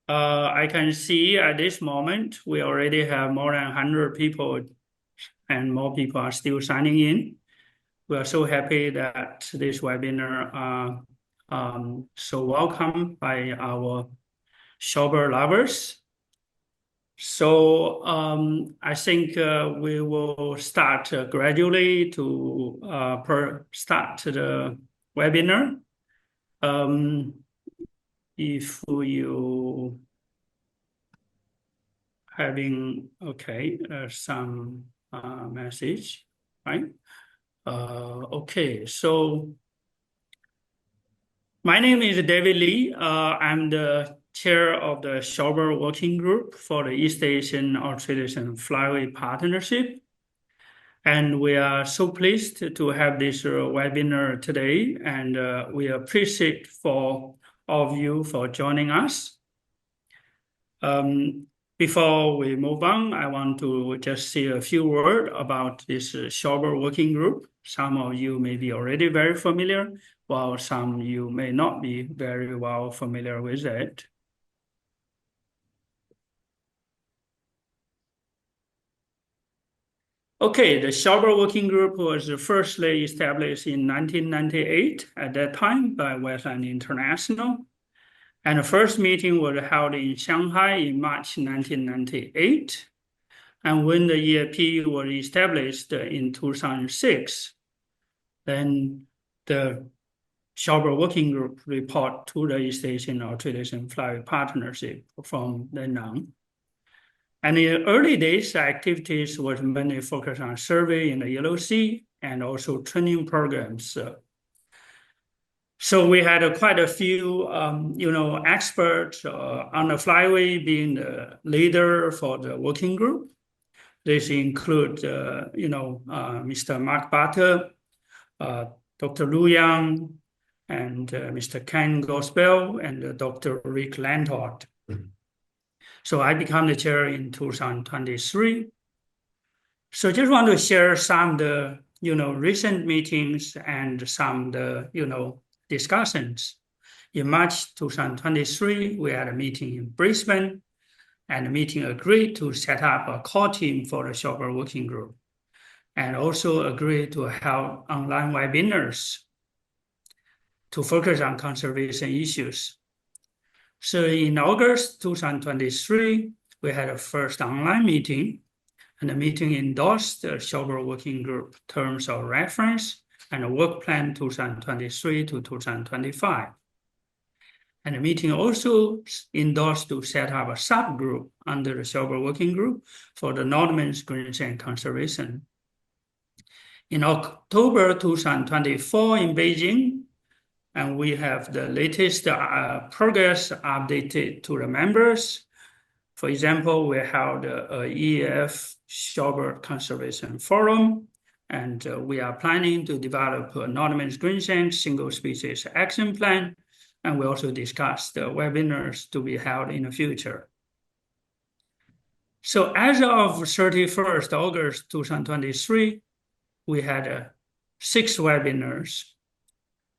I can see at this moment we already have more than 100 people, and more people are still signing in. We are so happy that this webinar are so welcome by our Shorebird lovers. So I think we will start gradually to start the webinar. If you having some message, right? Okay, so my name is David Lee. I'm the chair of the Shorebird Working Group for the East Asian Australasian Flyway Partnership. And we are so pleased to have this webinar today, and we appreciate for all of you for joining us. Before we move on, I want to just say a few words about this Shorebird Working Group. Some of you may be already very familiar, while some you may not be very well familiar with it. Okay, the Shorebird Working Group was firstly established in 1998 at that time by Westland International. And the first meeting was held in Shanghai in March 1998. And when the EAP was established in 2006, then the Shorebird Working Group report to the East Asian Australasian Flyway Partnership from then on. And in the early days, the activities was mainly focused on survey in the Yellow Sea and also training programs. So we had quite a few, experts on the flyway being the leader for the working group. This include, Mr. Mark Butter, Dr. Lu Yang, and Mr. Ken Gospel, and Dr. Rick Lantot. So I became the chair in 2023. So just want to share some of the, recent meetings and some of the, discussions. In March 2023, we had a meeting in Brisbane, and the meeting agreed to set up a core team for the Shorebird Working Group, and also agreed to hold online webinars to focus on conservation issues. So in August 2023, we had a first online meeting, and the meeting endorsed the Shorebird Working Group terms of reference and a work plan 2023 to 2025. And the meeting also endorsed to set up a subgroup under the Shorebird Working Group for the Northern's greensand conservation. In October 2024 in Beijing, and we have the latest progress updated to the members. For example, we held a EAF Shorebird Conservation Forum, and we are planning to develop a Northern greensand single species action plan, and we also discussed the webinars to be held in the future. So as of 31st August 2023, we had 6 webinars.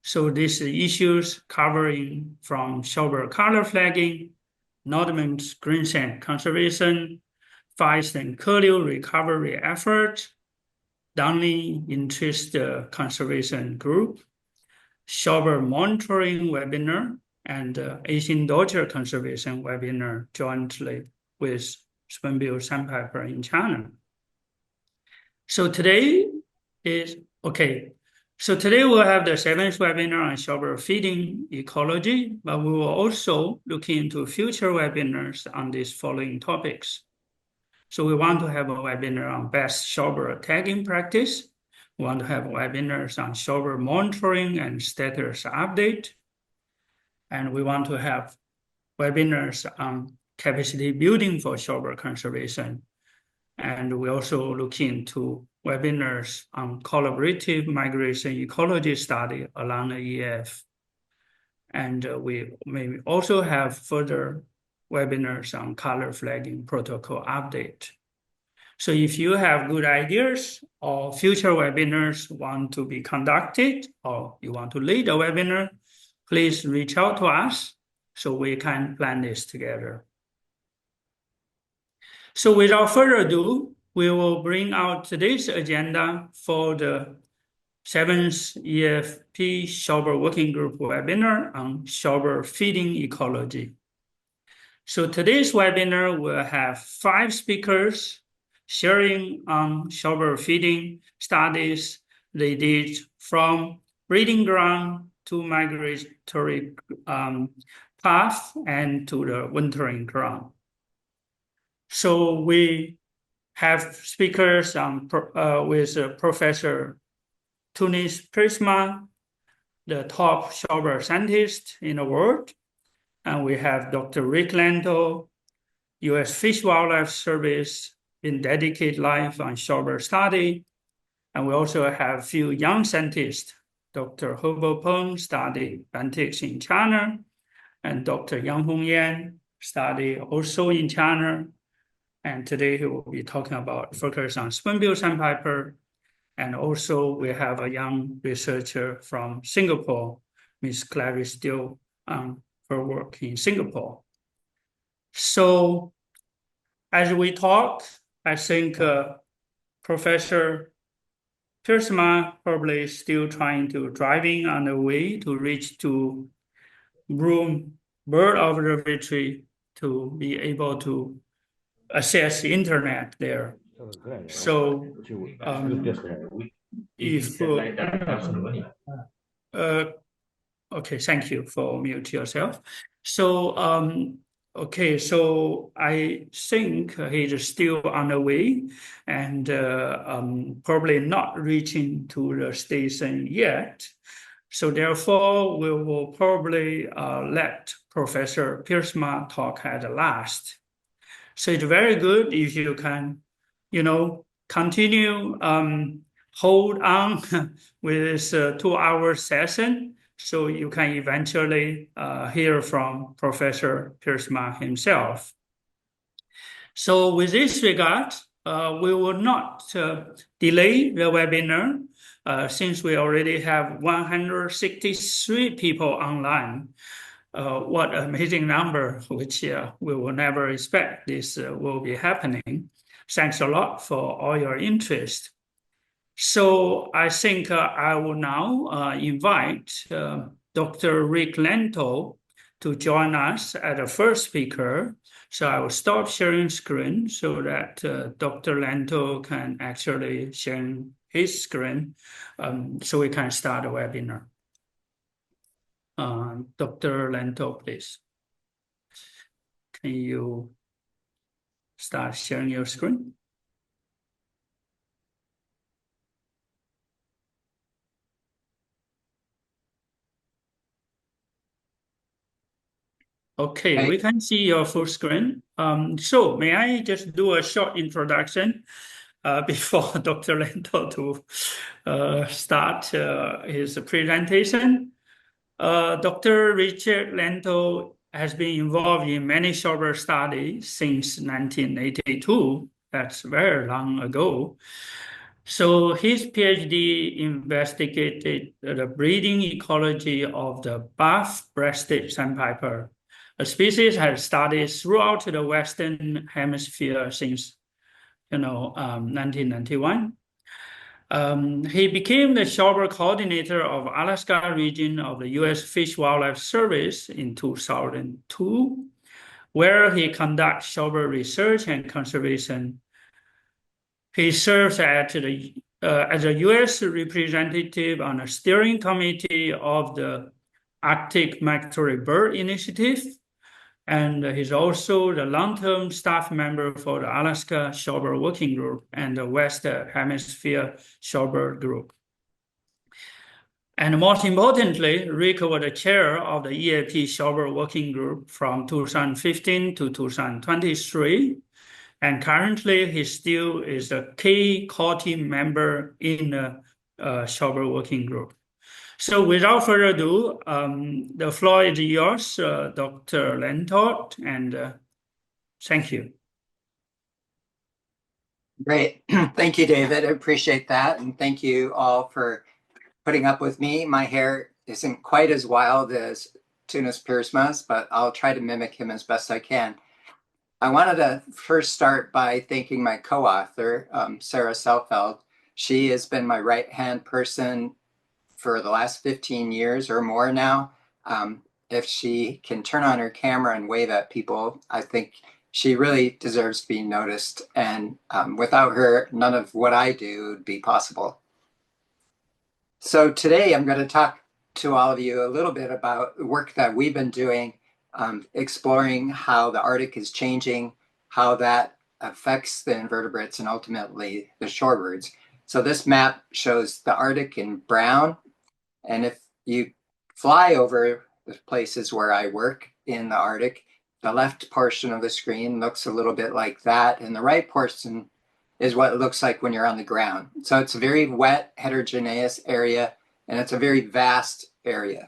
So these issues covering from Shorebird color flagging, Northern greensand conservation, Feist and curlew recovery effort, Downey interest conservation group, Shorebird monitoring webinar, and Asian Dodger conservation webinar jointly with Spoonbill Sandpiper in China. So today is, So today we'll have the 7th webinar on Shorebird feeding ecology, but we will also look into future webinars on these following topics. So we want to have a webinar on best Shorebird tagging practice. We want to have webinars on Shorebird monitoring and status update. And we want to have webinars on capacity building for Shorebird conservation. And we also look into webinars on collaborative migration ecology study along the EF. And we may also have further webinars on color flagging protocol update. So if you have good ideas or future webinars want to be conducted, or you want to lead a webinar, please reach out to us so we can plan this together. So without further ado, we will bring out today's agenda for the 7th EFP Shorebird Working Group webinar on shorebird feeding ecology. So today's webinar will have 5 speakers sharing on shorebird feeding studies they did from breeding ground to migratory path and to the wintering ground. So we have speakers with Professor Tunis Prisma, the top shorebird scientist in the world. And we have Dr. Rick Lento, U.S. Fish Wildlife Service in dedicated life on shorebird study. And we also have a few young scientists, Dr. Hebo Peng study benthics in China, and Dr. Yang Hongyan study also in China. And today he will be talking about focus on spoonbill sandpiper. And also we have a young researcher from Singapore, Ms. Clarice Still, her work in Singapore. So as we talk, I think Professor Piersma probably still trying to driving on the way to reach to Broome Bird Observatory to be able to access the internet there. So if okay, thank you for mute yourself. So okay, so I think he's still on the way and probably not reaching to the station yet. So therefore, we will probably let Professor Piersma talk at the last. So it's very good if you can, continue hold on with this 2-hour session, so you can eventually hear from Professor Piersma himself. So with this regard, we will not delay the webinar since we already have 163 people online. What an amazing number, which we will never expect this will be happening. Thanks a lot for all your interest. So I think I will now invite Dr. Rick Lento to join us as the first speaker. So I will stop sharing screen so that Dr. Lento can actually share his screen so we can start the webinar. Dr. Lento, please. Can you start sharing your screen? Okay, we can see your full screen. So may I just do a short introduction before Dr. Lento to start his presentation? Dr. Richard Lento has been involved in many shorebird studies since 1982. That's very long ago. So his PhD investigated the breeding ecology of the buff-breasted sandpiper. A species has studied throughout the Western Hemisphere since, 1991. He became the shorebird coordinator of Alaska region of the U.S. Fish Wildlife Service in 2002, where he conducts shorebird research and conservation. He serves as a U.S. representative on the steering committee of the Arctic Migratory Bird Initiative, and he's also the long-term staff member for the Alaska Shorebird Working Group and the West Hemisphere Shorebird Group. And most importantly, Rick was the chair of the EAP Shorebird Working Group from 2015 to 2023. And currently, he still is a key core team member in the Shorebird Working Group. So without further ado, the floor is yours, Dr. Lento, and thank you. Great. Thank you, David. I appreciate that. And thank you all for putting up with me. My hair isn't quite as wild as Tunis piersmas, but I'll try to mimic him as best I can. I wanted to first start by thanking my co-author, Sarah Selfeld. She has been my right-hand person for the last 15 years or more now. If she can turn on her camera and wave at people, I think she really deserves to be noticed. And without her, none of what I do would be possible. So today I'm going to talk to all of you a little bit about the work that we've been doing, exploring how the Arctic is changing, how that affects the invertebrates and ultimately the shorebirds. So this map shows the Arctic in brown. And if you fly over the places where I work in the Arctic, the left portion of the screen looks a little bit like that. And the right portion is what it looks like when you're on the ground. So it's a very wet, heterogeneous area, and it's a very vast area,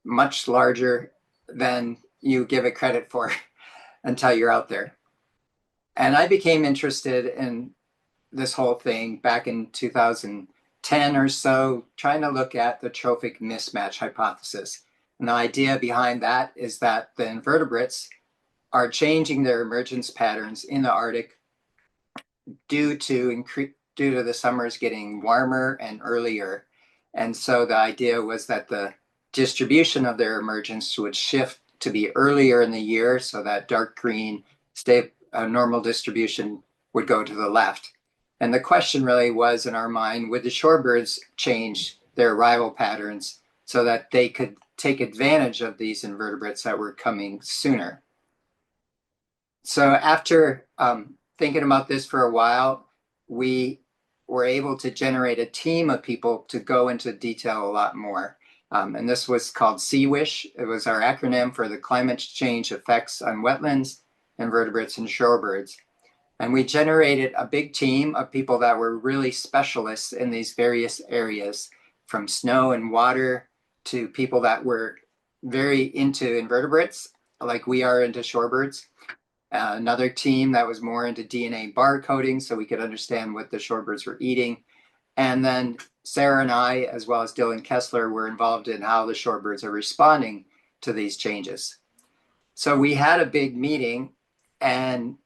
much larger than you give it credit for until you're out there. And I became interested in this whole thing back in 2010 or so, trying to look at the trophic mismatch hypothesis. And the idea behind that is that the invertebrates are changing their emergence patterns in the Arctic due to the summers getting warmer and earlier. And so the idea was that the distribution of their emergence would shift to be earlier in the year, so that dark green normal distribution would go to the left. And the question really was in our mind, would the shorebirds change their arrival patterns so that they could take advantage of these invertebrates that were coming sooner? So after thinking about this for a while, we were able to generate a team of people to go into detail a lot more. And this was called CWISH. It was our acronym for the Climate Change Effects on Wetlands, Invertebrates, and Shorebirds. And we generated a big team of people that were really specialists in these various areas, from snow and water to people that were very into invertebrates, like we are into shorebirds. Another team that was more into DNA barcoding, so we could understand what the shorebirds were eating. And then Sarah and I, as well as Dylan Kessler, were involved in how the shorebirds are responding to these changes. So we had a big meeting, and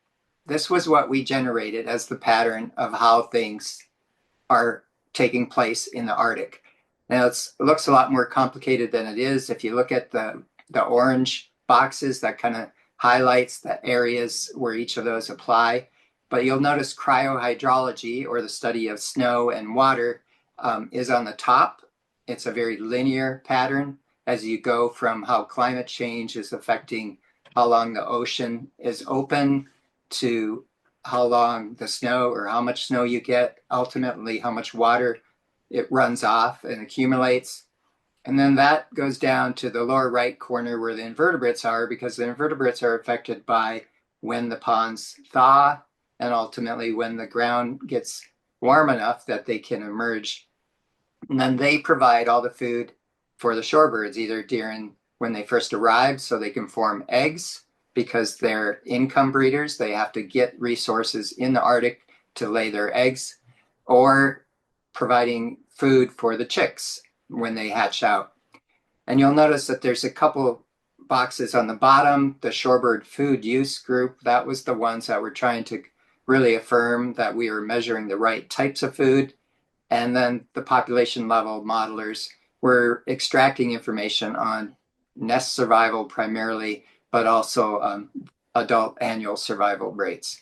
this was what we generated as the pattern of how things are taking place in the Arctic. Now it looks a lot more complicated than it is. If you look at the orange boxes, that kind of highlights the areas where each of those apply. But you'll notice cryohydrology, or the study of snow and water, is on the top. It's a very linear pattern as you go from how climate change is affecting how long the ocean is open to how long the snow, or how much snow you get, ultimately how much water it runs off and accumulates. And then that goes down to the lower right corner where the invertebrates are, because the invertebrates are affected by when the ponds thaw and ultimately when the ground gets warm enough that they can emerge. And then they provide all the food for the shorebirds, either during when they first arrive so they can form eggs, because they're income breeders. They have to get resources in the Arctic to lay their eggs, or providing food for the chicks when they hatch out. And you'll notice that there's a couple boxes on the bottom. The shorebird food use group, that was the ones that were trying to really affirm that we were measuring the right types of food. And then the population level modelers were extracting information on nest survival primarily, but also adult annual survival rates.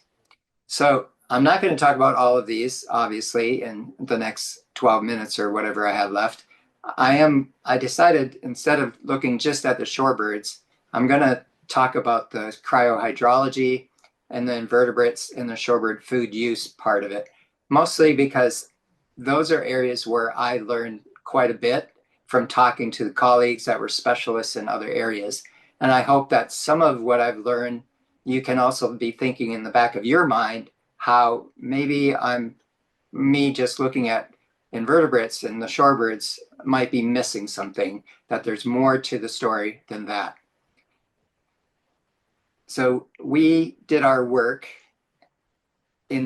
So I'm not going to talk about all of these, obviously, in the next 12 minutes or whatever I have left. I decided, instead of looking just at the shorebirds, I'm going to talk about the cryohydrology and the invertebrates and the shorebird food use part of it, mostly because those are areas where I learned quite a bit from talking to the colleagues that were specialists in other areas. And I hope that some of what I've learned, you can also be thinking in the back of your mind, how maybe me just looking at invertebrates and the shorebirds might be missing something, that there's more to the story than that. So we did our work in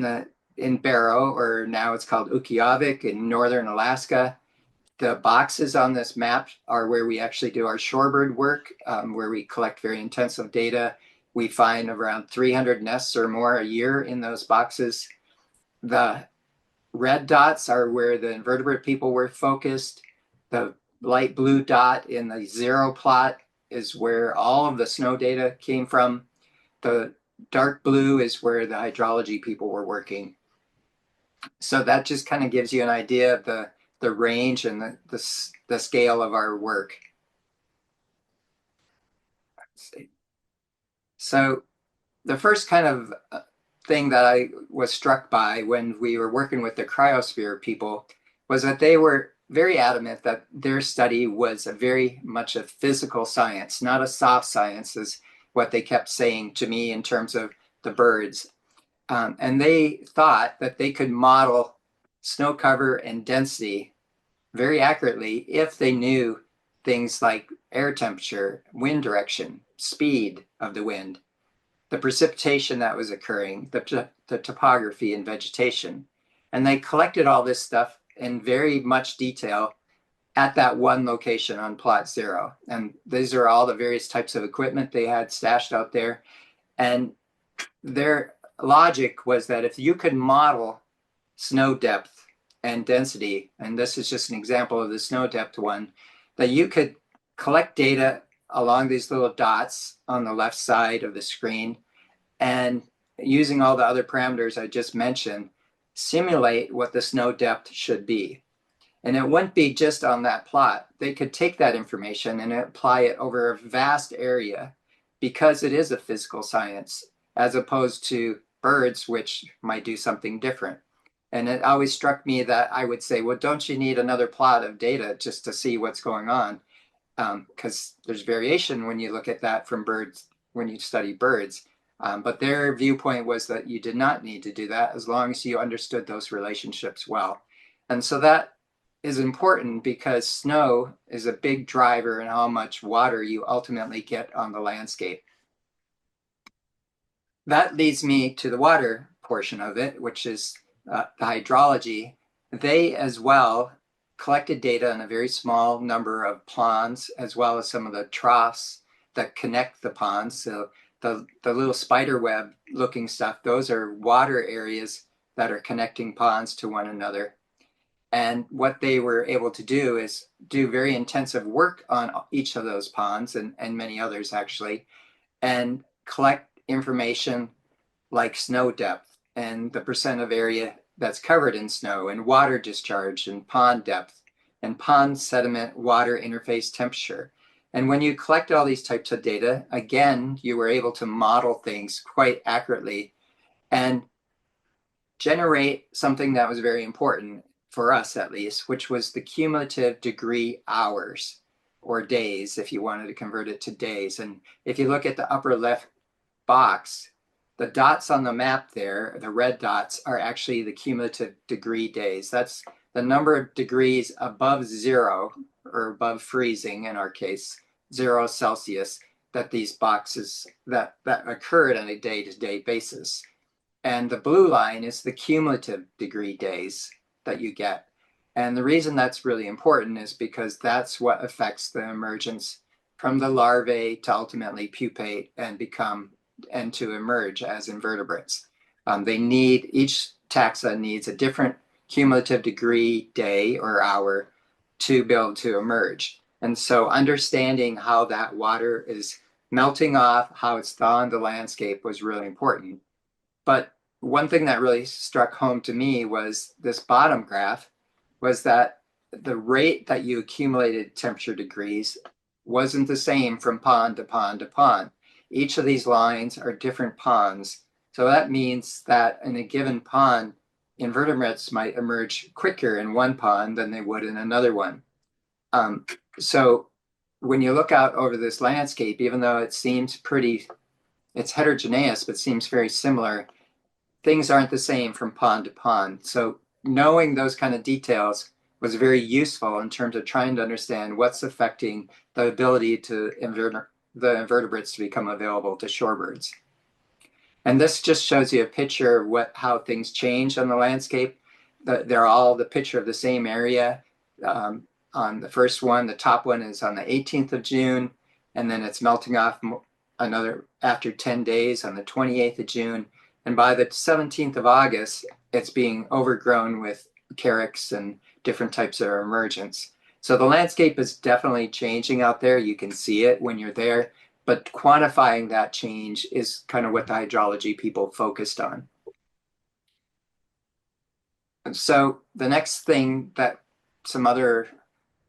Barrow, or now it's called Ukqiavik in northern Alaska. The boxes on this map are where we actually do our Shorebird work, where we collect very intensive data. We find around 300 nests or more a year in those boxes. The red dots are where the invertebrate people were focused. The light blue dot in the zero plot is where all of the snow data came from. The dark blue is where the hydrology people were working. So that just kind of gives you an idea of the range and the scale of our work. Let's see. So the first kind of thing that I was struck by when we were working with the cryosphere people was that they were very adamant that their study was very much a physical science, not a soft science, is what they kept saying to me in terms of the birds. And they thought that they could model snow cover and density very accurately if they knew things like air temperature, wind direction, speed of the wind, the precipitation that was occurring, the topography and vegetation. And they collected all this stuff in very much detail at that one location on plot 0. And these are all the various types of equipment they had stashed out there. And their logic was that if you could model snow depth and density, and this is just an example of the snow depth one, that you could collect data along these little dots on the left side of the screen, and using all the other parameters I just mentioned, simulate what the snow depth should be. And it wouldn't be just on that plot. They could take that information and apply it over a vast area, because it is a physical science, as opposed to birds, which might do something different. And it always struck me that I would say, well, don't you need another plot of data just to see what's going on? Because there's variation when you look at that from birds, when you study birds. But their viewpoint was that you did not need to do that as long as you understood those relationships well. And so that is important because snow is a big driver in how much water you ultimately get on the landscape. That leads me to the water portion of it, which is the hydrology. They as well collected data on a very small number of ponds, as well as some of the troughs that connect the ponds. So the little spider web looking stuff, those are water areas that are connecting ponds to one another. And what they were able to do is do very intensive work on each of those ponds, and many others actually, and collect information like snow depth and the percent of area that's covered in snow, and water discharge, and pond depth, and pond sediment water interface temperature. And when you collect all these types of data, again, you were able to model things quite accurately and generate something that was very important for us, at least, which was the cumulative degree hours, or days, if you wanted to convert it to days. And if you look at the upper left box, the dots on the map there, the red dots, are actually the cumulative degree days. That's the number of degrees above 0, or above freezing in our case, 0 Celsius, that these boxes that occurred on a day-to-day basis. And the blue line is the cumulative degree days that you get. And the reason that's really important is because that's what affects the emergence from the larvae to ultimately pupate and to emerge as invertebrates. Each taxa needs a different cumulative degree day or hour to be able to emerge. And so understanding how that water is melting off, how it's thawing the landscape, was really important. But one thing that really struck home to me was this bottom graph, was that the rate that you accumulated temperature degrees wasn't the same from pond to pond to pond. Each of these lines are different ponds. So that means that in a given pond, invertebrates might emerge quicker in one pond than they would in another one. So when you look out over this landscape, even though it seems it's heterogeneous, but seems very similar, things aren't the same from pond to pond. So knowing those kind of details was very useful in terms of trying to understand what's affecting the ability to the invertebrates to become available to shorebirds. And this just shows you a picture of how things change on the landscape. They're all the picture of the same area. on the first one. The top one is on the 18th of June, and then it's melting off another after 10 days on the 28th of June. And by the 17th of August, it's being overgrown with carex and different types of emergence. So the landscape is definitely changing out there. You can see it when you're there, but quantifying that change is kind of what the hydrology people focused on. So the next thing that some other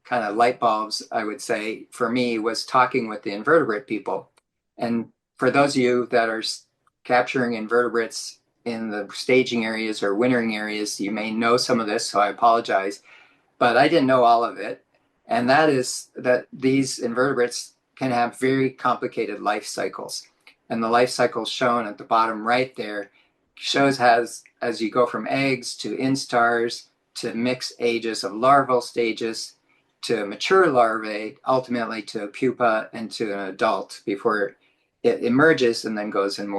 kind of light bulbs, I would say, for me was talking with the invertebrate people. And for those of you that are capturing invertebrates in the staging areas or wintering areas, you may know some of this, so I apologize, but I didn't know all of it. And that is that these invertebrates can have very complicated life cycles. And the life cycle shown at the bottom right there shows as you go from eggs to instars to mixed ages of larval stages to mature larvae, ultimately to a pupa and to an adult before it emerges and then goes and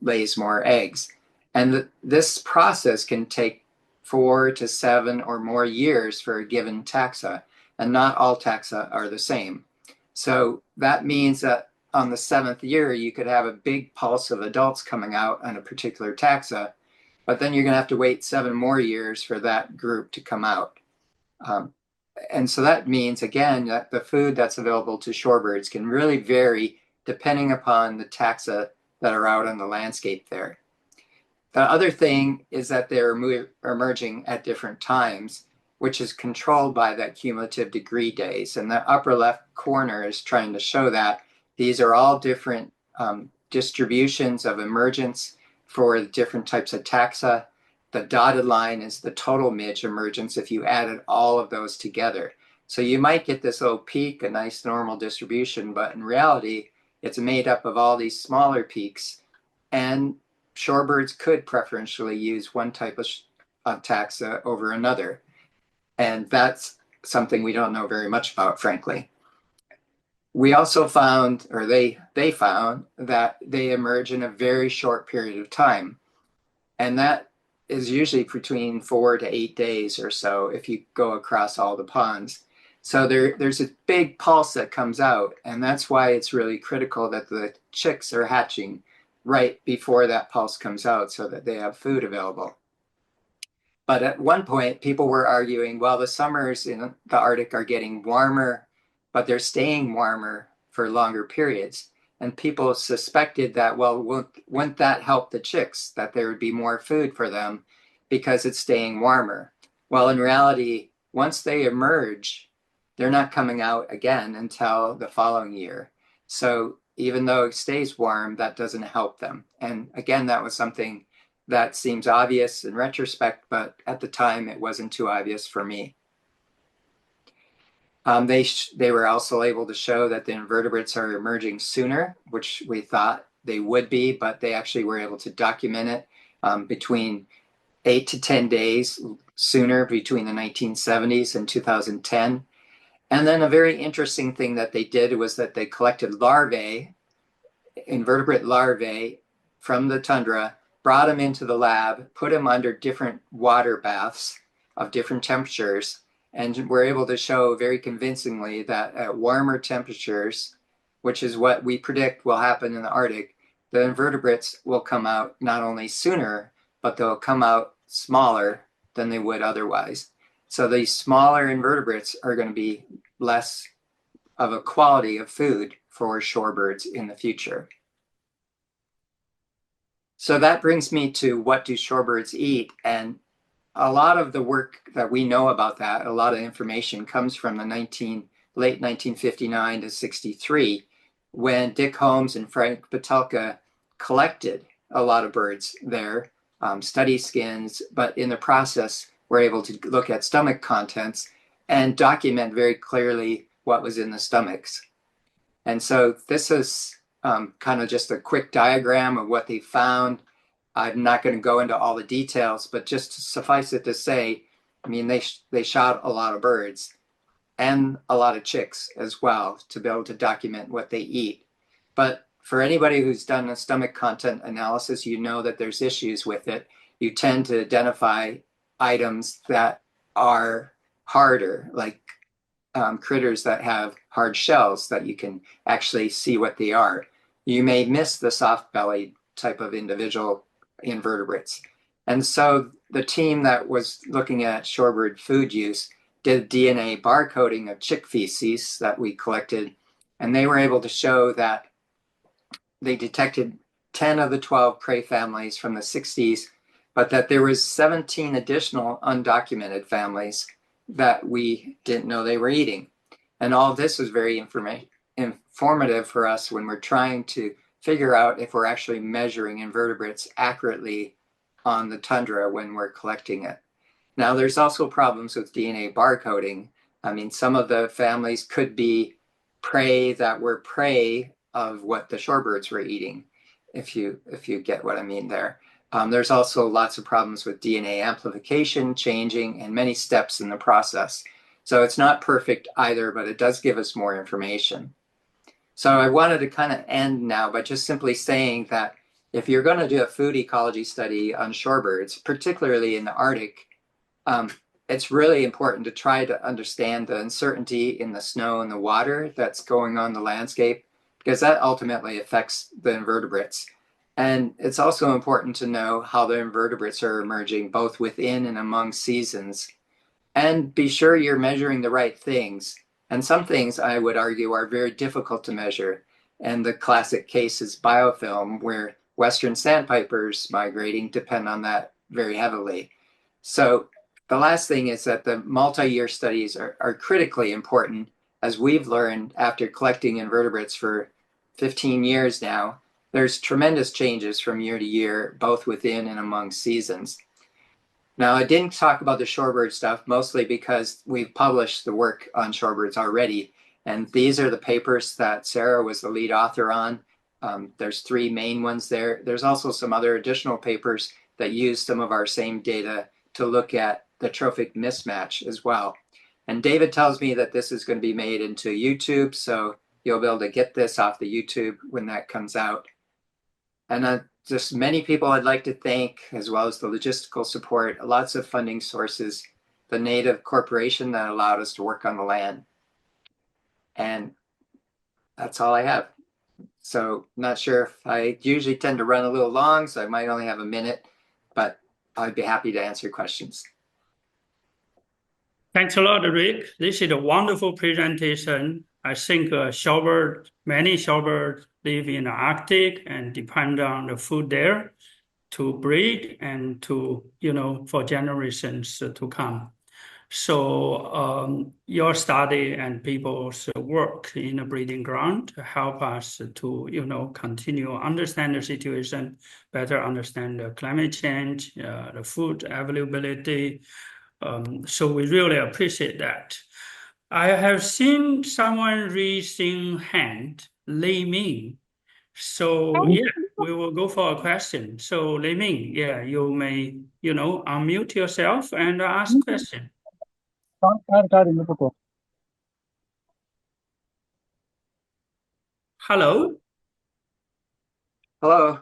lays more eggs. And this process can take 4 to 7 or more years for a given taxa, and not all taxa are the same. So that means that on the 7th year, you could have a big pulse of adults coming out on a particular taxa, but then you're going to have to wait 7 more years for that group to come out. And so that means, again, that the food that's available to shorebirds can really vary depending upon the taxa that are out on the landscape there. The other thing is that they're emerging at different times, which is controlled by that cumulative degree days. And the upper left corner is trying to show that these are all different distributions of emergence for different types of taxa. The dotted line is the total midge emergence if you added all of those together. So you might get this little peak, a nice normal distribution, but in reality, it's made up of all these smaller peaks. And shorebirds could preferentially use one type of taxa over another. And that's something we don't know very much about, frankly. We also found, or they found, that they emerge in a very short period of time. And that is usually between 4 to 8 days or so if you go across all the ponds. So there's a big pulse that comes out, and that's why it's really critical that the chicks are hatching right before that pulse comes out so that they have food available. But at one point, people were arguing, well, the summers in the Arctic are getting warmer, but they're staying warmer for longer periods. And people suspected that, well, wouldn't that help the chicks, that there would be more food for them because it's staying warmer? Well, in reality, once they emerge, they're not coming out again until the following year. So even though it stays warm, that doesn't help them. And again, that was something that seems obvious in retrospect, but at the time it wasn't too obvious for me. They were also able to show that the invertebrates are emerging sooner, which we thought they would be, but they actually were able to document it between 8 to 10 days sooner between the 1970s and 2010. And then a very interesting thing that they did was that they collected larvae, invertebrate larvae from the tundra, brought them into the lab, put them under different water baths of different temperatures, and we're able to show very convincingly that at warmer temperatures, which is what we predict will happen in the Arctic, the invertebrates will come out not only sooner, but they'll come out smaller than they would otherwise. So these smaller invertebrates are going to be less of a quality of food for shorebirds in the future. So that brings me to what do shorebirds eat? And a lot of the work that we know about that, a lot of information comes from the late 1959 to 63, when Dick Holmes and Frank Patelka collected a lot of birds there, study skins, but in the process were able to look at stomach contents and document very clearly what was in the stomachs. And so this is kind of just a quick diagram of what they found. I'm not going to go into all the details, but just to suffice it to say, I mean, they shot a lot of birds and a lot of chicks as well to be able to document what they eat. But for anybody who's done a stomach content analysis, you know that there's issues with it. You tend to identify items that are harder, like critters that have hard shells that you can actually see what they are. You may miss the soft-bellied type of individual invertebrates. And so the team that was looking at shorebird food use did DNA barcoding of chick feces that we collected, and they were able to show that they detected 10 of the 12 prey families from the 60s, but that there was 17 additional undocumented families that we didn't know they were eating. And all of this was very informative for us when we're trying to figure out if we're actually measuring invertebrates accurately on the tundra when we're collecting it. Now, there's also problems with DNA barcoding. I mean, some of the families could be prey that were prey of what the shorebirds were eating, if you get what I mean there. There's also lots of problems with DNA amplification, changing, and many steps in the process. So it's not perfect either, but it does give us more information. So I wanted to kind of end now by just simply saying that if you're going to do a food ecology study on shorebirds, particularly in the Arctic, it's really important to try to understand the uncertainty in the snow and the water that's going on the landscape, because that ultimately affects the invertebrates. And it's also important to know how the invertebrates are emerging both within and among seasons. And be sure you're measuring the right things. And some things, I would argue, are very difficult to measure. And the classic case is biofilm, where Western sandpipers migrating depend on that very heavily. So the last thing is that the multi-year studies are critically important, as we've learned after collecting invertebrates for 15 years now. There's tremendous changes from year to year, both within and among seasons. Now, I didn't talk about the shorebird stuff, mostly because we've published the work on shorebirds already. And these are the papers that Sarah was the lead author on. There's 3 main ones there. There's also some other additional papers that use some of our same data to look at the trophic mismatch as well. And David tells me that this is going to be made into YouTube, so you'll be able to get this off the YouTube when that comes out. And just many people I'd like to thank, as well as the logistical support, lots of funding sources, the native corporation that allowed us to work on the land. And that's all I have. So not sure if I usually tend to run a little long, so I might only have a minute, but I'd be happy to answer questions. Thanks a lot, Rick. This is a wonderful presentation. I think many shorebirds live in the Arctic and depend on the food there to breed and to, for generations to come. So your study and people's work in the breeding ground help us to, continue understand the situation, better understand the climate change, the food availability. So we really appreciate that. I have seen someone raising hand, Lei Ming. So yeah, we will go for a question. So Lei Ming, yeah, you may, unmute yourself and ask question. Hello. Hello.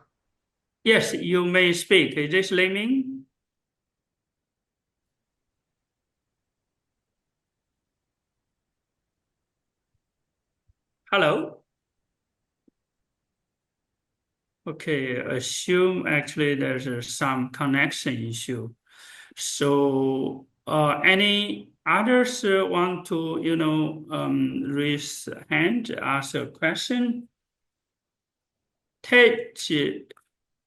Yes, you may speak. Is this Lei Ming? Hello. Okay, assume actually there's some connection issue. So any others want to, raise hand, ask a question? Ted,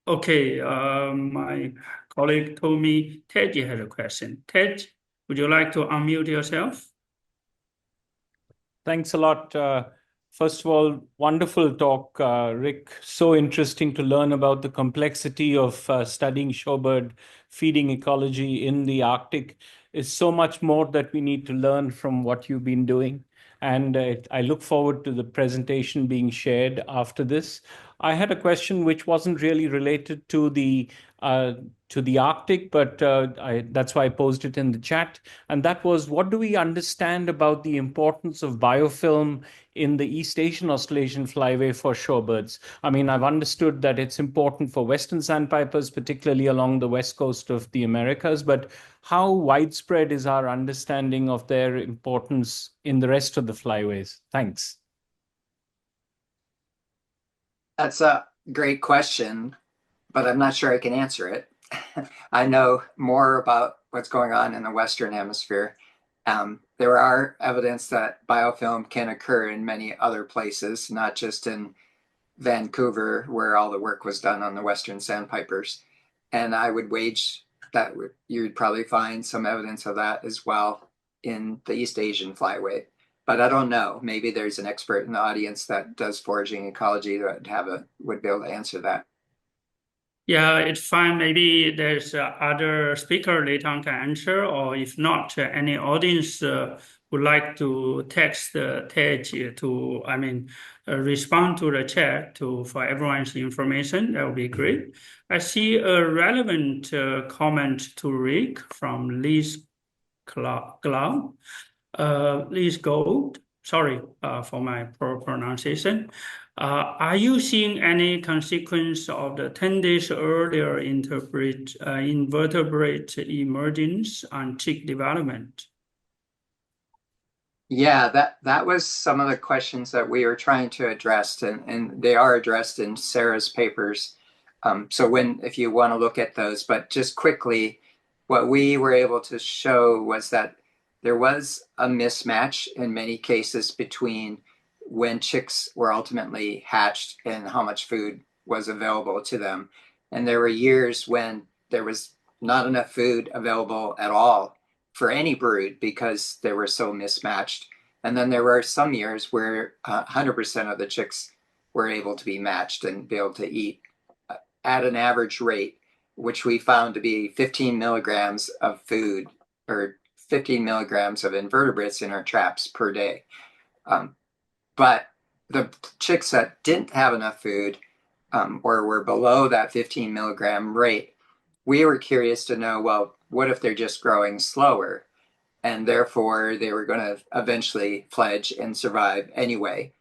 okay, my colleague told me Ted had a question. Ted, would you like to unmute yourself? Thanks a lot. First of all, wonderful talk, Rick. So interesting to learn about the complexity of studying shorebird feeding ecology in the Arctic. Is so much more that we need to learn from what you've been doing. And I look forward to the presentation being shared after this. I had a question which wasn't really related to the to the Arctic, but that's why I posed it in the chat. And that was, what do we understand about the importance of biofilm in the East Asian Australasian flyway for shorebirds? I mean, I've understood that it's important for Western sandpipers, particularly along the west coast of the Americas, but how widespread is our understanding of their importance in the rest of the flyways? Thanks. That's a great question, but I'm not sure I can answer it. I know more about what's going on in the Western Hemisphere. There are evidence that biofilm can occur in many other places, not just in Vancouver, where all the work was done on the Western sandpipers. And I would wager that you'd probably find some evidence of that as well in the East Asian flyway. But I don't know. Maybe there's an expert in the audience that does foraging ecology that would be able to answer that. Yeah, it's fine. Maybe there's other speaker later on can answer, or if not, any audience would like to text Tej to, respond to the chat for everyone's information. That would be great. I see a relevant comment to Rick from Liz Gold. Liz Gold. Sorry for my poor pronunciation. Are you seeing any consequence of the 10 days earlier invertebrate emergence on chick development? Yeah, that was some of the questions that we were trying to address, and they are addressed in Sarah's papers. So if you want to look at those, but just quickly, what we were able to show was that there was a mismatch in many cases between when chicks were ultimately hatched and how much food was available to them. And there were years when there was not enough food available at all for any brood because they were so mismatched. And then there were some years where 100% of the chicks were able to be matched and be able to eat at an average rate, which we found to be 15 milligrams of food or 15 milligrams of invertebrates in our traps per day. But the chicks that didn't have enough food or were below that 15 milligram rate, we were curious to know, well, what if they're just growing slower? And therefore, they were going to eventually fledge and survive anyway.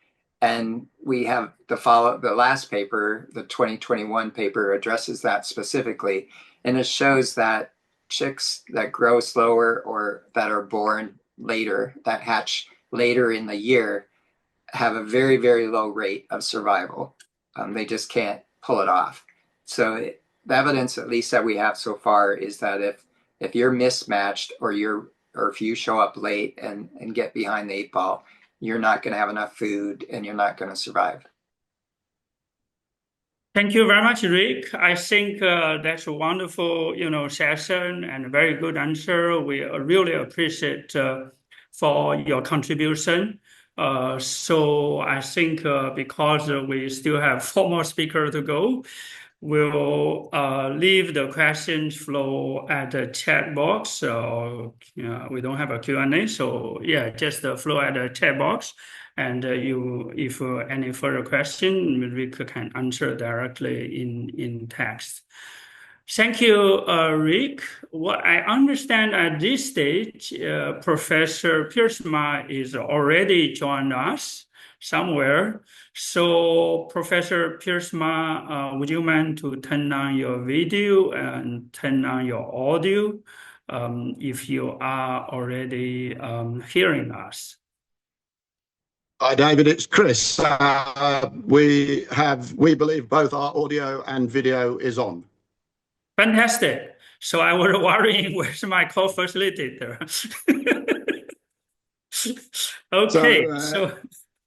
And we have the last paper, the 2021 paper, addresses that specifically. And it shows that chicks that grow slower or that are born later, that hatch later in the year, have a very, very low rate of survival. They just can't pull it off. So the evidence, at least that we have so far, is that if you're mismatched or if you show up late and get behind the 8-ball, you're not going to have enough food and you're not going to survive. Thank you very much, Rick. I think that's a wonderful, session and a very good answer. We really appreciate for your contribution. So I think because we still have 4 more speakers to go, we'll leave the questions flow at the chat box. So we don't have a Q&A. So yeah, just the flow at the chat box. And if any further question, Rick can answer directly in text. Thank you, Rick. What I understand at this stage, Professor Piersma is already joined us somewhere. So, Professor Piersma, would you mind to turn on your video and turn on your audio if you are already hearing us? Hi, David, it's Chris. We believe both our audio and video is on. Fantastic. So I was worrying, where's my co-facilitator? Okay, so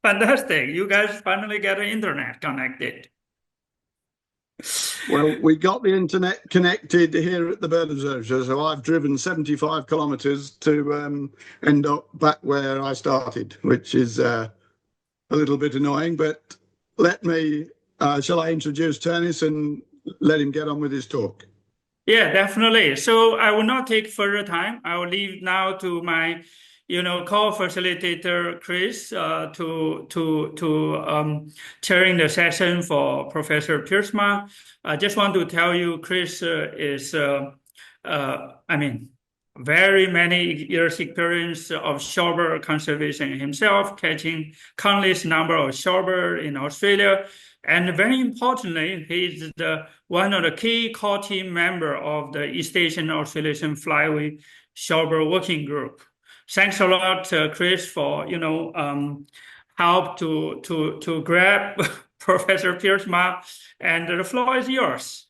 fantastic. You guys finally get the internet connected. Well, we got the internet connected here at the Bird Observatory, so I've driven 75 kilometres to end up back where I started, which is a little bit annoying, but shall I introduce Turnus and let him get on with his talk? Yeah, definitely. So I will not take further time. I will leave now to my co-facilitator Chris chairing the session for Professor Piersma. I just want to tell you, Chris is, very many years experience of shorebird conservation himself, catching countless number of shorebird in Australia. And very importantly, he's one of the key core team member of the East Asian Australasian Flyway Shorebird Working Group. Thanks a lot, Chris, for help to grab Professor Piersma, and the floor is yours.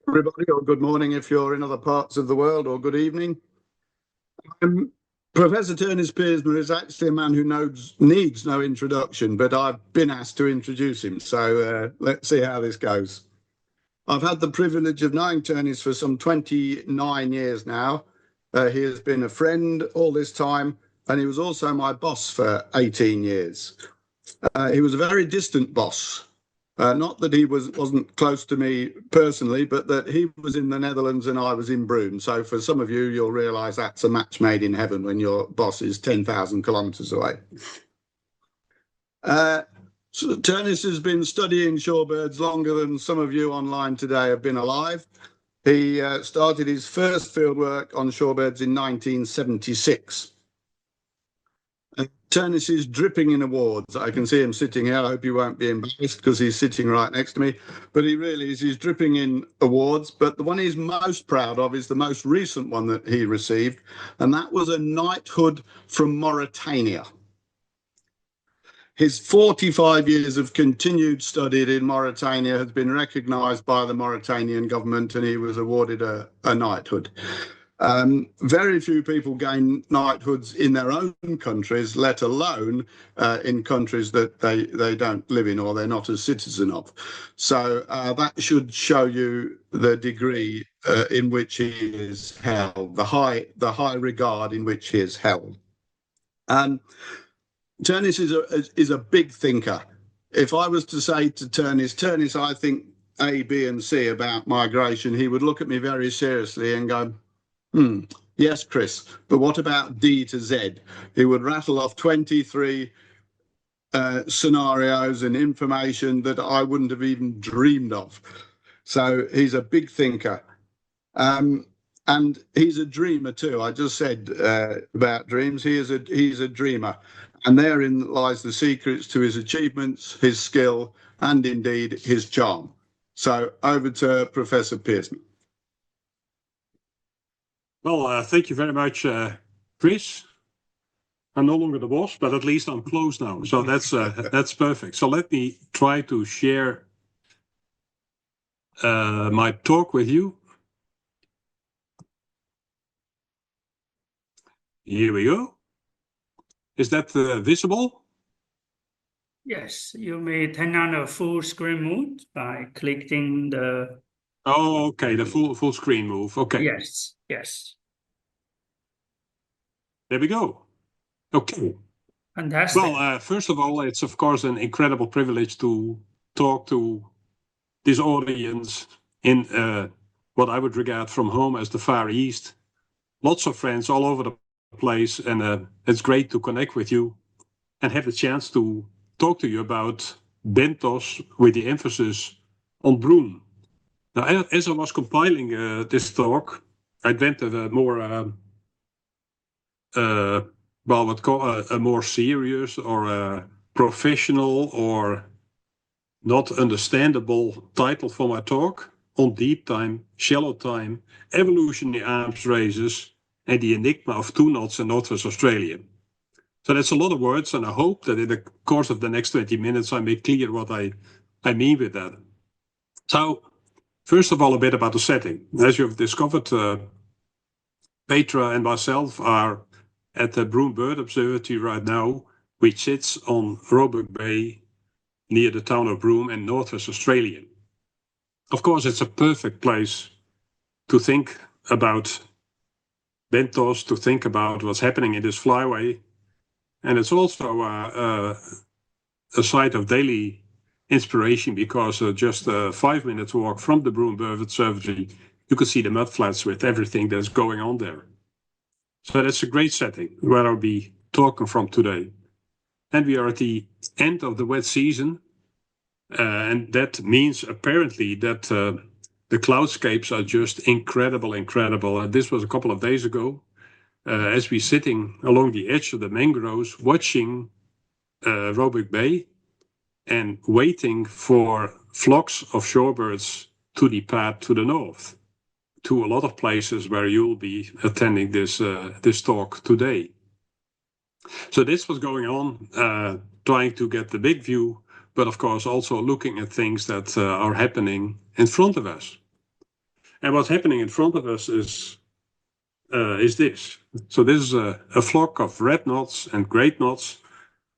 Everybody, or good morning if you're in other parts of the world, or good evening. Professor Turnus Piersma is actually a man who needs no introduction, but I've been asked to introduce him, so let's see how this goes. I've had the privilege of knowing Turnus for some 29 years now. He has been a friend all this time, and he was also my boss for 18 years. He was a very distant boss. Not that he wasn't close to me personally, but that he was in the Netherlands and I was in Broome. So for some of you, you'll realise that's a match made in heaven when your boss is 10,000 kilometres away. So Turnus has been studying shorebirds longer than some of you online today have been alive. He started his first fieldwork on shorebirds in 1976. Turnus is dripping in awards. I can see him sitting here. I hope you won't be embarrassed because he's sitting right next to me. But he really is. He's dripping in awards. But the one he's most proud of is the most recent one that he received. And that was a knighthood from Mauritania. His 45 years of continued study in Mauritania has been recognised by the Mauritanian government, and he was awarded a knighthood. Very few people gain knighthoods in their own countries, let alone in countries that they don't live in or they're not a citizen of. So that should show you the degree in which he is held, the high regard in which he is held. Turnus is a big thinker. If I was to say to Turnus, I think A, B, and C about migration, he would look at me very seriously and go, yes, Chris, but what about D to Z? He would rattle off 23 scenarios and information that I wouldn't have even dreamed of. So he's a big thinker. And he's a dreamer too. I just said about dreams. He's a dreamer. And therein lies the secrets to his achievements, his skill, and indeed his charm. So over to Professor Piersma. Well, thank you very much, Chris. I'm no longer the boss, but at least I'm close now. So that's perfect. So let me try to share my talk with you. Here we go. Is that visible? Yes, you may turn on a full screen mode by clicking the... Oh, okay, the full screen move. Okay. Yes, yes. There we go. Okay. Fantastic. Well, first of all, it's of course an incredible privilege to talk to this audience in what I would regard from home as the Far East. Lots of friends all over the place, and it's great to connect with you and have the chance to talk to you about bentos with the emphasis on Broome. Now, as I was compiling this talk, I went to a more a more serious or a professional or not understandable title for my talk on deep time, shallow time, evolutionary arms races, and the enigma of two knots in Northwest Australia. So that's a lot of words, and I hope that in the course of the next 20 minutes I make clear what I mean with that. So, first of all, a bit about the setting. As you've discovered, Petra and myself are at the Broome Bird Observatory right now, which sits on Roebuck Bay near the town of Broome in Northwest Australia. Of course, it's a perfect place to think about bentos, to think about what's happening in this flyway. And it's also a site of daily inspiration because just a 5 minutes walk from the Broome Bird Observatory you could see the mudflats with everything that's going on there. So that's a great setting where I'll be talking from today. And we are at the end of the wet season. And that means apparently that the cloudscapes are just incredible. And this was a couple of days ago, as we're sitting along the edge of the mangroves, watching Roebuck Bay and waiting for flocks of shorebirds to depart to the north, to a lot of places where you'll be attending this talk today. So this was going on, trying to get the big view, but of course also looking at things that are happening in front of us. And what's happening in front of us is this. So this is a flock of red knots and great knots,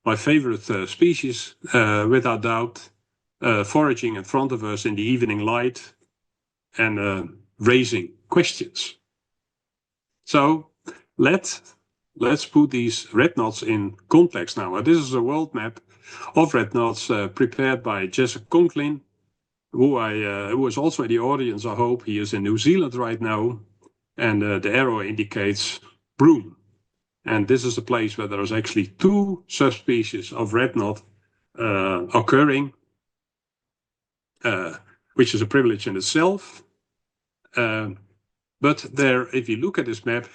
my favorite species, without doubt, foraging in front of us in the evening light and raising questions. So let's put these red knots in context now. This is a world map of red knots prepared by Jessica Conklin, who is also in the audience. I hope he is in New Zealand right now, and the arrow indicates Broome. And this is a place where there is actually 2 subspecies of red knot occurring, which is a privilege in itself. But there, if you look at this map,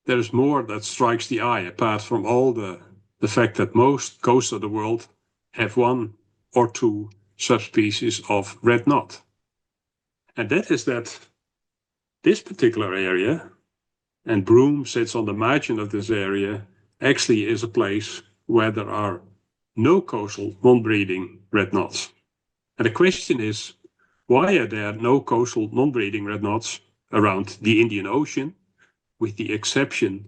there's more that strikes the eye, apart from all the fact that most coasts of the world have 1 or 2 subspecies of red knot. And that is that this particular area, and Broome sits on the margin of this area, actually is a place where there are no coastal non-breeding red knots. And the question is, why are there no coastal non-breeding red knots around the Indian Ocean, with the exception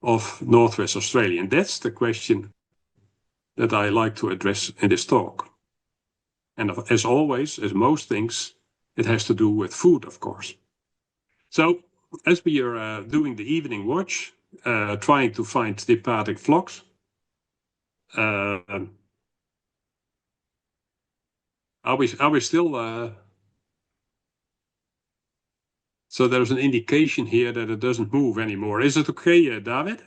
of Northwest Australia? And that's the question that I like to address in this talk. And as always, as most things, it has to do with food, of course. So as we are doing the evening watch, trying to find departing flocks, are we still... So there's an indication here that it doesn't move anymore. Is it okay, David?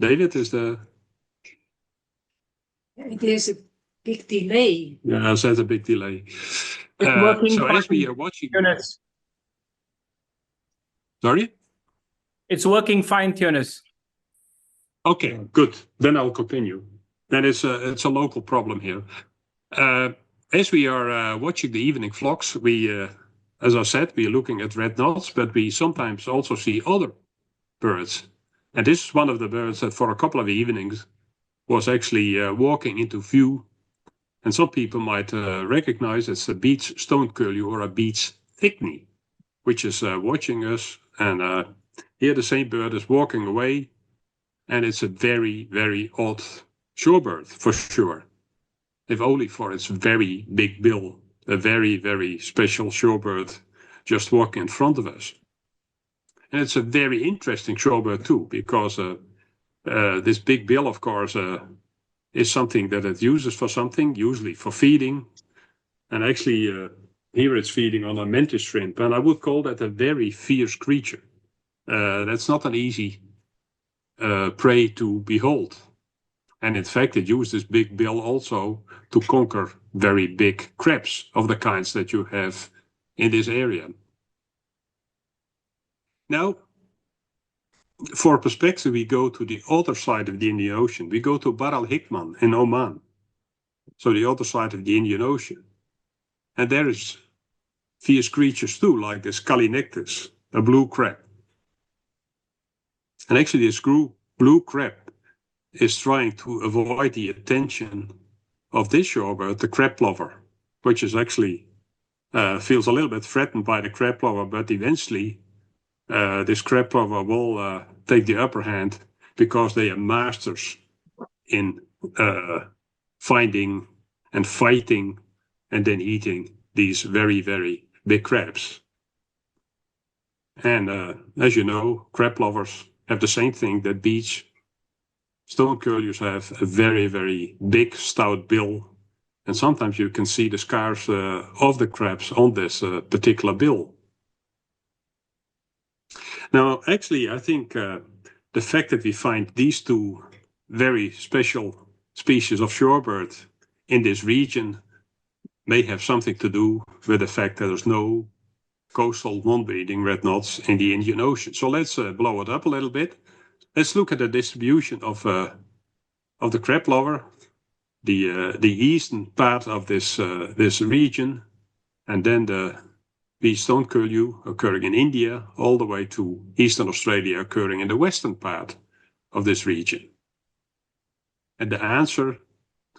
David, is the... There's a big delay. Yeah, there's a big delay. It's working so fine, as we are watching... Tunis. Sorry? It's working fine, Tunis. Okay, good. Then I'll continue. Then it's a local problem here. As we are watching the evening flocks, we... as I said, we are looking at red knots, but we sometimes also see other birds. And this is one of the birds that for a couple of evenings was actually walking into view. And some people might recognize it's a beach stone curlew or a beach thickney, which is watching us. And here the same bird is walking away. And it's a very, very odd shorebird, for sure. If only for its very big bill. A very, very special shorebird just walking in front of us. And it's a very interesting shorebird too, because this big bill, of course, is something that it uses for something, usually for feeding. And actually, here it's feeding on a mantis shrimp, and I would call that a very fierce creature. That's not an easy prey to behold. And in fact, it used this big bill also to conquer very big crabs of the kinds that you have in this area. Now, for perspective, we go to the other side of the Indian Ocean. We go to Bar al-Hikman in Oman. So the other side of the Indian Ocean. And there is fierce creatures too, like this Calinectus, a blue crab. And actually this blue crab is trying to avoid the attention of this shorebird, the crab plover, which is actually feels a little bit threatened by the crab plover, but eventually this crab plover will take the upper hand because they are masters in finding and fighting and then eating these very, very big crabs. And as you know, crab plovers have the same thing that beach stone curlews have, a very, very big, stout bill. And sometimes you can see the scars of the crabs on this particular bill. Now, actually, I think the fact that we find these two very special species of shorebird in this region may have something to do with the fact that there's no coastal non-breeding red knots in the Indian Ocean. So let's blow it up a little bit. Let's look at the distribution of the crab plover, the eastern part of this region, and then the stone curlew occurring in India, all the way to eastern Australia occurring in the western part of this region. And the answer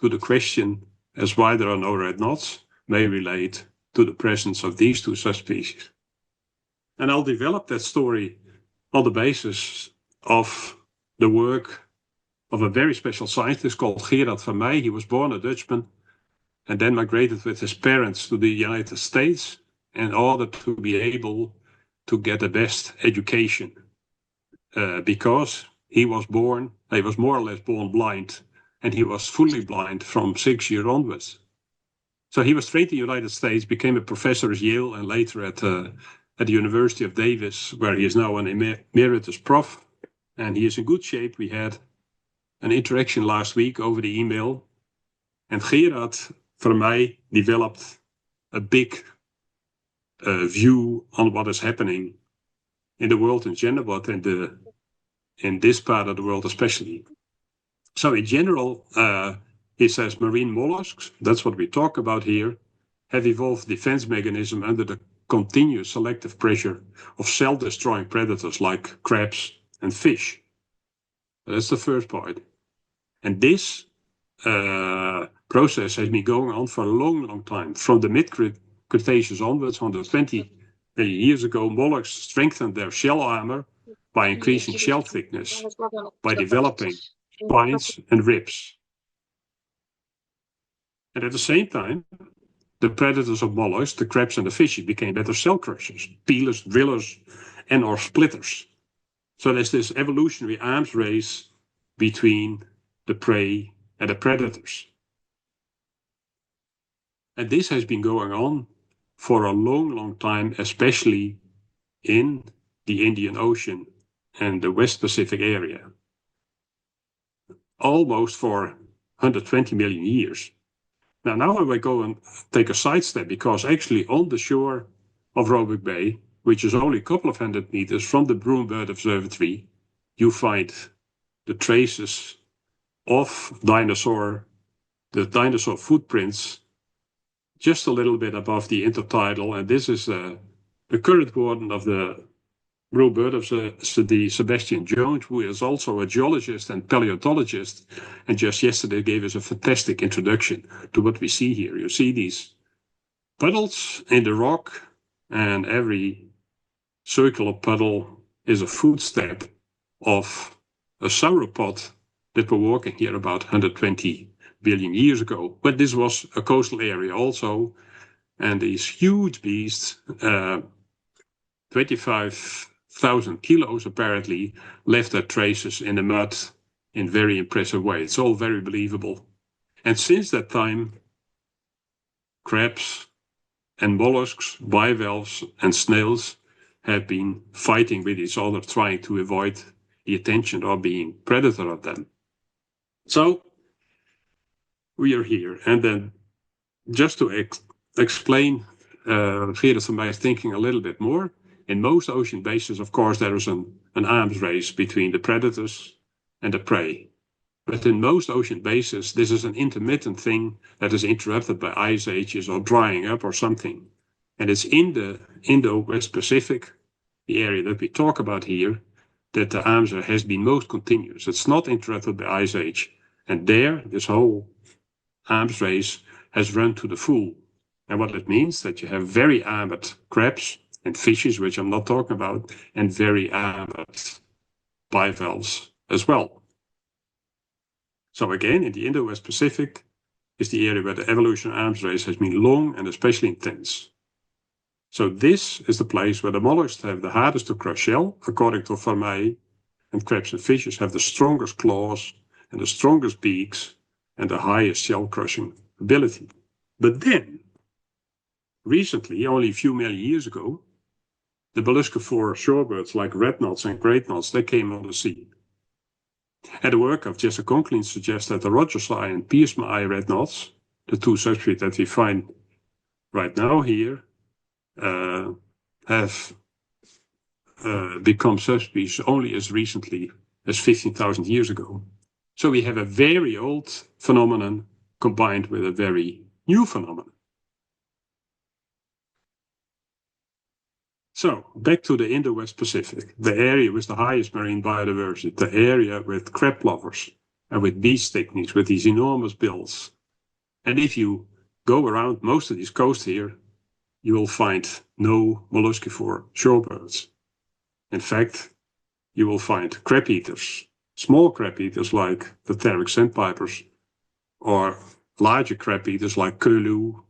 to the question as why there are no red knots may relate to the presence of these two subspecies. And I'll develop that story on the basis of the work of a very special scientist called Gerard van Meij. He was born a Dutchman and then migrated with his parents to the United States in order to be able to get the best education because he was more or less born blind, and he was fully blind from 6 years onwards. So he was trained in the United States, became a professor at Yale and later at the University of Davis, where he is now an emeritus prof, and he is in good shape. We had an interaction last week over the email, and Gerard van Meij developed a big view on what is happening in the world in general, but in this part of the world especially. So in general, he says marine mollusks, that's what we talk about here, have evolved defense mechanism under the continuous selective pressure of cell-destroying predators like crabs and fish. That's the first point. And this process has been going on for a long, long time. From the mid-Cretaceous onwards, 120 million years ago, mollusks strengthened their shell armor by increasing shell thickness, by developing spines and ribs. And at the same time, the predators of mollusks, the crabs and the fishes, became better cell crushers, peelers, drillers, and or splitters. So there's this evolutionary arms race between the prey and the predators. And this has been going on for a long, long time, especially in the Indian Ocean and the West Pacific area. Almost for 120 million years. Now I will go and take a sidestep, because actually on the shore of Roebuck Bay, which is only a couple of 100 meters from the Shorebird Observatory, you find the traces of the dinosaur footprints just a little bit above the intertidal. And this is the current warden of the Shorebird Observatory, Sebastian Jones, who is also a geologist and paleontologist, and just yesterday gave us a fantastic introduction to what we see here. You see these puddles in the rock, and every circular puddle is a footstep of a sauropod that were walking here about 120 billion years ago. But this was a coastal area also, and these huge beasts, 25,000 kilos apparently, left their traces in the mud in very impressive way. It's all very believable. And since that time, crabs and mollusks, bivalves and snails have been fighting with each other, trying to avoid the attention or being predator of them. So we are here. And then just to explain Gerard van Meij's thinking a little bit more, in most ocean basins, of course, there is an arms race between the predators and the prey. But in most ocean basins, this is an intermittent thing that is interrupted by ice ages or drying up or something. And it's in the Indo-West Pacific, the area that we talk about here, that the arms race has been most continuous. It's not interrupted by ice age. And there, this whole arms race has run to the full. And what it means, that you have very armored crabs and fishes, which I'm not talking about, and very armored bivalves as well. So again, in the Indo-West Pacific is the area where the evolutionary arms race has been long and especially intense. So this is the place where the mollusks have the hardest to crush shell, according to Van Meij, and crabs and fishes have the strongest claws and the strongest beaks and the highest shell crushing ability. But then, recently, only a few million years ago, the molluscivore shorebirds like red knots and great knots, they came on the sea. And the work of Jesse Conklin suggests that the Rogers eye and Pierceman eye red knots, the two subspecies that we find right now here, have become subspecies only as recently as 15,000 years ago. So we have a very old phenomenon combined with a very new phenomenon. So back to the Indo-West Pacific, the area with the highest marine biodiversity, the area with crab lovers and with beach techniques, with these enormous bills. And if you go around most of these coasts here, you will find no molluscivore shorebirds. In fact, you will find crab eaters, small crab eaters like the pteric sandpipers, or larger crab eaters like curlew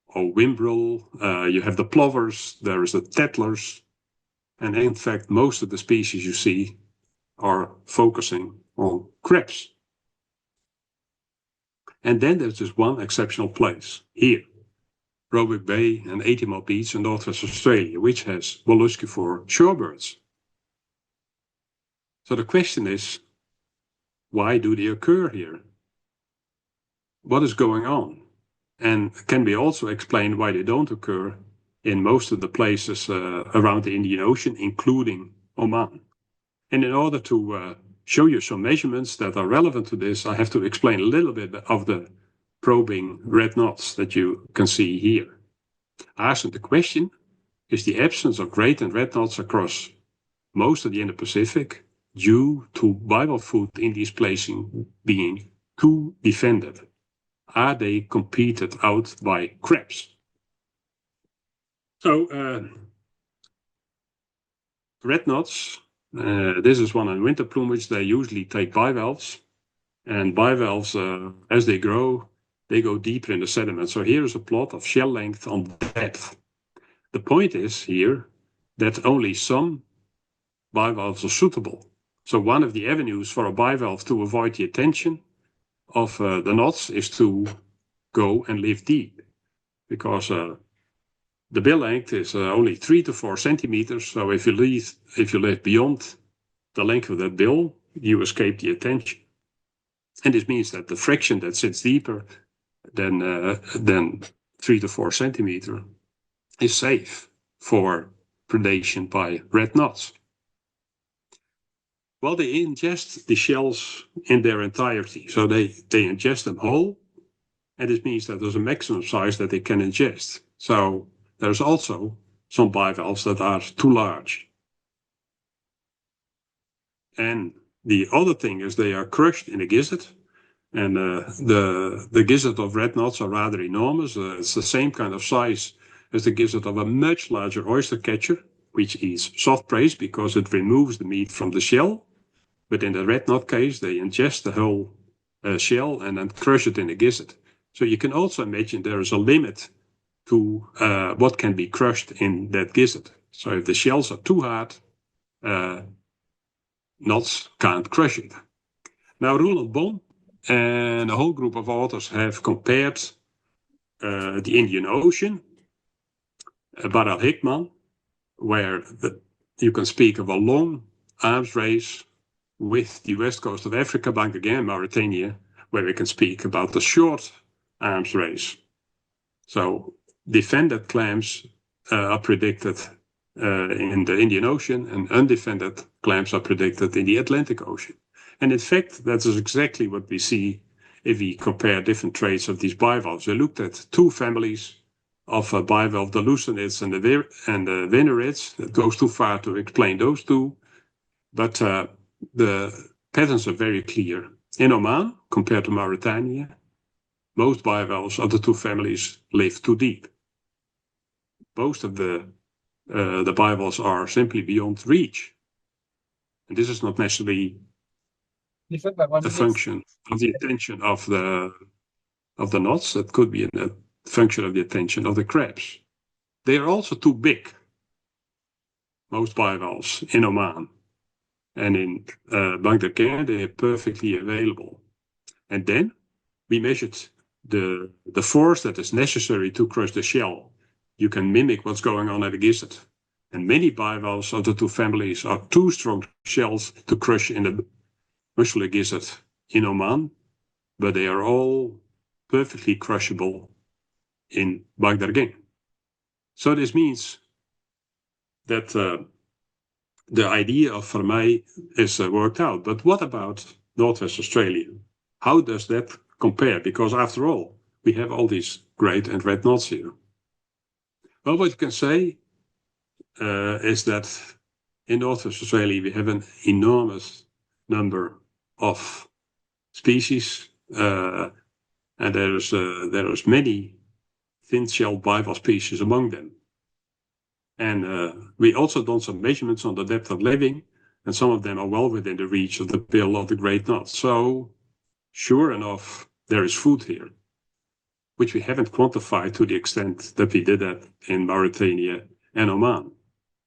or wimbrel. You have the plovers, there is the tattlers, and in fact, most of the species you see are focusing on crabs. And then there's just one exceptional place, here, Roebuck Bay and Atimol Beach in Northwest Australia, which has molluscivore shorebirds. So the question is, why do they occur here? What is going on? And can we also explain why they don't occur in most of the places around the Indian Ocean, including Oman? And in order to show you some measurements that are relevant to this, I have to explain a little bit of the probing red knots that you can see here. Asking the question, is the absence of great and red knots across most of the Indo-Pacific due to bivalve food in these places being too defended? Are they competed out by crabs? So, red knots, this is one in winter plumage. They usually take bivalves, and bivalves, as they grow, they go deeper in the sediment. So here is a plot of shell length on depth. The point is here that only some bivalves are suitable. So one of the avenues for a bivalve to avoid the attention of the knots is to go and live deep, because the bill length is only 3 to 4 centimeters. So if you live beyond the length of that bill, you escape the attention. And this means that the fraction that sits deeper than 3 to 4 centimeters is safe for predation by red knots. Well, they ingest the shells in their entirety. So they ingest them whole. And this means that there's a maximum size that they can ingest. So there's also some bivalves that are too large. And the other thing is they are crushed in a gizzard. And the gizzard of red knots are rather enormous. It's the same kind of size as the gizzard of a much larger oyster catcher, which eats soft prey because it removes the meat from the shell. But in the red knot case, they ingest the whole shell and then crush it in the gizzard. So you can also imagine there is a limit to what can be crushed in that gizzard. So if the shells are too hard, knots can't crush it. Now, Roland Bon and a whole group of authors have compared the Indian Ocean, Baral Hickman, where you can speak of a long arms race, with the west coast of Africa, Bangladesh, Mauritania, where we can speak about the short arms race. So defended clams are predicted in the Indian Ocean, and undefended clams are predicted in the Atlantic Ocean. And in fact, that is exactly what we see if we compare different traits of these bivalves. We looked at two families of bivalve, the lucinids and the venerids. It goes too far to explain those two, but the patterns are very clear. In Oman, compared to Mauritania, most bivalves of the two families live too deep. Most of the bivalves are simply beyond reach. And this is not necessarily a function of the attention of the knots. It could be a function of the attention of the crabs. They are also too big, most bivalves in Oman. And in Bangladesh, they are perfectly available. And then we measured the force that is necessary to crush the shell. You can mimic what's going on at a gizzard. And many bivalves of the two families are too strong shells to crush in the mussel gizzard in Oman, but they are all perfectly crushable in Bagdargeng. So this means that the idea of Vermeij is worked out. But what about Northwest Australia? How does that compare? Because after all, we have all these great and red knots here. Well, what you can say is that in Northwest Australia, we have an enormous number of species, and there's many thin-shelled bivalve species among them. And we also done some measurements on the depth of living, and some of them are well within the reach of the bill of the great knot. So, sure enough, there is food here, which we haven't quantified to the extent that we did that in Mauritania and Oman.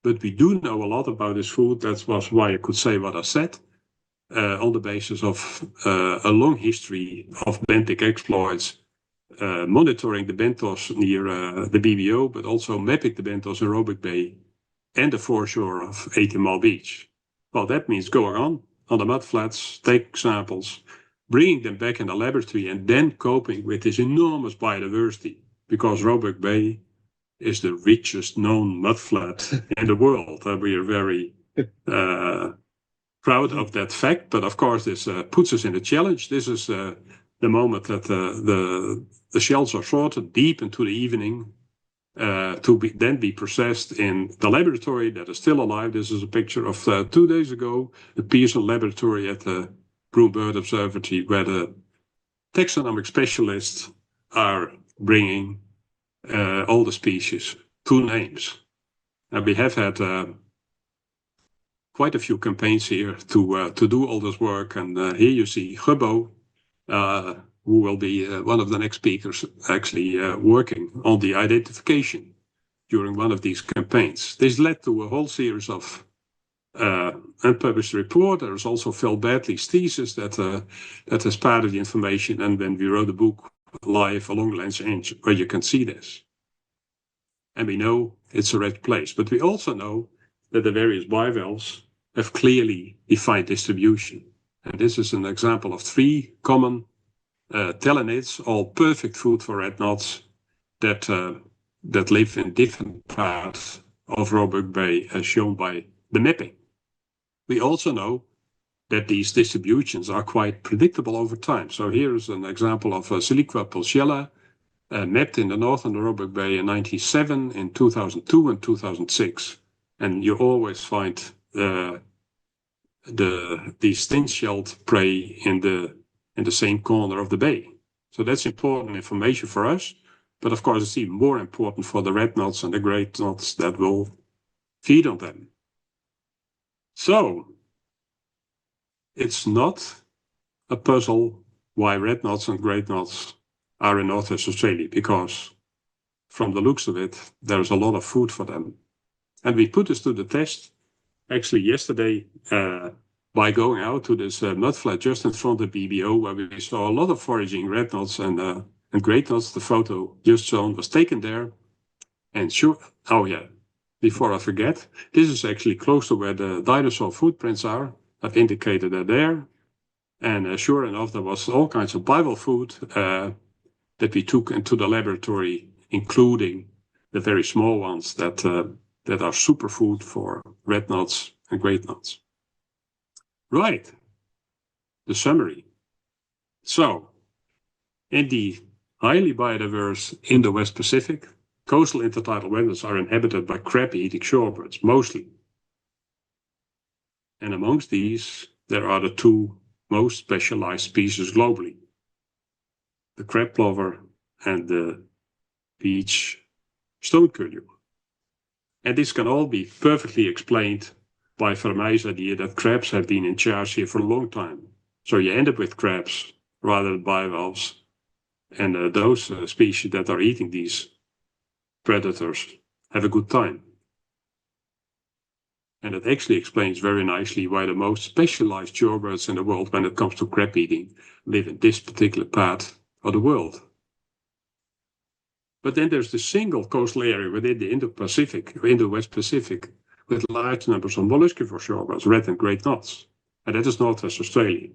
But we do know a lot about this food. That was why I could say what I said, on the basis of a long history of benthic exploits, monitoring the benthos near the BBO, but also mapping the benthos in Roebuck Bay and the foreshore of 18 Mile Beach. Well, that means going on the mudflats, take samples, bringing them back in the laboratory, and then coping with this enormous biodiversity, because Roebuck Bay is the richest known mudflat in the world. We are very proud of that fact, but of course this puts us in a challenge. This is the moment that the shells are sorted deep into the evening to then be processed in the laboratory that is still alive. This is a picture of 2 days ago, the Pearson Laboratory at the Broome Bird Observatory, where the taxonomic specialists are bringing all the species to names. And we have had quite a few campaigns here to do all this work. And here you see Gubbo, who will be one of the next speakers, actually working on the identification during one of these campaigns. This led to a whole series of unpublished report. There's also Phil Badley's thesis that is part of the information. And then we wrote a book, Live Along Land's Edge, where you can see this. And we know it's a red place. But we also know that the various bivalves have clearly defined distribution. And this is an example of 3 common telenids, all perfect food for red knots that live in different parts of Roebuck Bay, as shown by the mapping. We also know that these distributions are quite predictable over time. So here is an example of Siliqua pulchella, mapped in the northern Roebuck Bay in 1907, in 2002 and 2006. And you always find these thin-shelled prey in the same corner of the bay. So that's important information for us. But of course, it's even more important for the red knots and the great knots that will feed on them. So it's not a puzzle why red knots and great knots are in Northwest Australia, because from the looks of it, there's a lot of food for them. And we put this to the test actually yesterday by going out to this mudflat just in front of BBO, where we saw a lot of foraging red knots and great knots. The photo just shown was taken there. And sure, oh yeah, before I forget, this is actually close to where the dinosaur footprints are. I've indicated that there. And sure enough, there was all kinds of bivalve food that we took into the laboratory, including the very small ones that are superfood for red knots and great knots. Right, the summary. So, in the highly biodiverse Indo-West Pacific, coastal intertidal wetlands are inhabited by crab-eating shorebirds, mostly. And amongst these, there are the 2 most specialized species globally: the crab plover and the beach stone curlew. And this can all be perfectly explained by Vermeij's idea that crabs have been in charge here for a long time. So you end up with crabs rather than bivalves, and those species that are eating these predators have a good time. And it actually explains very nicely why the most specialized shorebirds in the world when it comes to crab eating live in this particular part of the world. But then there's the single coastal area within the Indo-Pacific, Indo-West Pacific, with large numbers of molluscivorous shorebirds, red and great knots. And that is Northwest Australia.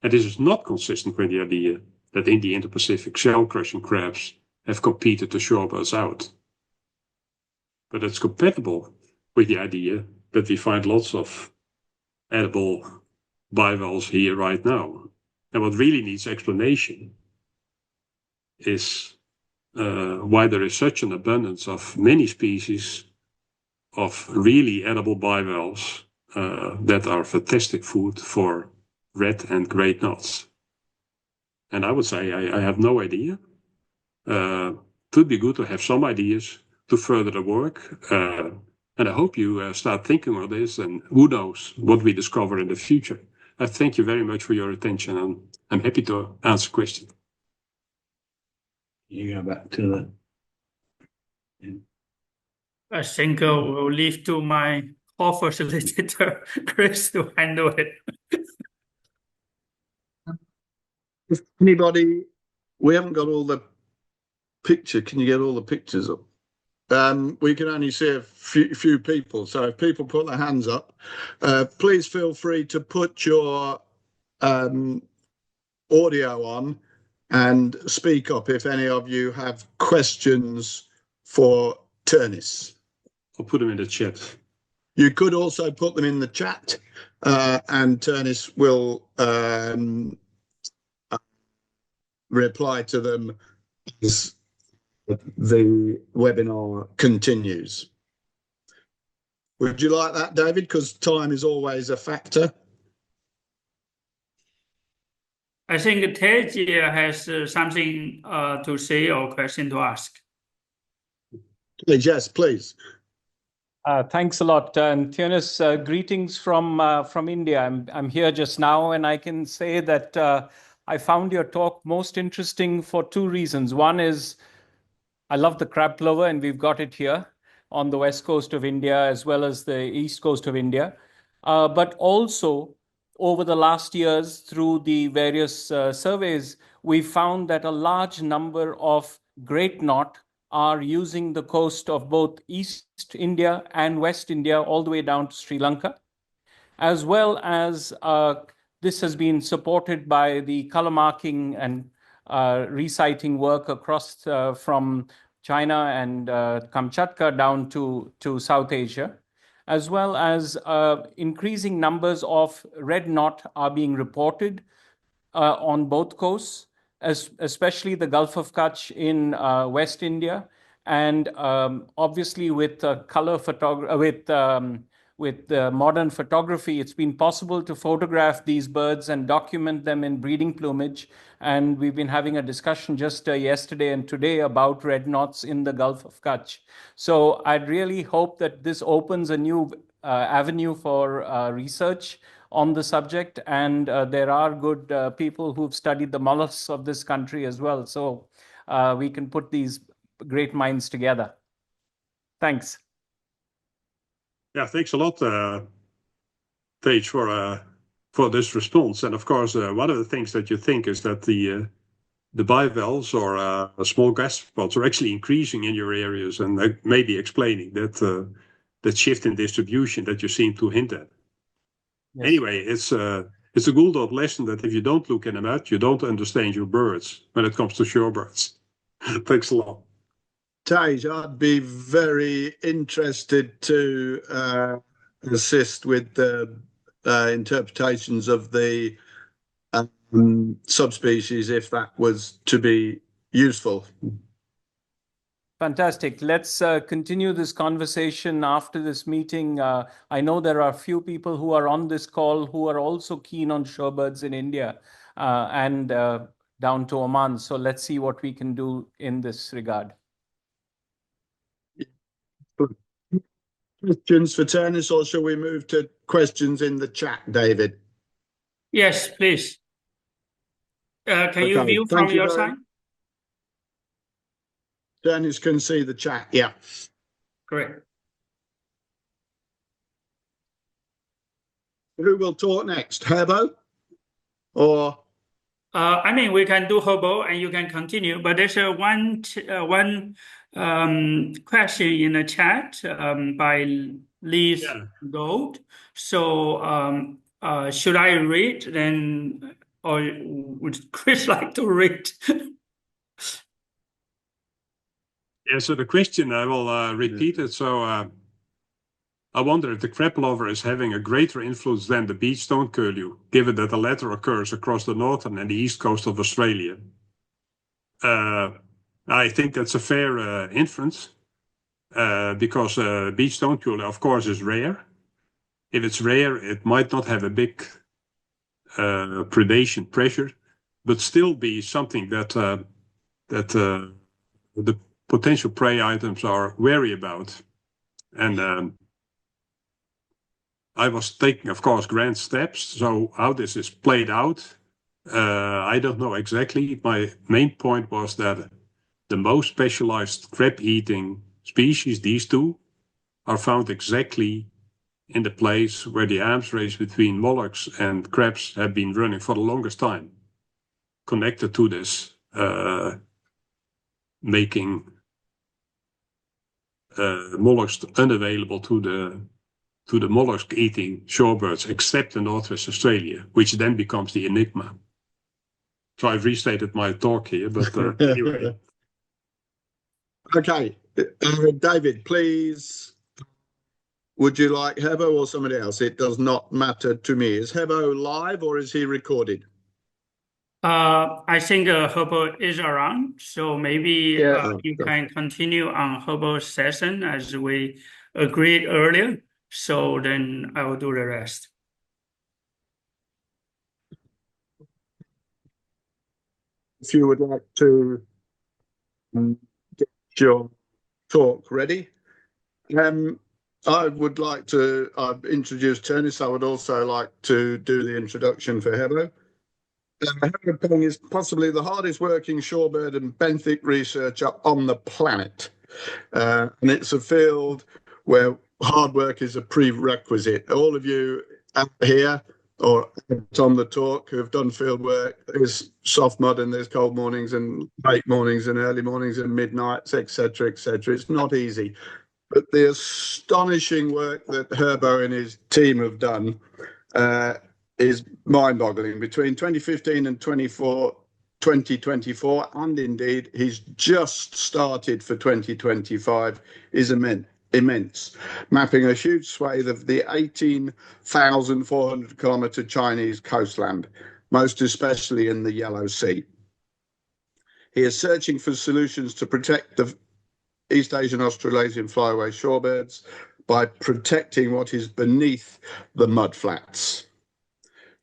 And this is not consistent with the idea that in the Indo-Pacific shell-crushing crabs have competed the shorebirds out. But it's compatible with the idea that we find lots of edible bivalves here right now. And what really needs explanation is why there is such an abundance of many species of really edible bivalves that are fantastic food for red and great knots. And I would say I have no idea. It would be good to have some ideas to further the work. And I hope you start thinking on this, and who knows what we discover in the future. I thank you very much for your attention, and I'm happy to answer questions. You go back to the. I think we'll leave to my co-facilitator, Chris, to handle it. If anybody, we haven't got all the picture. Can you get all the pictures up? We can only see a few people. So if people put their hands up, please feel free to put your audio on and speak up if any of you have questions for Turnus. I'll put them in the chat. You could also put them in the chat, and Turnus will reply to them as the webinar continues. Would you like that, David? Because time is always a factor. I think Tej has something to say or question to ask. Yes, please. Thanks a lot. And Turnus, greetings from India. I'm here just now, and I can say that I found your talk most interesting for two reasons. One is I love the crab plover, and we've got it here on the west coast of India as well as the east coast of India. But also, over the last years, through the various surveys, we found that a large number of great knot are using the coast of both East India and West India, all the way down to Sri Lanka, as well as this has been supported by the color marking and reciting work across from China and Kamchatka down to South Asia, as well as increasing numbers of red knot are being reported on both coasts, especially the Gulf of Kutch in West India, and obviously with color photography, with modern photography, it's been possible to photograph these birds and document them in breeding plumage. And we've been having a discussion just yesterday and today about red knots in the Gulf of Kutch. So I'd really hope that this opens a new avenue for research on the subject. And there are good people who've studied the mollusks of this country as well. So we can put these great minds together. Thanks. Yeah, thanks a lot, Paige, for this response. And of course, one of the things that you think is that the bivalves or small gastropods are actually increasing in your areas, and maybe explaining that that shift in distribution that you seem to hint at. Yes. Anyway, it's a good lesson that if you don't look in the mud, you don't understand your birds when it comes to shorebirds. Thanks a lot. Tej, I'd be very interested to assist with the interpretations of the subspecies if that was to be useful. Fantastic. Let's continue this conversation after this meeting. I know there are a few people who are on this call who are also keen on shorebirds in India and down to Oman. So let's see what we can do in this regard. Questions for Turnus, or shall we move to questions in the chat, David? Yes, please. Can you view from your side? Turnus can see the chat, yeah. Great. Who will talk next, Herbo or I mean, we can do Hobo and you can continue, but there's one question in the chat by Liz Yeah. Gold. So should I read then, or would Chris like to read? Yeah, so the question, I will repeat it. So I wonder if the crab lover is having a greater influence than the beachstone curlew, given that the latter occurs across the northern and the east coast of Australia. I think that's a fair inference, because beachstone curlew, of course, is rare. If it's rare, it might not have a big predation pressure, but still be something that the potential prey items are wary about. And I was taking, of course, grand steps. So how this is played out, I don't know exactly. My main point was that the most specialized crab-eating species, these two, are found exactly in the place where the arms race between mollusks and crabs have been running for the longest time, connected to this, making mollusks unavailable to the mollusk-eating shorebirds, except in Northwest Australia, which then becomes the enigma. So I've restated my talk here, but anyway. Okay, David, please. Would you like Hebo or somebody else? It does not matter to me. Is Hebo live or is he recorded? I think Hobo is around, so maybe you can continue on Hobo's session as we agreed earlier. So then I will do the rest. If you would like to get your talk ready. I would like to introduce Turnus. I would also like to do the introduction for Hebo. Hebo Peng is possibly the hardest working shorebird and benthic researcher on the planet. And it's a field where hard work is a prerequisite. All of you out here or on the talk who have done field work, there's soft mud and there's cold mornings and late mornings and early mornings and midnights, etc., etc. It's not easy. But the astonishing work that Herbo and his team have done is mind-boggling. Between 2015 and 2024, and indeed he's just started for 2025, is immense, mapping a huge swathe of the 18,400 kilometre Chinese coastland, most especially in the Yellow Sea. He is searching for solutions to protect the East Asian Australasian flyaway shorebirds by protecting what is beneath the mudflats.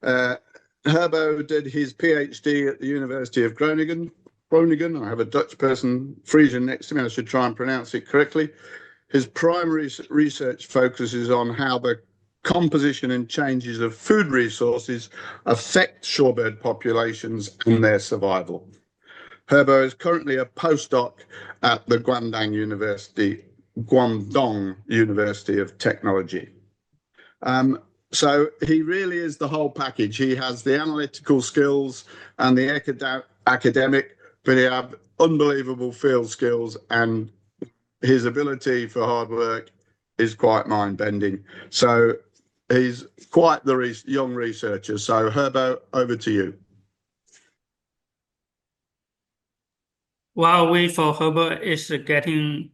Herbo did his PhD at the University of Groningen. I have a Dutch person, Frisian, next to me. I should try and pronounce it correctly. His primary research focuses on how the composition and changes of food resources affect shorebird populations and their survival. Herbo is currently a postdoc at the Guangdong University of Technology. So he really is the whole package. He has the analytical skills and the academic, but he has unbelievable field skills, and his ability for hard work is quite mind-bending. So he's quite the young researcher. So Herbo, over to you. While we for Herbert is getting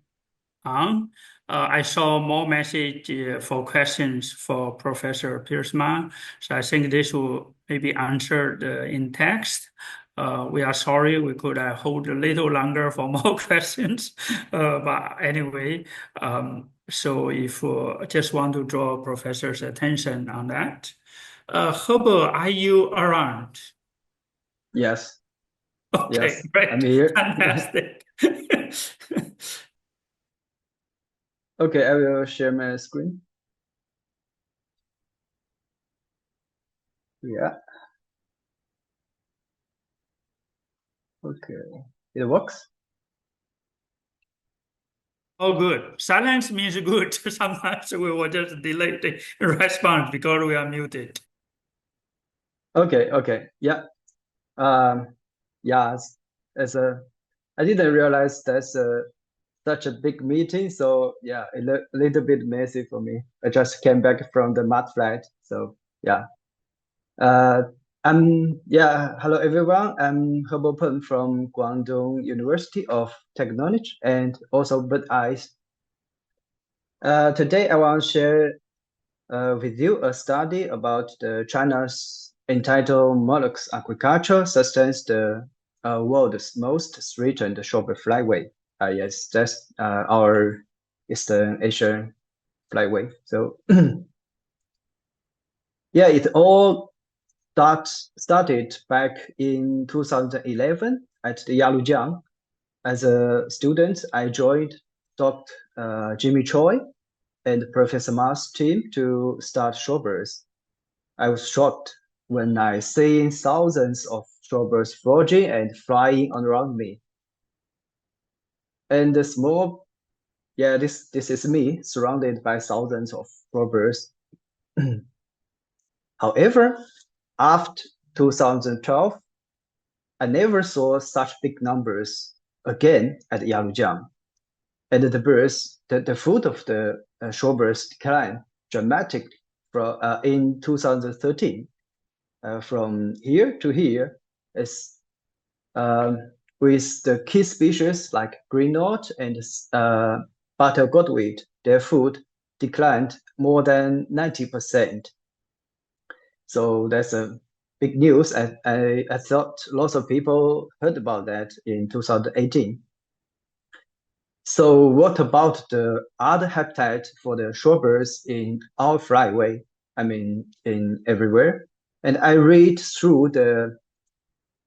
on, I saw more message for questions for Professor Piersman. So I think this will maybe answered in text. We are sorry we could hold a little longer for more questions. But anyway, so if just want to draw Professor's attention on that. Herbert, are you around? Yes. Okay, Yes, great. I'm here. Fantastic. Okay, I will share my screen. Yeah. Okay, it works. Oh, good. Silence means good. Sometimes we will just delay the response because we are muted. Okay, yeah. Yeah, I didn't realize that's such a big meeting. So yeah, a little bit messy for me. I just came back from the mud flight. So yeah. Hello everyone. I'm Herbal Peng from Guangdong University of Technology and also Bird Eyes. Today I want to share with you a study about China's entitled mollusks agriculture sustains the world's most threatened shorebird flyway. Yes, that's our Eastern Asian flyway. So yeah, it all started back in 2011 at the Yalujiang. As a student, I joined Dr. Jimmy Choi and Professor Ma's team to start shorebirds. I was shocked when I seen thousands of shorebirds foraging and flying around me. And the small, yeah, this is me surrounded by thousands of shorebirds. However, after 2012, I never saw such big numbers again at Yalujiang. And the birds, the food of the shorebirds declined dramatically in 2013. From here to here is with the key species like green knot and butter godwit, their food declined more than 90%. So that's a big news. I thought lots of people heard about that in 2018. So what about the other habitat for the shorebirds in our flyway? I mean, in everywhere. And I read through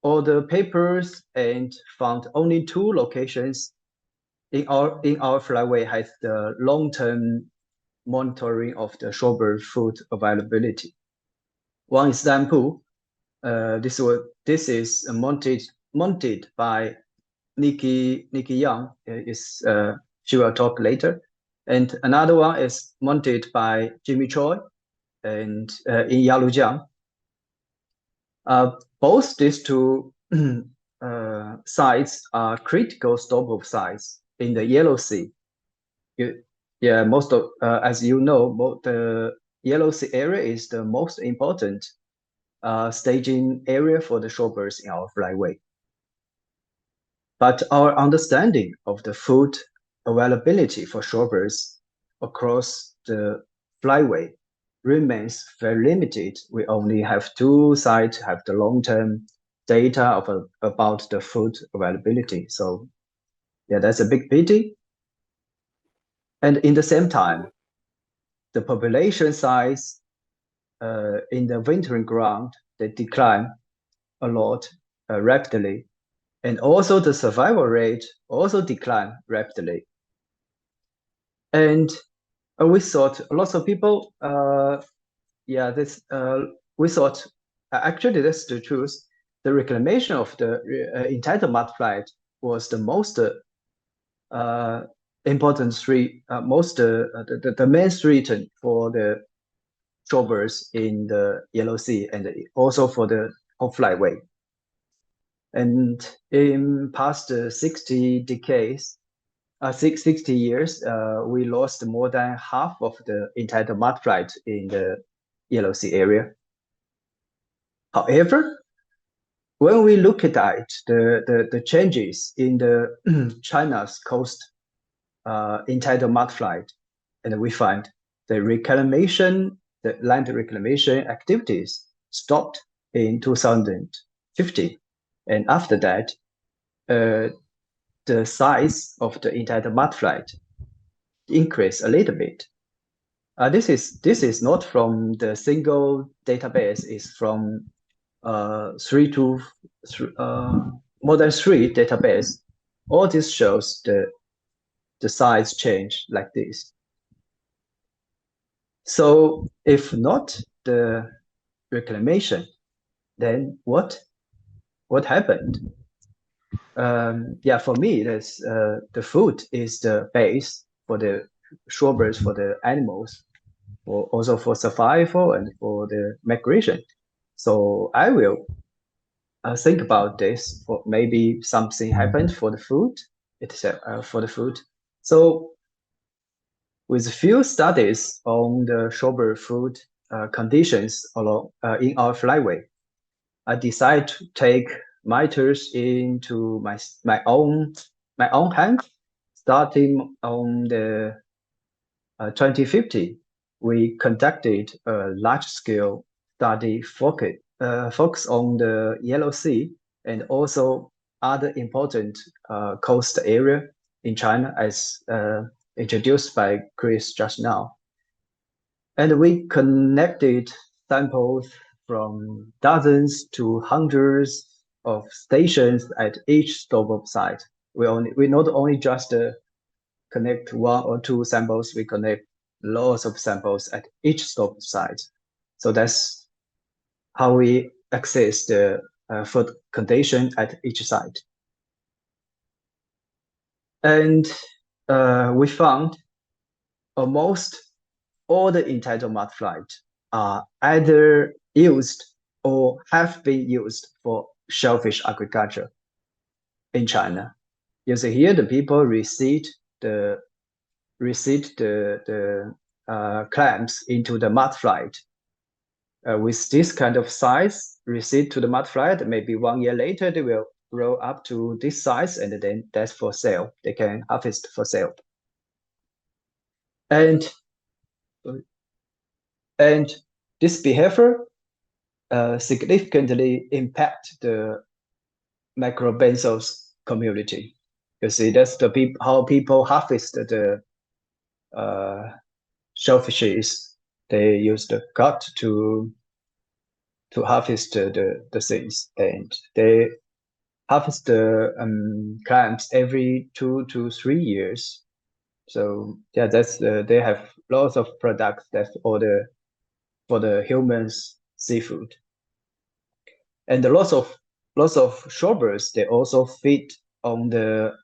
all the papers and found only 2 locations in our flyway has the long-term monitoring of the shorebird food availability. One example, this is monitored by Nikki Young. She will talk later, and another one is monitored by Jimmy Choi, and in Yalujiang. Both these 2 sites are critical stopover sites in the Yellow Sea. Most of, as you know, the Yellow Sea area is the most important staging area for the shorebirds in our flyway. But our understanding of the food availability for shorebirds across the flyway remains very limited. We only have 2 sites have the long-term data about the food availability. So yeah, that's a big pity. And in the same time, the population size in the wintering ground, they decline a lot rapidly. And also the survival rate also declined rapidly. And we thought lots of people, we thought actually that's the truth. The reclamation of the entitled mudflight was the most important the main threat for the shorebirds in the Yellow Sea and also for the whole flyway. And in past 60 decades, 60 years, we lost more than half of the entitled mudflight in the Yellow Sea area. However, when we look at it, the changes in the China's coast entitled mudflight, and we find the land reclamation activities stopped in 2015. And after that, the size of the entitled mudflight increased a little bit. This is not from the single database. It's from more than 3 database. All this shows the size change like this. So if not the reclamation, then what happened? For me, the food is the base for the shorebirds, for the animals, also for survival and for the migration. So I will think about this, or maybe something happened for the food for the food. So with few studies on the shorebird food conditions along in our flyway, I decided to take matters into my own hand. Starting on the 2050, we conducted a large-scale study focus on the Yellow Sea and also other important coast area in China, as introduced by Chris just now. And we connected samples from dozens to hundreds of stations at each stop site. We not only just connect one or two samples, we connect lots of samples at each stop site. So that's how we access the food condition at each site. And we found almost all the entitled mudflies are either used or have been used for shellfish agriculture in China. You see here, the people receive the clams into the mudflight. With this kind of size, receipt to the mudflight, maybe 1 year later, they will grow up to this size, and then that's for sale. They can harvest for sale. And this behavior significantly impact the microbenzoes community. You see, that's how people harvest the shellfishes. They use the gut to harvest the things, and they harvest the clams every 2 to 3 years. So yeah, that's they have lots of products that's for the humans seafood, and lots of shorebirds. They also feed on the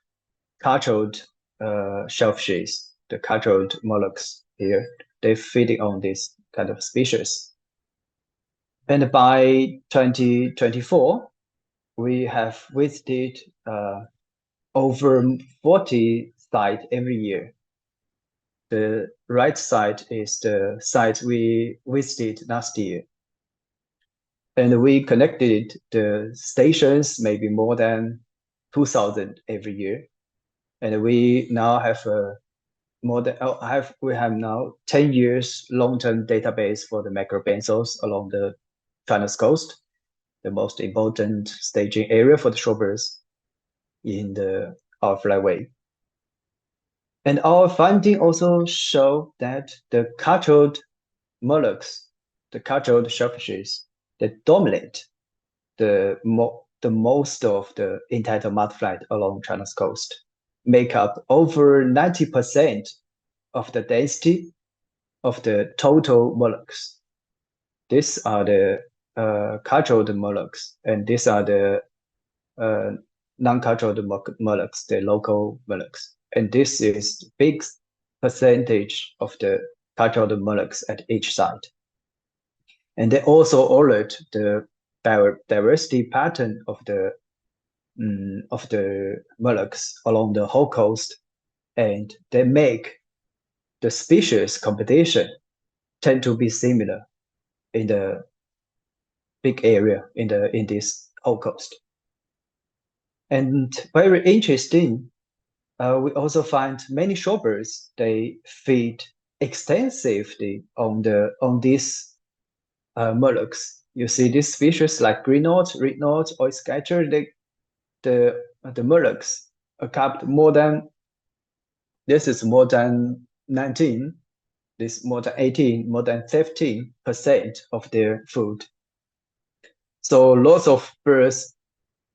cutthroat shellfishes, the cutthroat mollusks here. They feeding on this kind of species. And by 2024, we have visited over 40 sites every year. The right side is the site we visited last year. And we connected the stations, maybe more than 2,000 every year. And we now have we have now 10 years long-term database for the macrobenzoes along the China's coast, the most important staging area for the shorebirds in our flyway. And our finding also show that the cutthroat mollusks, the cutthroat shellfishes, that dominate the most of the entitled mudflies along China's coast, make up over 90% of the density of the total mollusks. These are the cutthroat mollusks, and these are the non-cutthroat mollusks, the local mollusks. And this is big percentage of the cutthroat mollusks at each site. And they also alert the diversity pattern of the mollusks along the whole coast, and they make the species competition tend to be similar in the big area in this whole coast. And very interesting, we also find many shorebirds, they feed extensively on these mollusks. You see these species like green knot, red knot, or scatter, the mollusks account more than 19, this more than 18, more than 15% of their food. So lots of birds,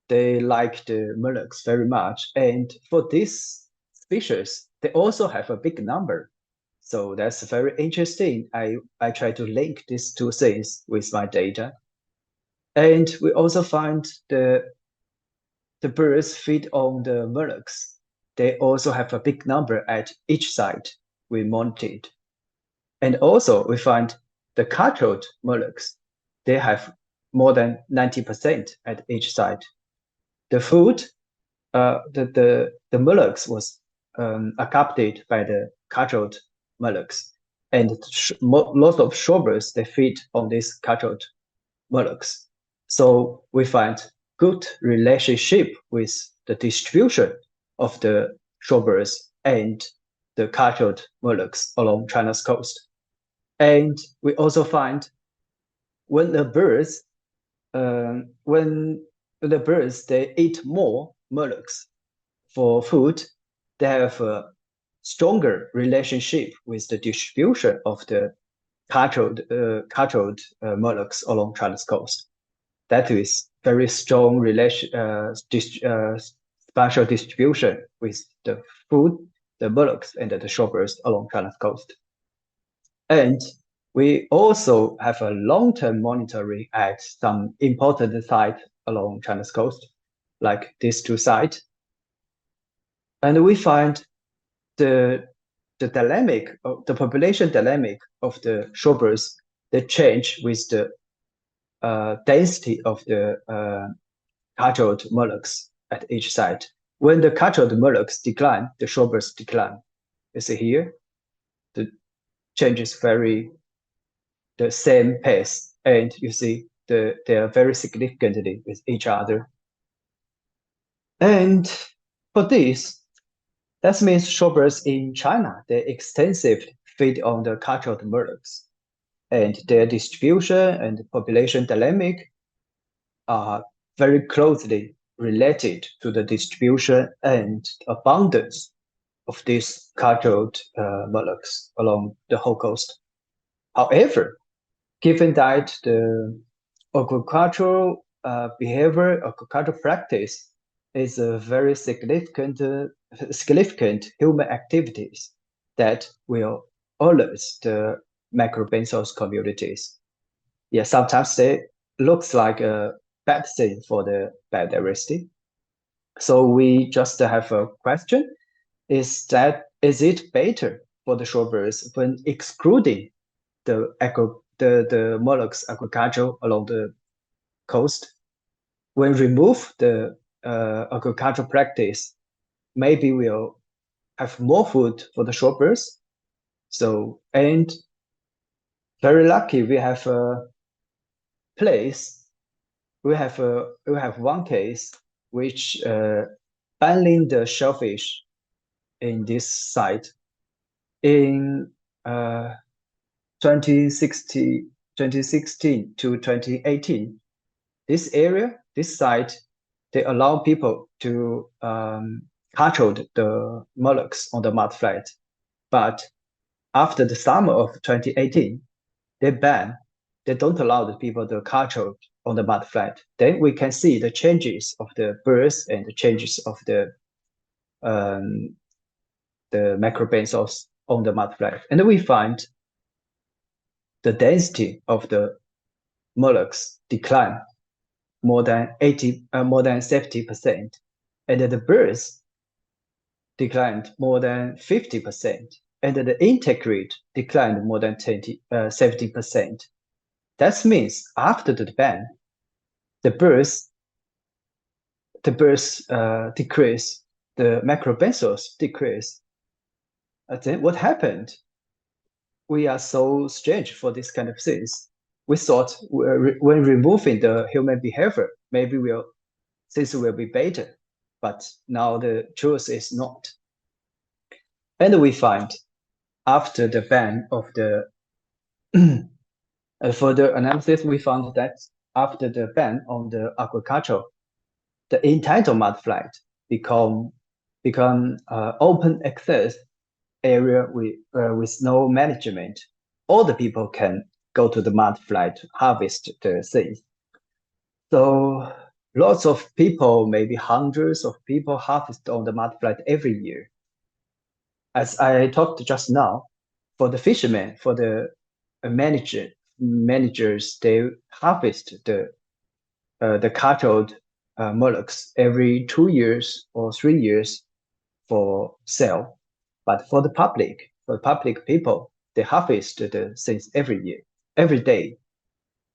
they like the mollusks very much. And for this species, they also have a big number. So that's very interesting. I try to link these two things with my data. And we also find the birds feed on the mollusks. They also have a big number at each site we monitored. And also we find the cutthroat mollusks, they have more than 90% at each site. The food, the mollusks was accompanied by the cutthroat mollusks, and lots of shorebirds they feed on these cutthroat mollusks. So we find good relationship with the distribution of the shorebirds and the cutthroat mollusks along China's coast. And we also find when the birds they eat more mollusks for food, they have a stronger relationship with the distribution of the cutthroat mollusks along China's coast. That is very strong spatial distribution with the food, the mollusks, and the shorebirds along China's coast. And we also have a long-term monitoring at some important sites along China's coast, like these two sites. And we find the dynamic, the population dynamic of the shorebirds, they change with the density of the cutthroat mollusks at each site. When the cutthroat mollusks decline, the shorebirds decline. You see here, the change is the same pace, and you see they are very significantly with each other. And for this, that means shorebirds in China, they extensively feed on the cutthroat mollusks, and their distribution and population dynamic are very closely related to the distribution and abundance of these cutthroat mollusks along the whole coast. However, given that the agricultural behavior, agricultural practice is a very significant human activities that will alert the microbenthos communities. Yeah, sometimes they looks like a bad thing for the biodiversity. So we just have a question: is it better for the shorebirds when excluding the mollusks agriculture along the coast? When remove the agricultural practice, maybe we'll have more food for the shorebirds. So, and very lucky we have a place. We have one case which banning the shellfish in this site in 2016 to 2018. This area, this site, they allow people to cutthroat the mollusks on the mudflat. But after the summer of 2018, they don't allow the people to cutthroat on the mudflat. Then we can see the changes of the birds and the changes of the macrobenthos on the mudflat. And we find the density of the mollusks decline more than 70%, and the birds declined more than 50%, and the intake rate declined more than 70%. That means after the ban, the birds decrease, the macrobenthos decrease. Then what happened? We are so strange for this kind of things. We thought when removing the human behavior, maybe things will be better, but now the truth is not. And we find after the ban of the further analysis, we found that after the ban on the agriculture, the entire mudflat become open access area with no management. All the people can go to the mudflat to harvest the things. So lots of people, maybe hundreds of people, harvest on the mudflat every year. As I talked just now, for the fishermen, for the managers, they harvest the cutthroat mollusks every 2 years or 3 years for sale. But for the public people, they harvest the things every year, every day,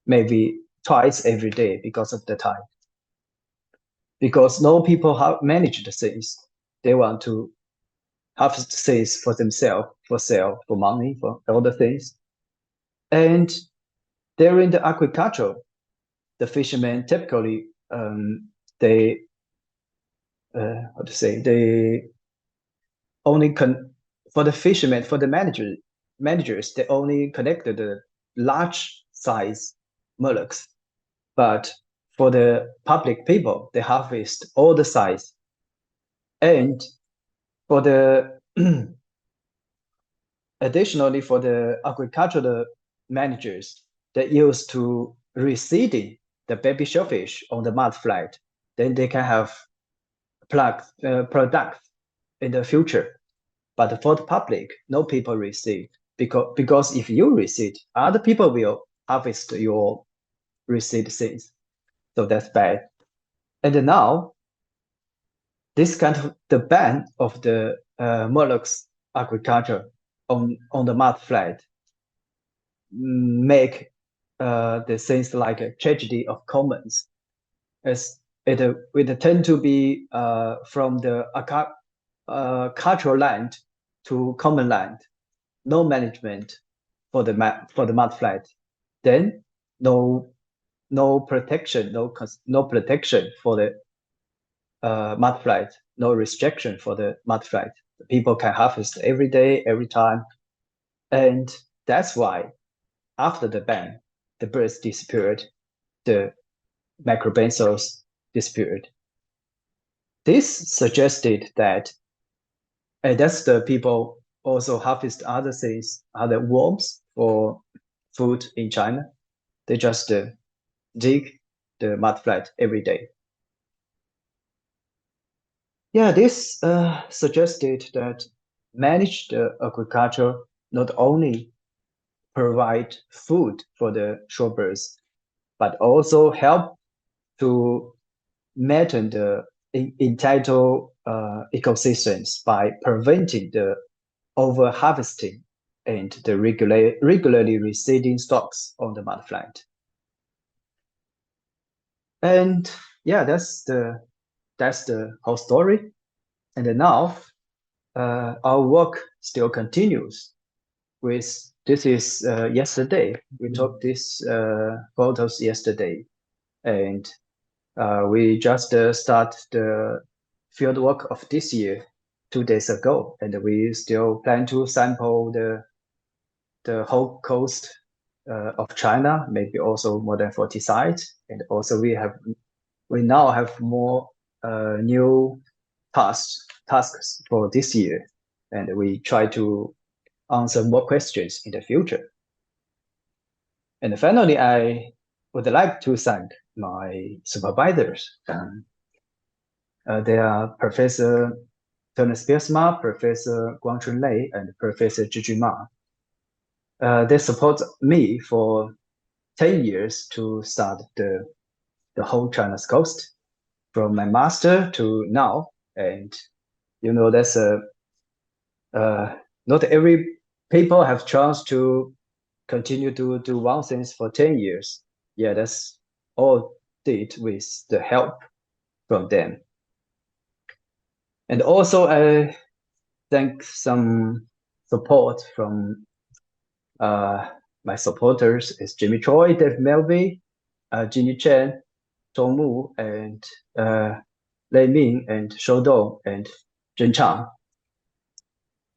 maybe twice every day because of the time. Because no people manage the things. They want to harvest things for themselves, for sale, for money, for other things. And during the agriculture, the fishermen typically they only for the fishermen, for the managers, they only collected the large size mollusks. But for the public people, they harvest all the size. And for the additionally, for the agricultural managers, they used to reseeding the baby shellfish on the mud flat. Then they can have products in the future. But for the public, no people reseed because if you reseed, other people will harvest your reseed seeds. So that's bad. And now, this kind of the ban of the mollusks agriculture on the mud flat make the things like a tragedy of commons, as it tend to be from the cultural land to common land, no management for the mud flat, then no protection, no protection for the mud flat, no restriction for the mud flat. People can harvest every day, every time, and that's why after the ban, the birds disappeared, the microbenthos disappeared. This suggested that, and that's the people also harvest other things, other worms for food in China. They just dig the mud flat every day. Yeah, this suggested that managed agriculture not only provide food for the shorebirds, but also help to maintain the entitled ecosystems by preventing the over-harvesting and the regularly receding stocks on the mud flat. And yeah, that's the whole story. And now our work still continues. This is yesterday. We took these photos yesterday, and we just start the field work of this year 2 days ago, and we still plan to sample the whole coast of China, maybe also more than 40 sites, and also we now have more new tasks for this year, and we try to answer more questions in the future. And finally, I would like to thank my supervisors. They are Professor Turnus Piersma, Professor Guangchun Lei, and Professor Zhizhi Ma. They support me for 10 years to start the whole China's coast, from my master to now. And you know, that's not every people have chance to continue to do one thing for 10 years. Yeah, that's all did with the help from them. And also I thank some support from my supporters is Jimmy Choi, Dave Melby, Ginny Chen, Zhong Mu, and Lei Ming, and Shou Dong, and Zhen Chang.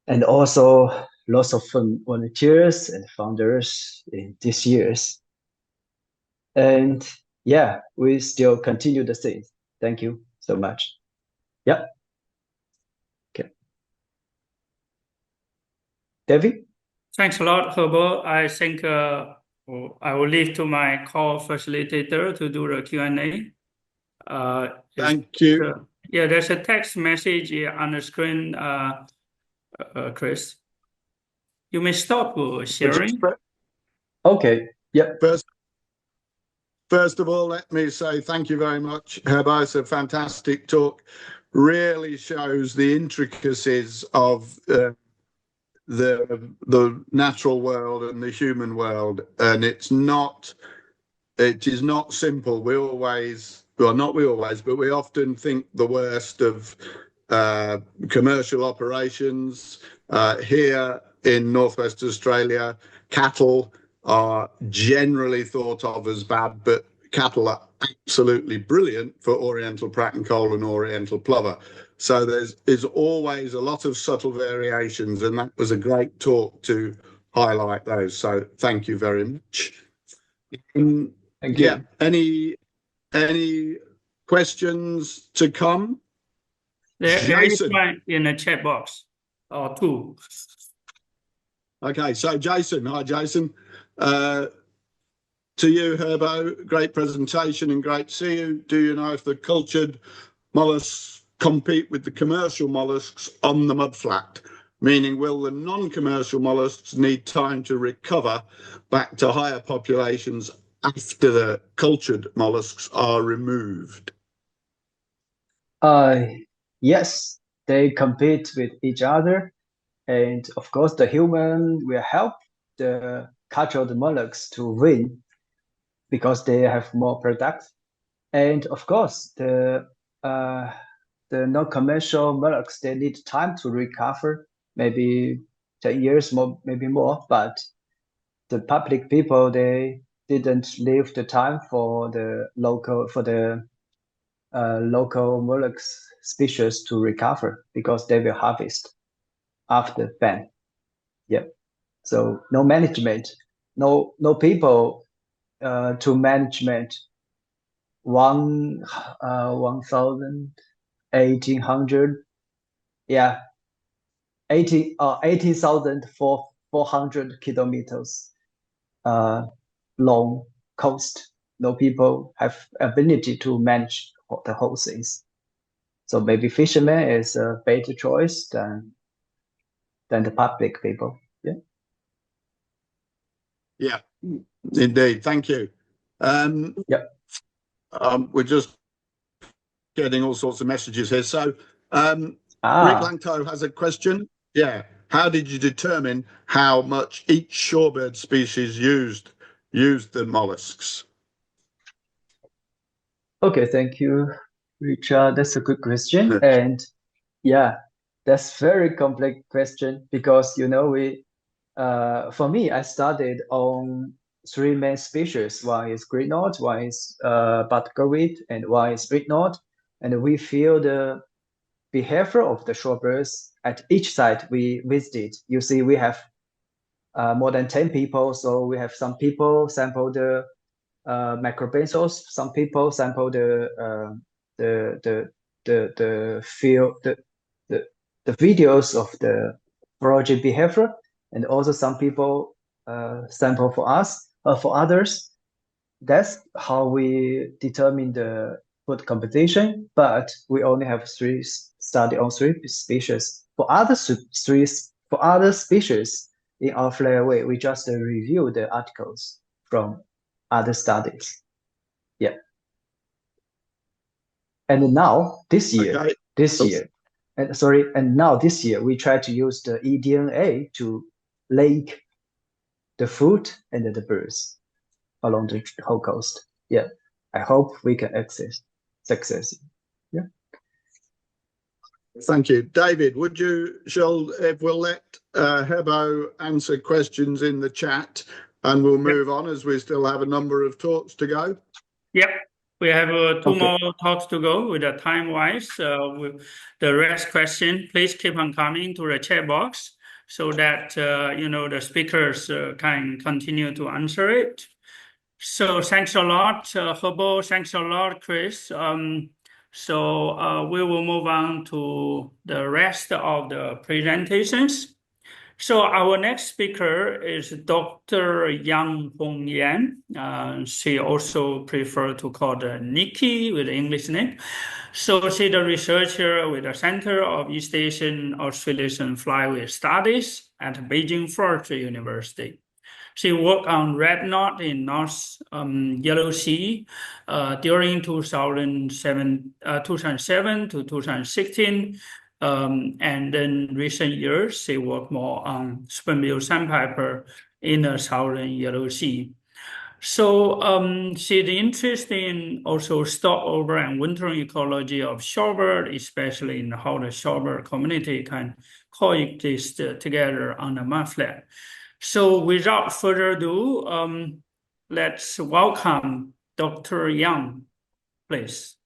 And also lots of volunteers and founders in these years. And yeah, we still continue the thing. Thank you so much. Yeah. Okay. David? Thanks a lot, Herbert. I think I will leave to my co-facilitator to do the Q&A. Thank you. Yeah, there's a text message on the screen, Chris. You may stop sharing. Okay. Yeah. First of all, let me say thank you very much, Herbert. It's a fantastic talk. Really shows the intricacies of the natural world and the human world, and it's not it is not simple. We always, well, not we always, but we often think the worst of commercial operations. Here in Northwest Australia, cattle are generally thought of as bad, but cattle are absolutely brilliant for Oriental Pratt and Cole and Oriental Plover. So there's always a lot of subtle variations, and that was a great talk to highlight those. So thank you very much. Thank you. Yeah, any questions to come? There is Jason. one in the chat box, or two. Okay, so Jason, hi Jason. To you, Herbo, great presentation and great to see you. Do you know if the cultured mollusks compete with the commercial mollusks on the mudflat? Meaning, will the non-commercial mollusks need time to recover back to higher populations after the cultured mollusks are removed? Yes, they compete with each other. And of course, the human will help the cultured mollusks to win because they have more products. And of course, the non-commercial mollusks, they need time to recover, maybe 10 years more, maybe more. But the public people, they didn't leave the time for the local mollusks species to recover because they will harvest after ban. Yeah. So no management, no people to management 1,800, yeah, 18,400 kilometers long coast. No people have ability to manage the whole things. So maybe fishermen is a better choice than the public people. Yeah. Yeah, indeed. Thank you. Yeah. We're just getting all sorts of messages here. So Rick Langto has a question. Yeah. How did you determine how much each shorebird species used the mollusks? Okay, thank you, Richard. That's a good question. And yeah, that's very complex question because, you know, for me, I studied on three main species. One is great knot, one is buttergoweed, and one is red knot. And we feel the behavior of the shorebirds at each site we visited. You see, we have more than 10 people. So we have some people sample the macrobenzos, some people sample the field, the videos of the foraging behavior, and also some people sample for us, for others. That's how we determine the food composition, but we only have study on three species. For other species in our flyaway, we just review the articles from other studies. Yeah. And now this year, Okay. and now this year we try to use the eDNA to link the food and the birds along the whole coast. Yeah. I hope we can success. Yeah. Thank you. David, if we'll let Hebo answer questions in the chat, and we'll move on as we still have a number of talks to go. Yep. We have two more talks to go with the time-wise. With the rest question, please keep on coming to the chat box so that, the speakers can continue to answer it. So thanks a lot, Hebo. Thanks a lot, Chris. So we will move on to the rest of the presentations. So our next speaker is Dr. Yang Hong Yan. She also prefer to call the Nikki with the English name. So she's a researcher with the Center of East Asian Australasian Flyway Studies at Beijing Forestry University. She worked on red knot in North Yellow Sea during 2007 to 2016. And in recent years, she worked more on spoonbill sandpiper in the southern Yellow Sea. So see the interest in also stopover and wintering ecology of shorebird, especially in how the shorebird community can coexist together on the mudflat. So without further ado, let's welcome Dr. Yang, please.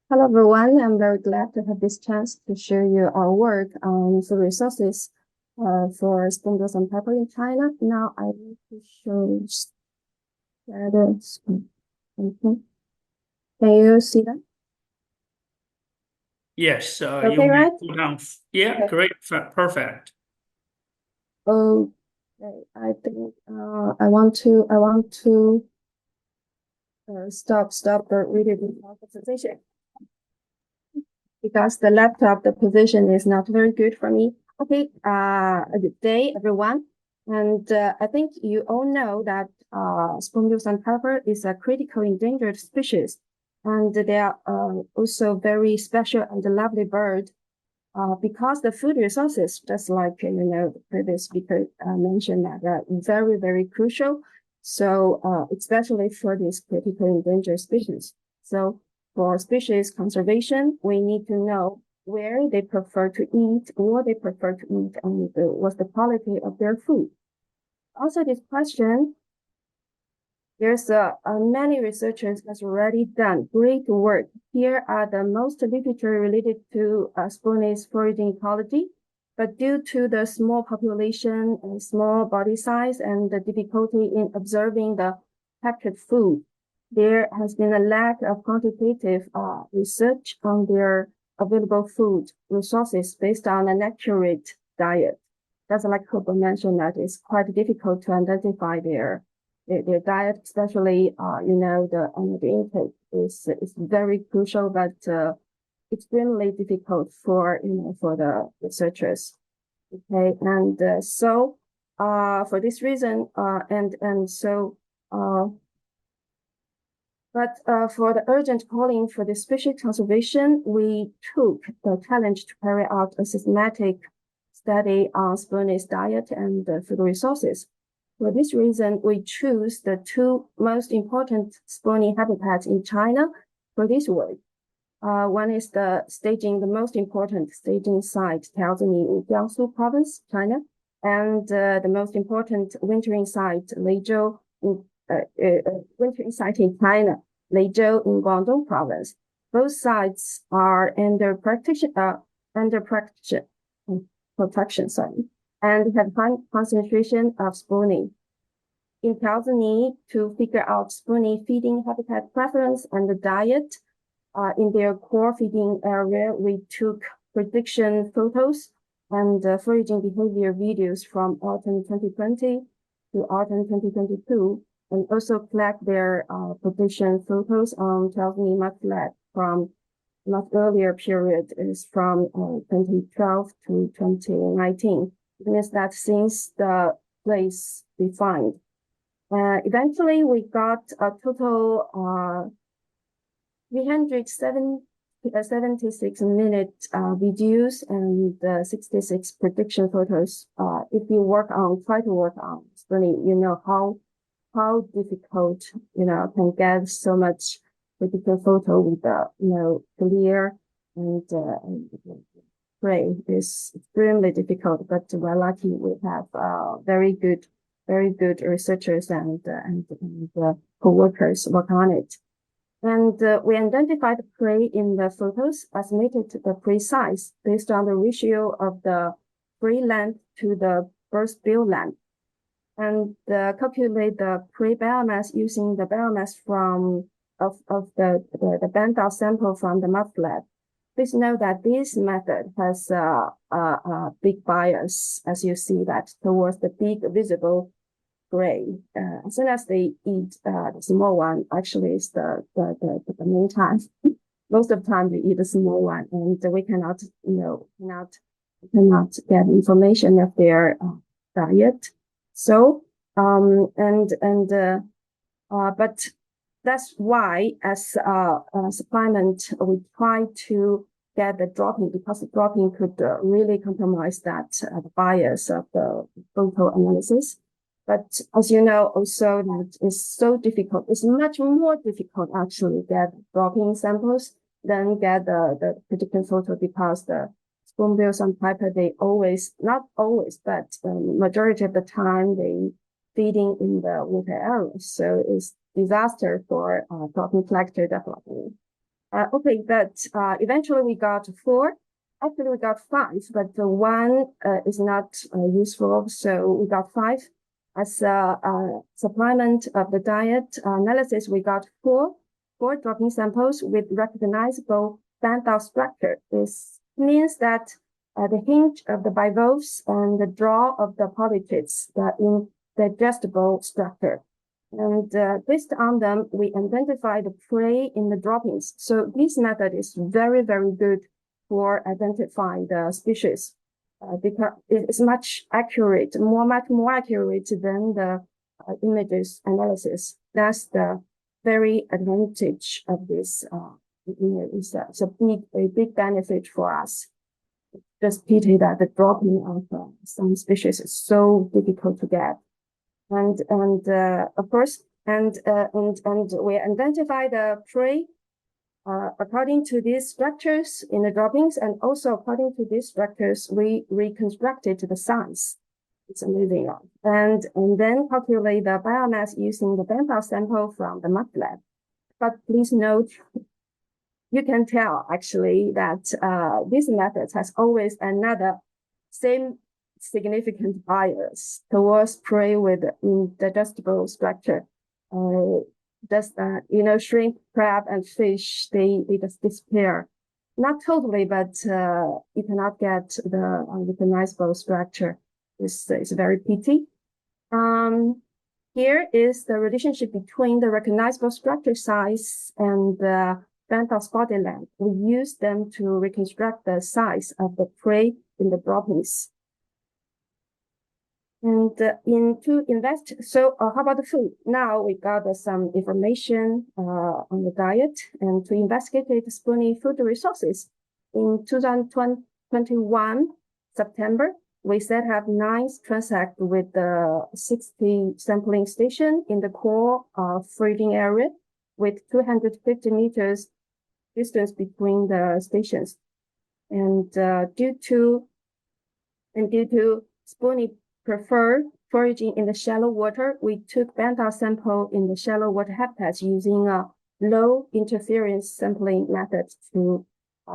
Hello, everyone. I'm very glad to have this chance to share you our work on food resources for spoonbills and pepper in China. Now I need to show that. Okay. Can you see that? Yes, Okay, you right? put down. Yeah, Okay. great, perfect. Okay, I think I want to stop the reading presentation because the laptop, the position is not very good for me. Okay, good day, everyone. And I think you all know that spoonbills and pepper is a critically endangered species. And they are also very special and lovely bird because the food resources, just like, the previous speaker mentioned, that are very, very crucial. So especially for these critically endangered species. So for species conservation, we need to know where they prefer to eat, what they prefer to eat, and what's the quality of their food. Also, this question, there's many researchers has already done great work. Here are the most literature related to spoonies foraging ecology, but due to the small population and small body size and the difficulty in observing the captured food, there has been a lack of quantitative research on their available food resources based on an accurate diet. That's like Cooper mentioned, that it's quite difficult to identify their diet, especially the energy intake is very crucial, but extremely difficult for the researchers. Okay, and so for this reason but for the urgent calling for the species conservation, we took the challenge to carry out a systematic study on spoonies diet and food resources. For this reason, we choose the two most important spoonie habitats in China for this work. One is the most important staging site, Taozheni in Jiangsu province, China, and the most important wintering site, Leizhou wintering site in China, Leizhou in Guangdong province. Both sites are under protection, and have high concentration of spooning. In Taozheni, to figure out spoonie feeding habitat preference and the diet in their core feeding area, we took prediction photos and foraging behavior videos from autumn 2020 to autumn 2022, and also collect their prediction photos on Taozheni mudflat from much earlier period, is from 2012 to 2019. It means that since the place defined. Eventually, we got a total 376 minute videos and 66 prediction photos. If you try to work on spooning, you know how difficult, can get so much prediction photo with clear and gray is extremely difficult, but we're lucky we have very good researchers and co-workers work on it. And we identified the prey in the photos, estimated the prey size based on the ratio of the prey length to the birth bill length, and calculate the prey biomass using the biomass of the Bandao sample from the mudflat. Please note that this method has a big bias, as you see that towards the big visible prey. As soon as they eat the small one, actually is the main time. Most of the time we eat the small one, and we cannot get information of their diet. So but that's why as a supplement we try to get the dropping, because the dropping could really compromise that the bias of the photo analysis. But as you know, also that is so difficult. It's much more difficult actually get dropping samples than get the critical photo, because the spoonbills and piper, they always, not always, but majority of the time they feeding in the water areas. So it's disaster for dropping collector development. Okay, but eventually we got 4. Actually, we got 5, but the one is not useful, so we got 5. As a supplement of the diet analysis, we got 4 dropping samples with recognizable band-out structure. This means that the hinge of the bivalves and the draw of the polychaetes, the indigestible structure. And based on them, we identify the prey in the droppings. So this method is very, very good for identifying the species because it's much more accurate than the images analysis. That's the very advantage of this. It's a big benefit for us. Just pity that the dropping of some species is so difficult to get. And of course, and we identify the prey according to these structures in the droppings, and also according to these structures, we reconstructed the size. It's amazing, and then calculate the biomass using the band-out sample from the mud lab. But please note, you can tell actually that this method has always another same significant bias towards prey with indigestible structure. Shrimp, crab, and fish, they just disappear. Not totally, but you cannot get the recognizable structure. It's very pity. Here is the relationship between the recognizable structure size and the band-out spotted length. We use them to reconstruct the size of the prey in the droppings. And so how about the food? Now we got some information on the diet, and to investigate the Spoonie food resources. In 2021, September, we set up 9 transect with the 60 sampling station in the core feeding area with 250 meters distance between the stations. And due to Spoonie prefer foraging in the shallow water, we took band-out sample in the shallow water habitats using a low interference sampling method to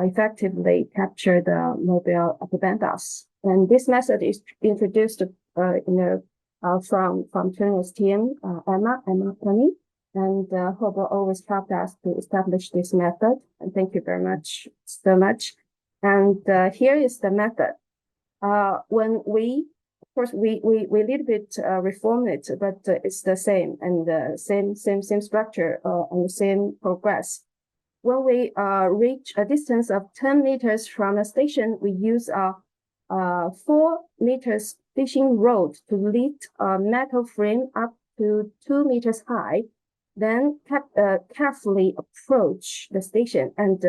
effectively capture the mobile band-outs. And this method is introduced, from Turner's team, Emma Tony, and Hobo always helped us to establish this method. And thank you very much, so much. And here is the method. When we little bit reform it, but it's the same and same structure and the same progress. When we reach a distance of 10 meters from the station, we use a 4 meters fishing rod to lift a metal frame up to 2 meters high, then carefully approach the station and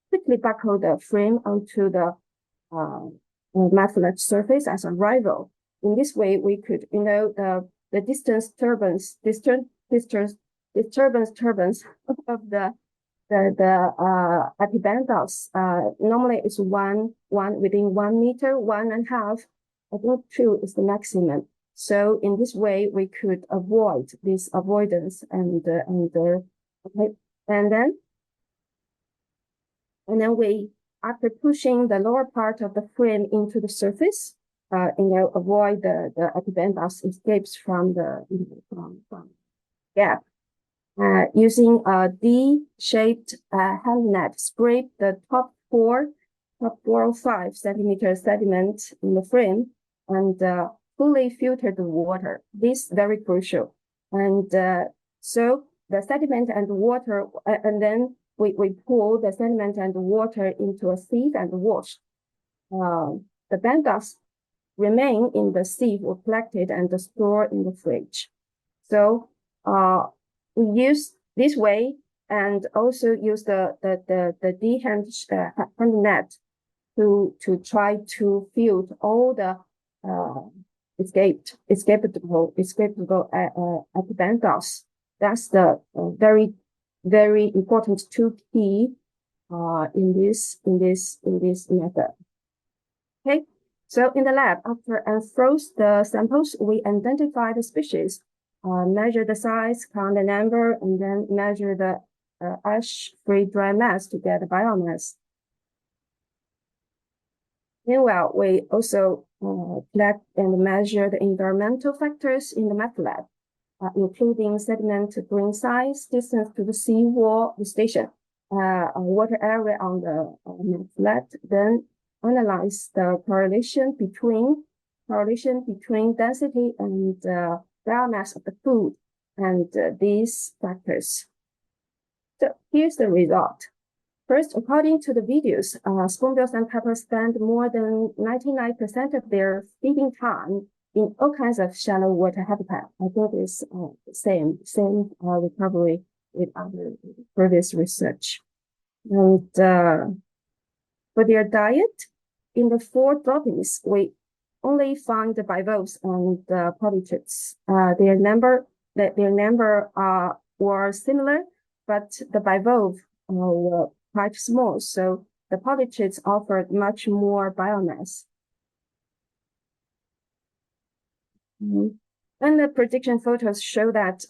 quickly buckle the frame onto the mathematical surface as a rival. In this way, we could, the distance turbulence of the epibandals normally is one within 1 meter, 1.5. I think 2 is the maximum. So in this way, we could avoid this avoidance and then we, after pushing the lower part of the frame into the surface, avoid the epibandals escapes from the from gap. Using a D-shaped hand net, scrape the top 4 or 5 centimeter sediment in the frame and fully filter the water. This is very crucial. And so the sediment and water, and then we pour the sediment and water into a sieve and wash. The band-outs remain in the sieve or collected and stored in the fridge. So we use this way and also use the D-hand net to try to filter all the escapable epibenthos. That's the very, very important two key in this method. Okay, so in the lab, after unfroze the samples, we identify the species, measure the size, count the number, and then measure the ash-free dry mass to get the biomass. Meanwhile, we also collect and measure the environmental factors in the math lab, including sediment grain size, distance to the seawall, the station, water area on the math lab, then analyze the correlation between density and biomass of the food and these factors. So here's the result. First, according to the videos, spoonbills and peppers spend more than 99% of their feeding time in all kinds of shallow water habitat. I think it's same recovery with other previous research. And for their diet, in the 4 droppings, we only found the bivalves and polychaetes. Their number were similar, but the bivalve were quite small, so the polychaetes offered much more biomass. And the prediction photos show that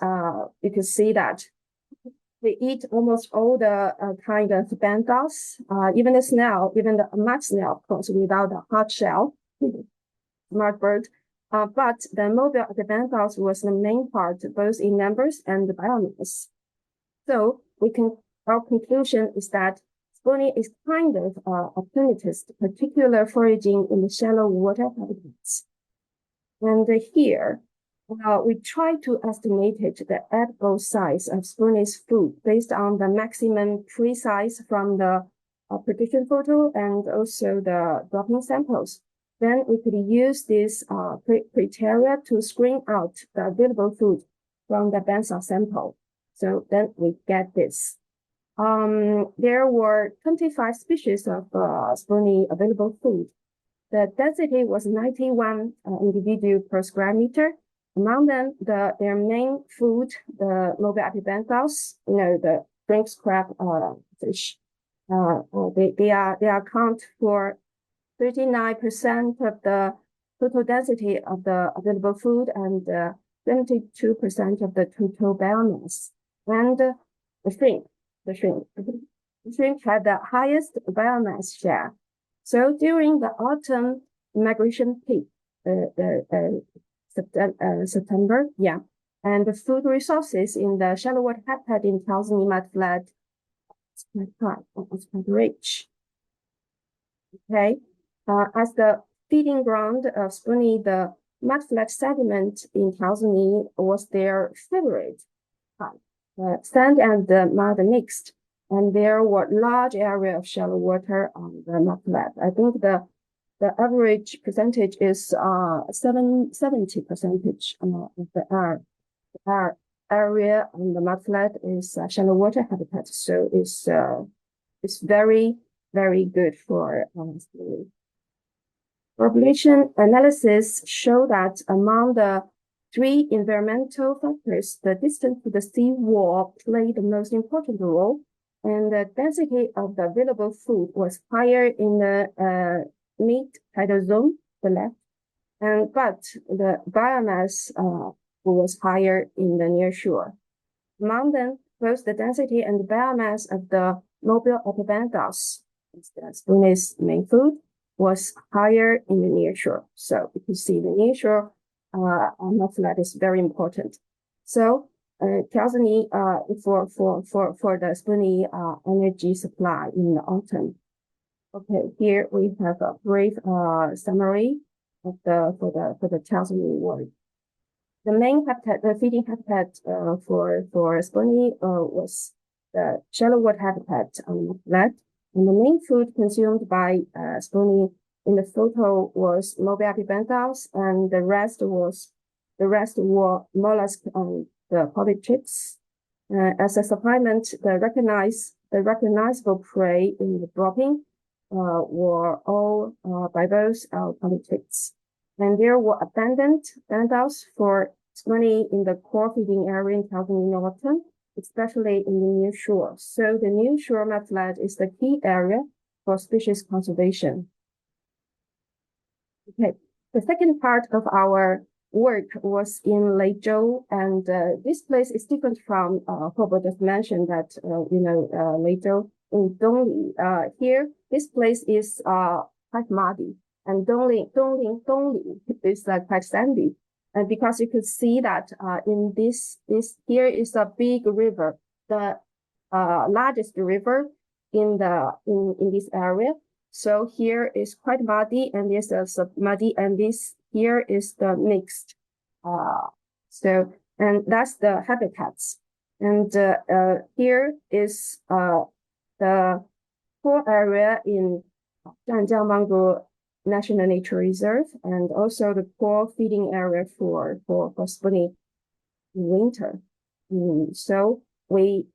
you can see that they eat almost all the kind of benthos, even the snail, even the mud snail, of course, without the hard shell, smart bird. But the mobile benthos was the main part, both in numbers and the biomass. So our conclusion is that spoonie is kind of opportunist, particular foraging in the shallow water habitats. And here, we try to estimate the edible size of spoonie's food based on the maximum tree size from the prediction photo and also the dropping samples. Then we could use this criteria to screen out the available food from the benthos sample. So then we get this. There were 25 species of spoonie available food. The density was 91 individual per square meter. Among them, their main food, the mobile epibenthos, the shrimp crab fish, they account for 39% of the total density of the available food and 72% of the total biomass. And the shrimp had the highest biomass share. So during the autumn migration peak, September, and the food resources in the shallow water habitat in Tasmania mudflat was quite rich. Okay, as the feeding ground of spoonie, the mudflat sediment in Tasmania was their favorite type. Sand and mud mixed, and there were large area of shallow water on the mudflat. I think the average percentage is 70% of the area on the mudflat is shallow water habitat. So it's very, very good for spoonie. Population analysis show that among the 3 environmental factors, the distance to the seawall played the most important role, and the density of the available food was higher in the mid-tidal zone, the left, but the biomass was higher in the near shore. Among them, both the density and the biomass of the mobile epibenthos, the spoonie's main food, was higher in the near shore. So you can see the near shore mudflat is very important. So tells me for the spoonie energy supply in the autumn. Okay, here we have a brief summary of for the Tasmanian world. The main habitat, the feeding habitat for spoonie was the shallow water habitat on the flat, and the main food consumed by spoonie in the photo was mobile epibenthos, and the rest were mollusks and the polychaetes. As a supplement, the recognizable prey in the dropping were all bivalves or polychaetes. And there were abundant benthouse for spawning in the core feeding area in Calgary Norton, especially in the near shore. So the near shore mudflat is the key area for species conservation. Okay, the second part of our work was in Leizhou, and this place is different from Herbert just mentioned that Leizhou in Dongli. Here, this place is quite muddy, and Dongli is quite sandy, and because you could see that in this here is a big river, the largest river in this area. So here is quite muddy, and this is muddy, and this here is the mixed. And that's the habitats. And here is the core area in Zhanjiang Mangrove National Nature Reserve, and also the core feeding area for spawning in winter. So we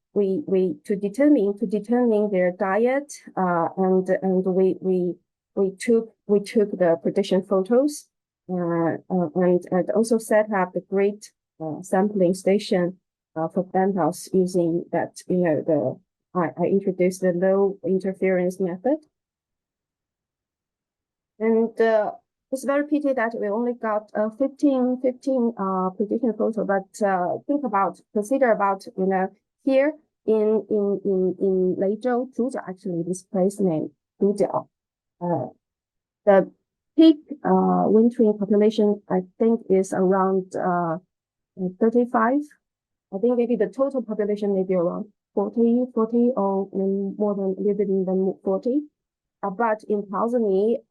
to determine their diet, and we took the prediction photos, and also set up the great sampling station for benthouse using that I introduced the low interference method, and it's very pity that we only got 15 prediction photo, but consider about here in Leizhou, Zhujiao, actually this place name Zhujiao, the peak wintering population I think is around 35. I think maybe the total population may be around 40 or more than a little bit than 40. But in Tanzania,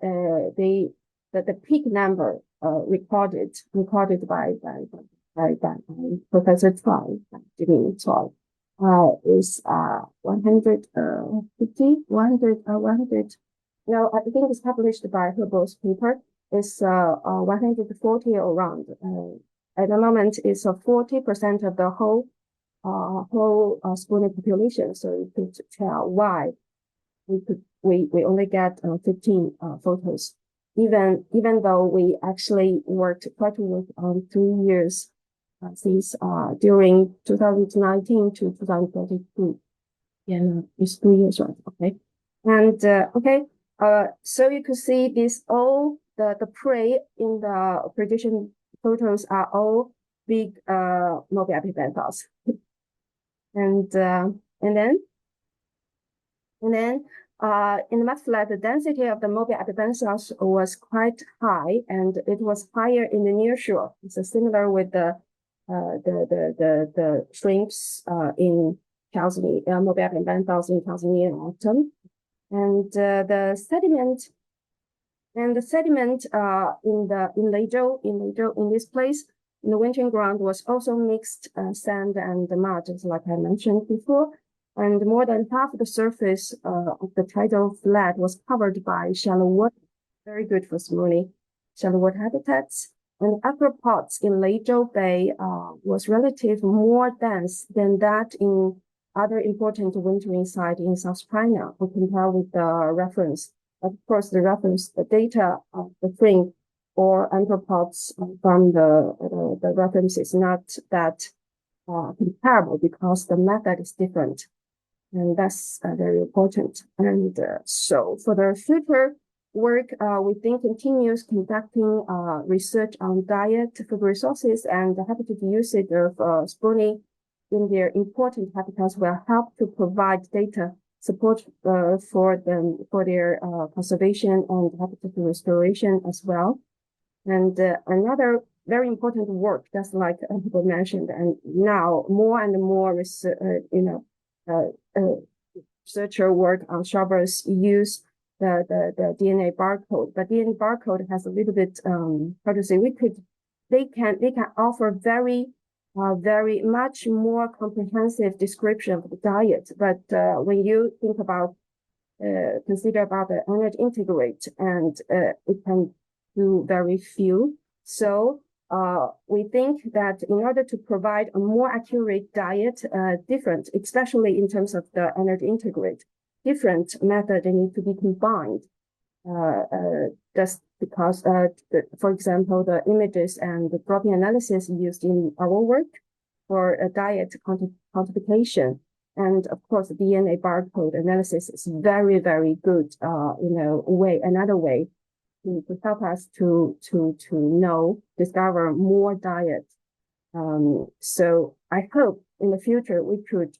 the peak number recorded by Professor Choi, Jimmy Choi, is 150. No, I think it's published by Herbo's paper. It's 140 around. At the moment, it's 40% of the whole spawning population. So you could tell why we only get 15 photos, even though we actually worked quite a lot on 3 years since during 2019 to 2022. Yeah, it's 3 years, right? Okay, and so you could see this all the prey in the prediction photos are all big Mobiapi benthos, and then in the mudflat, the density of the mobile apibenthos was quite high, and it was higher in the near shore. It's similar with the shrimps in Tanzania, mobile apibenthos in Tanzania in autumn, and the sediment in Leizhou in this place in the wintering ground was also mixed sand and mud, just like I mentioned before. And more than half the surface of the tidal flat was covered by shallow water, very good for spawning shallow water habitats. And arthropods in Leizhou Bay was relatively more dense than that in other important wintering sites in South China, when compared with the reference. Of course, the data of the frame or arthropods from the reference is not that comparable because the method is different. And that's very important. And so for the future work, we think continues conducting research on diet, food resources, and the habitat usage of spawning in their important habitats will help to provide data support for their conservation and habitat restoration as well. And another very important work, just like people mentioned, and now more and more researcher work on shorebirds use the DNA barcode, but DNA barcode has a little bit how to say they can offer very much more comprehensive description of the diet, but when you think about consider about the energy integrate, and it can do very few. So we think that in order to provide a more accurate diet, different, especially in terms of the energy integrate, different method need to be combined. because, for example, the images and the protein analysis used in our work for a diet quantification. And of course, DNA barcode analysis is very, very good, another way to help us to discover more diet. So I hope in the future we could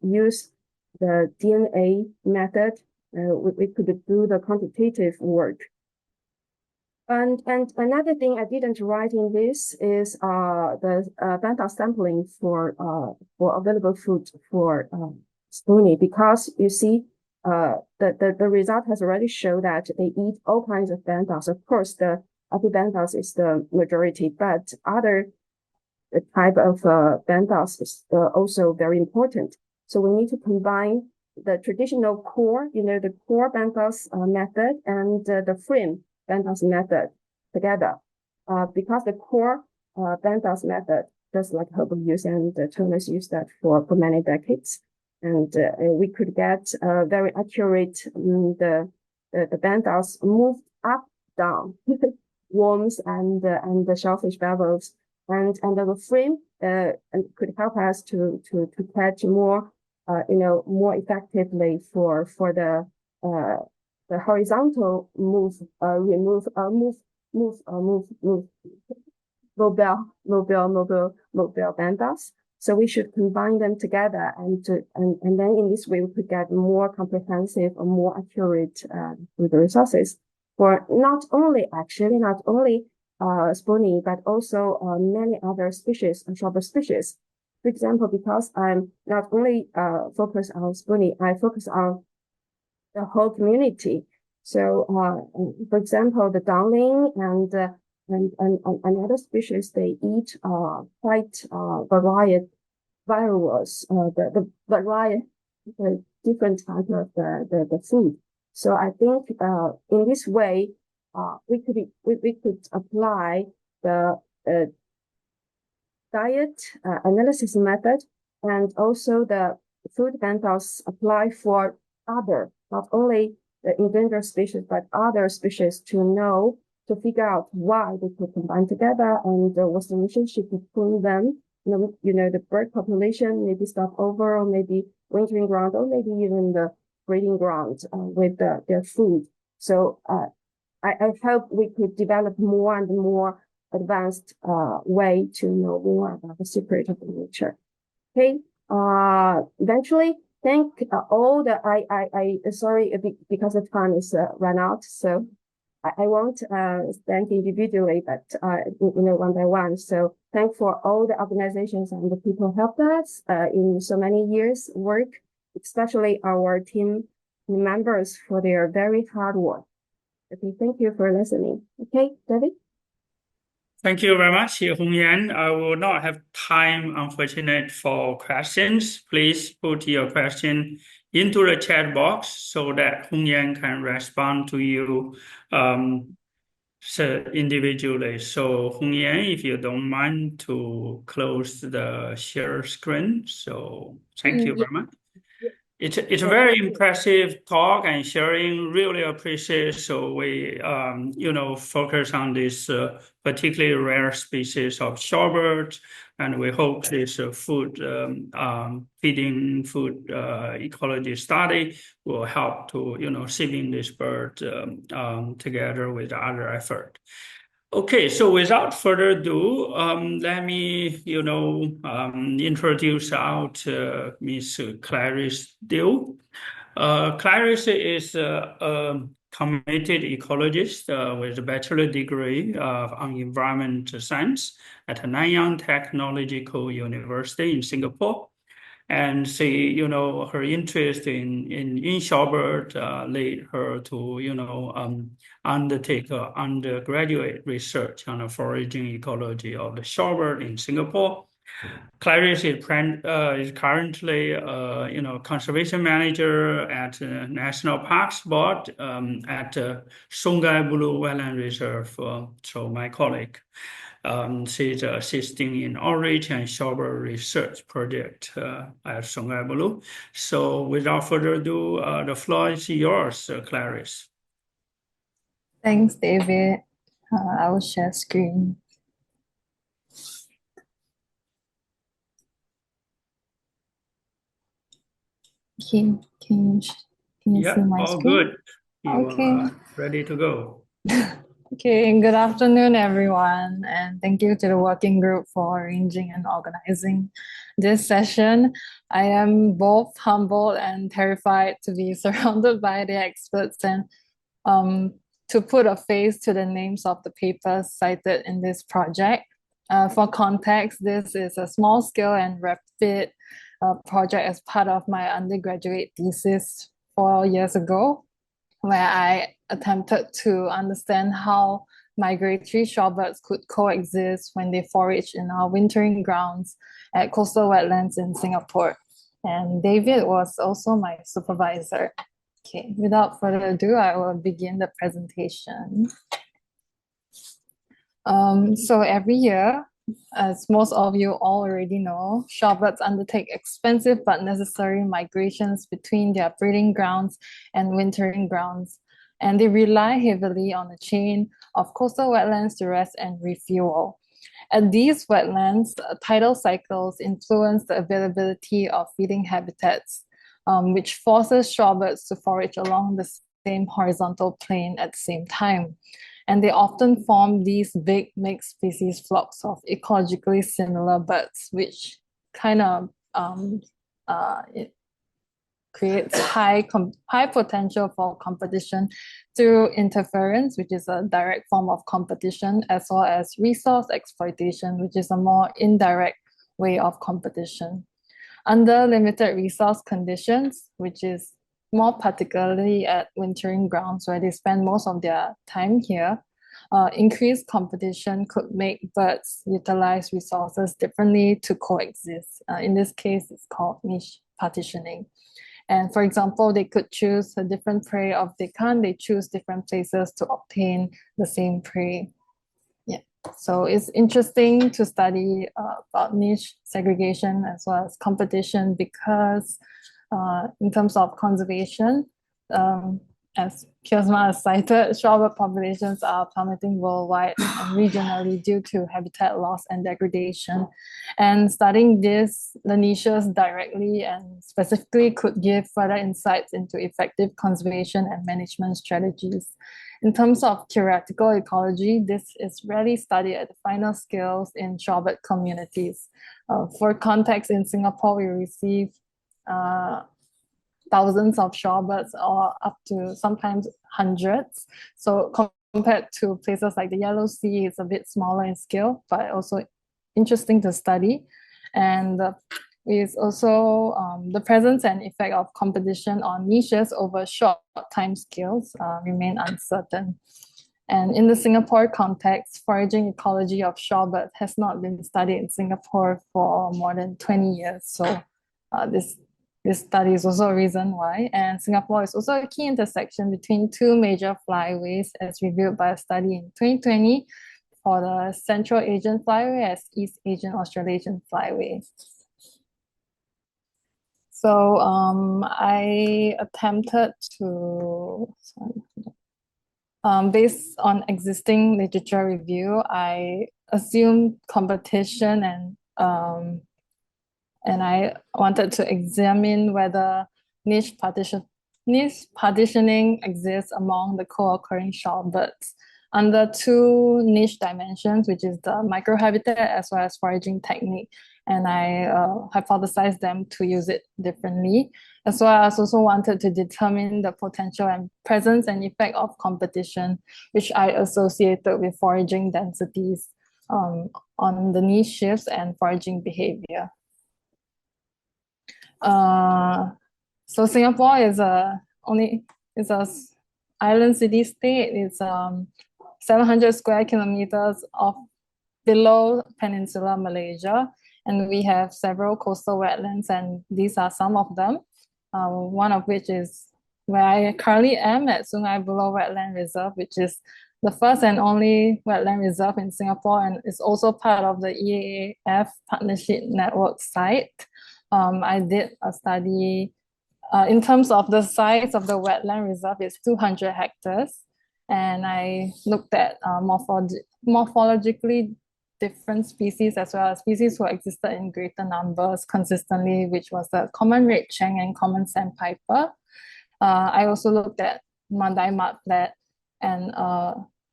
use the DNA method. We could do the quantitative work. And another thing I didn't write in this is the Bantha sampling for available food for Spoonie, because you see the result has already shown that they eat all kinds of banthas. Of course, the epibanthas is the majority, but other type of banthas is also very important. So we need to combine the traditional core, the core banthas method and the frame banthas method together, because the core banthas method, just like herbal use and toners use that for many decades, and we could get very accurate the banthas moved up, down, worms and the shellfish bevels, and the frame and could help us to catch more more effectively for the horizontal move mobile banthas. So we should combine them together, and then in this way we could get more comprehensive or more accurate food resources for not only Spoonie, but also many other species and shorebird species. For example, because I'm not only focused on Spoonie, I focus on the whole community. So, for example, the downling and other species, they eat quite various the different type of the food. So I think in this way we could apply the diet analysis method, and also the food banthas apply for other, not only the endangered species, but other species to figure out why they could combine together and what's the relationship between them. The bird population maybe stop over, or maybe wintering ground, or maybe even the breeding ground with their food. So I hope we could develop more and more advanced way to know more about the secret of nature. Okay. Eventually, thank all the I sorry because the time is run out, so I won't thank individually, but one by one. So thank for all the organizations and the people helped us in so many years work, especially our team members for their very hard work. Okay, thank you for listening. Okay, David? Thank you very much, Hongyan. I will not have time, unfortunately, for questions. Please put your question into the chat box so that Hongyan can respond to you individually. So Hongyan, if you don't mind to close the share screen. So thank you very much. It's a very impressive talk and sharing. Really appreciate. So we focus on this particularly rare species of shorebird, and we hope this feeding food ecology study will help to saving this bird together with other effort. Okay, so without further ado, let me, introduce out Miss Clarice Dill. Clarice is a committed ecologist with a bachelor degree on environment science at Nanyang Technological University in Singapore. And she, her interest in shorebird led her to, undertake undergraduate research on the foraging ecology of the shorebird in Singapore. Clarice is currently, conservation manager at National Parks Board at Sungai Buloh Wetland Reserve. So my colleague. She's assisting in outreach and shorebird research project at Sungai Buloh. So without further ado, the floor is yours, Clarice. Thanks, David. I will share screen. Can you Yeah, see my all screen? good. You Okay. are ready to go. Okay, good afternoon, everyone, and thank you to the working group for arranging and organizing this session. I am both humbled and terrified to be surrounded by the experts and to put a face to the names of the papers cited in this project. For context, this is a small scale and rapid project as part of my undergraduate thesis 4 years ago, where I attempted to understand how migratory shorebirds could coexist when they forage in our wintering grounds at coastal wetlands in Singapore. And David was also my supervisor. Okay, without further ado, I will begin the presentation. So every year, as most of you already know, shorebirds undertake expensive but necessary migrations between their breeding grounds and wintering grounds, and they rely heavily on a chain of coastal wetlands to rest and refuel. At these wetlands, tidal cycles influence the availability of feeding habitats, which forces shorebirds to forage along the same horizontal plane at the same time. And they often form these big mixed species flocks of ecologically similar birds, which kind of it creates high potential for competition through interference, which is a direct form of competition, as well as resource exploitation, which is a more indirect way of competition. Under limited resource conditions, which is more particularly at wintering grounds where they spend most of their time here, increased competition could make birds utilize resources differently to coexist. In this case, it's called niche partitioning. And for example, they could choose a different prey, or if they can't, they choose different places to obtain the same prey. Yeah, so it's interesting to study about niche segregation as well as competition because in terms of conservation, as Kiosma has cited, shorebird populations are plummeting worldwide and regionally due to habitat loss and degradation. And studying the niches directly and specifically could give further insights into effective conservation and management strategies. In terms of theoretical ecology, this is rarely studied at the final scales in shorebird communities. For context, in Singapore, we receive thousands of shorebirds or up to sometimes hundreds. So compared to places like the Yellow Sea, it's a bit smaller in scale, but also interesting to study. And is also the presence and effect of competition on niches over short time scales remain uncertain. And in the Singapore context, foraging ecology of shorebirds has not been studied in Singapore for more than 20 years. So this study is also a reason why. And Singapore is also a key intersection between two major flyways as revealed by a study in 2020 for the Central Asian Flyway as East Asian Australasian Flyway. So I attempted to, based on existing literature review, I assumed competition and I wanted to examine whether niche partitioning exists among the co-occurring shorebirds under two niche dimensions, which is the microhabitat as well as foraging technique. And I hypothesized them to use it differently. As well as also wanted to determine the potential and presence and effect of competition, which I associated with foraging densities on the niche shifts and foraging behavior. So Singapore is a island city state. It's 700 square kilometers below Peninsular Malaysia, and we have several coastal wetlands, and these are some of them. One of which is where I currently am at Sungai Buloh Wetland Reserve, which is the first and only wetland reserve in Singapore, and is also part of the EAAF Partnership Network site. I did a study in terms of the size of the wetland reserve, it's 200 hectares. and I looked at morphologically different species as well as species who existed in greater numbers consistently, which was the common red chenk and common sandpiper. I also looked at Mandai mudflat and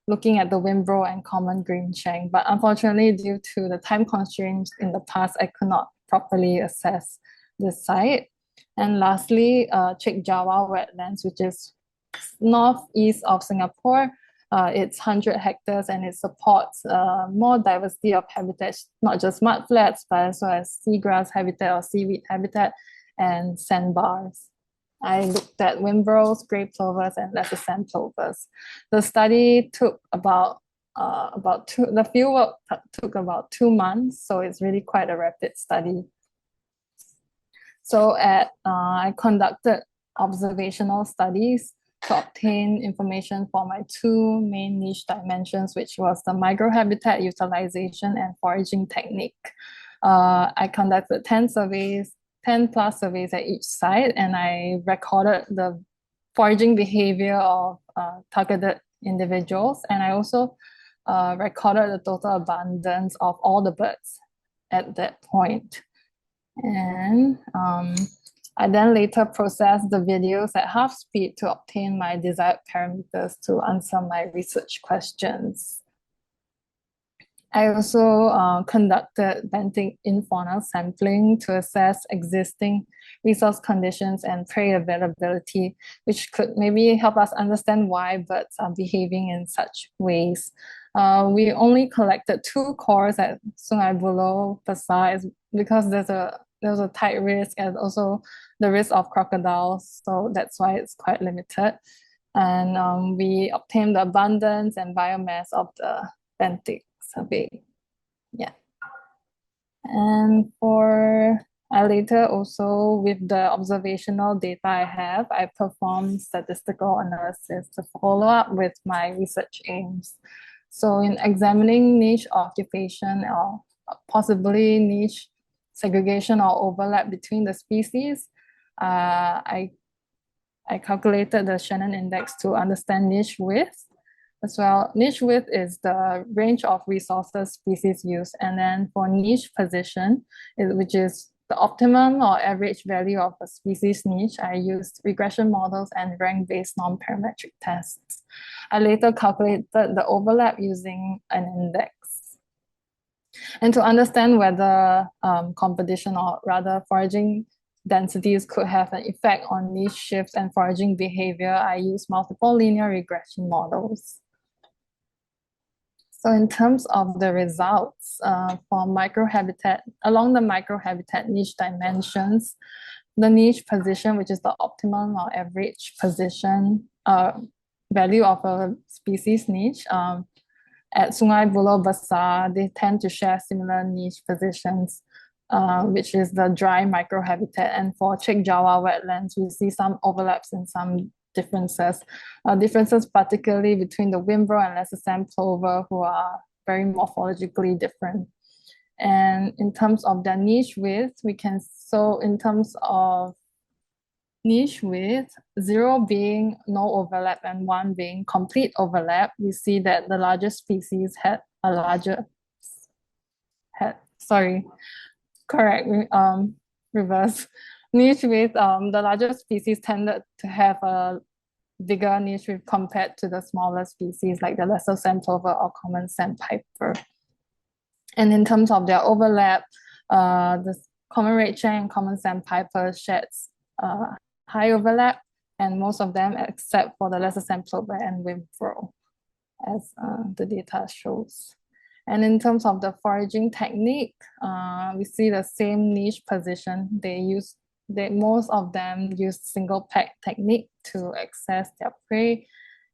looking at the wimbro and common green chenk, but unfortunately, due to the time constraints in the past, I could not properly assess this site. And lastly, Chek Jawa wetlands, which is northeast of Singapore. It's 100 hectares and it supports more diversity of habitats, not just mudflats, but as well as seagrass habitat or seaweed habitat and sandbars. I looked at wimbros, grey plovers, and lesser sand plovers. The study took the fieldwork took about 2 months, so it's really quite a rapid study. So I conducted observational studies to obtain information for my 2 main niche dimensions, which was the microhabitat utilization and foraging technique. I conducted 10 plus surveys at each site, and I recorded the foraging behavior of targeted individuals, and I also recorded the total abundance of all the birds at that point. And I then later processed the videos at half speed to obtain my desired parameters to answer my research questions. I also conducted benthic in-fauna sampling to assess existing resource conditions and prey availability, which could maybe help us understand why birds are behaving in such ways. We only collected 2 cores at Sungai Buloh, Besar, because there's a tight risk and also the risk of crocodiles, so that's why it's quite limited. And we obtained the abundance and biomass of the benthic survey. Yeah. And I later also, with the observational data I have, I performed statistical analysis to follow up with my research aims. So in examining niche occupation or possibly niche segregation or overlap between the species, I calculated the Shannon index to understand niche width. As well, niche width is the range of resources species use, and then for niche position, which is the optimum or average value of a species niche, I used regression models and rank-based non-parametric tests. I later calculated the overlap using an index. And to understand whether competition or rather foraging densities could have an effect on niche shifts and foraging behavior, I used multiple linear regression models. So in terms of the results for microhabitat, along the microhabitat niche dimensions, the niche position, which is the optimum or average position value of a species niche, at Sungai Buloh Besar, they tend to share similar niche positions, which is the dry microhabitat. And for Chek Jawa wetlands, we see some overlaps and some differences particularly between the wimbro and lesser sand plover, who are very morphologically different. And in terms of their niche width, in terms of niche width, 0 being no overlap and 1 being complete overlap, we see that the largest species had a larger, reverse. Niche width, the larger species tended to have a bigger niche width compared to the smaller species like the lesser sand plover or common sandpiper. And in terms of their overlap, the common red chenk and common sandpiper sheds high overlap, and most of them except for the lesser sand plover and wimbro, as the data shows. And in terms of the foraging technique, we see the same niche position. Most of them use single pack technique to access their prey.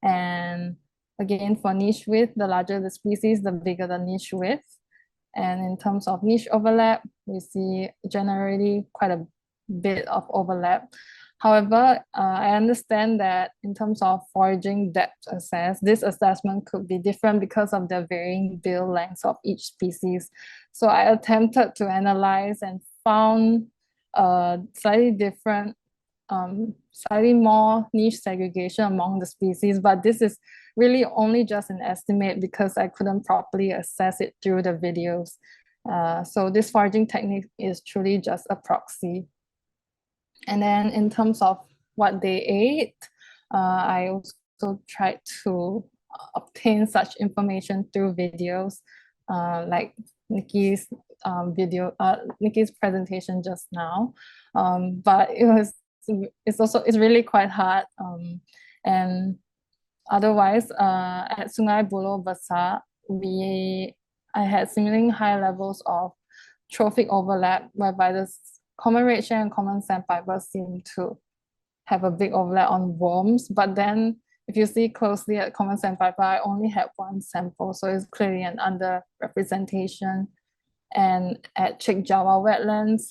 And again, for niche width, the larger the species, the bigger the niche width. And in terms of niche overlap, we see generally quite a bit of overlap. However, I understand that in terms of foraging depth this assessment could be different because of the varying bill lengths of each species. So I attempted to analyze and found slightly different slightly more niche segregation among the species, but this is really only just an estimate because I couldn't properly assess it through the videos. So this foraging technique is truly just a proxy. And then in terms of what they ate, I also tried to obtain such information through videos, like Nikki's Nikki's presentation just now. But it's really quite hard. And otherwise, at Sungai Buloh Besar, I had seemingly high levels of trophic overlap, whereby the common red share and common sandpiper seem to have a big overlap on worms. But then if you see closely at common sandpiper, I only had one sample, so it's clearly an underrepresentation. And at Chek Jawa wetlands,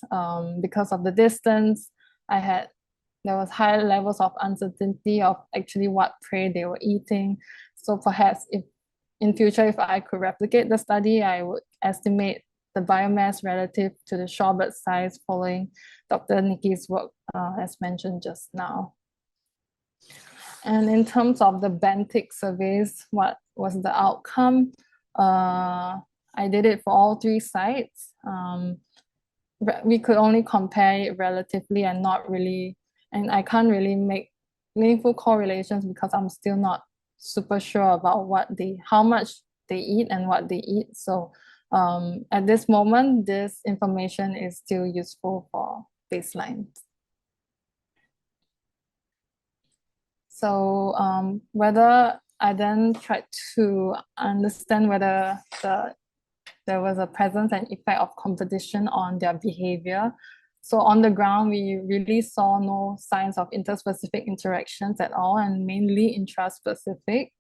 because of the distance, there was high levels of uncertainty of actually what prey they were eating. So perhaps if in future, if I could replicate the study, I would estimate the biomass relative to the shorebird size following Dr. Nikki's work, as mentioned just now. And in terms of the benthic surveys, what was the outcome? I did it for all 3 sites. We could only compare it relatively and not really, and I can't really make meaningful correlations because I'm still not super sure about how much they eat and what they eat. So at this moment, this information is still useful for baseline. So whether I then tried to understand whether there was a presence and effect of competition on their behavior. So on the ground, we really saw no signs of interspecific interactions at all, and mainly intraspecific.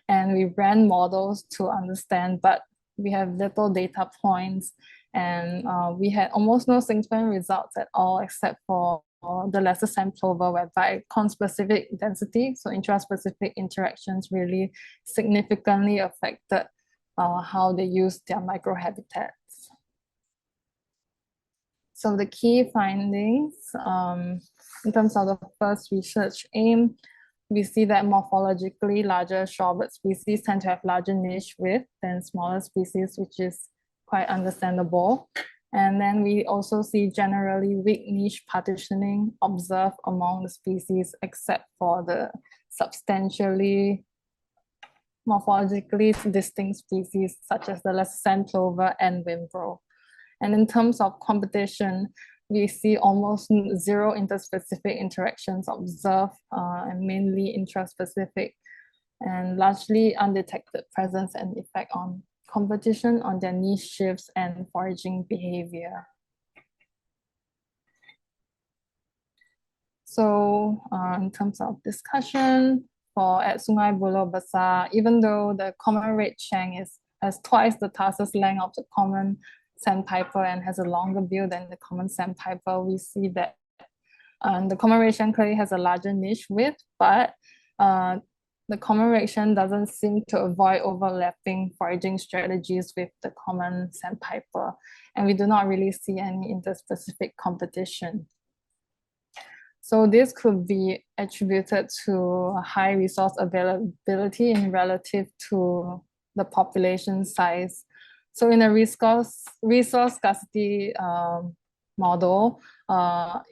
And we ran models to understand, but we have little data points, and we had almost no significant results at all, except for the lesser sand plover, whereby conspecific density, so intraspecific interactions, really significantly affected how they use their microhabitats. So the key findings, in terms of the first research aim, we see that morphologically larger shorebird species tend to have larger niche width than smaller species, which is quite understandable. And then we also see generally weak niche partitioning observed among the species, except for the substantially morphologically distinct species such as the lesser sand plover and wimbrel. And in terms of competition, we see almost 0 interspecific interactions observed, and mainly intraspecific, and largely undetected presence and effect on competition on their niche shifts and foraging behavior. So in terms of discussion, at Sungai Buloh Besar, even though the common red shank has twice the tarsus length of the common sandpiper and has a longer bill than the common sandpiper, we see that the common red shank clearly has a larger niche width, but the common red shank doesn't seem to avoid overlapping foraging strategies with the common sandpiper, and we do not really see any interspecific competition. So this could be attributed to high resource availability in relative to the population size. So in a resource scarcity model,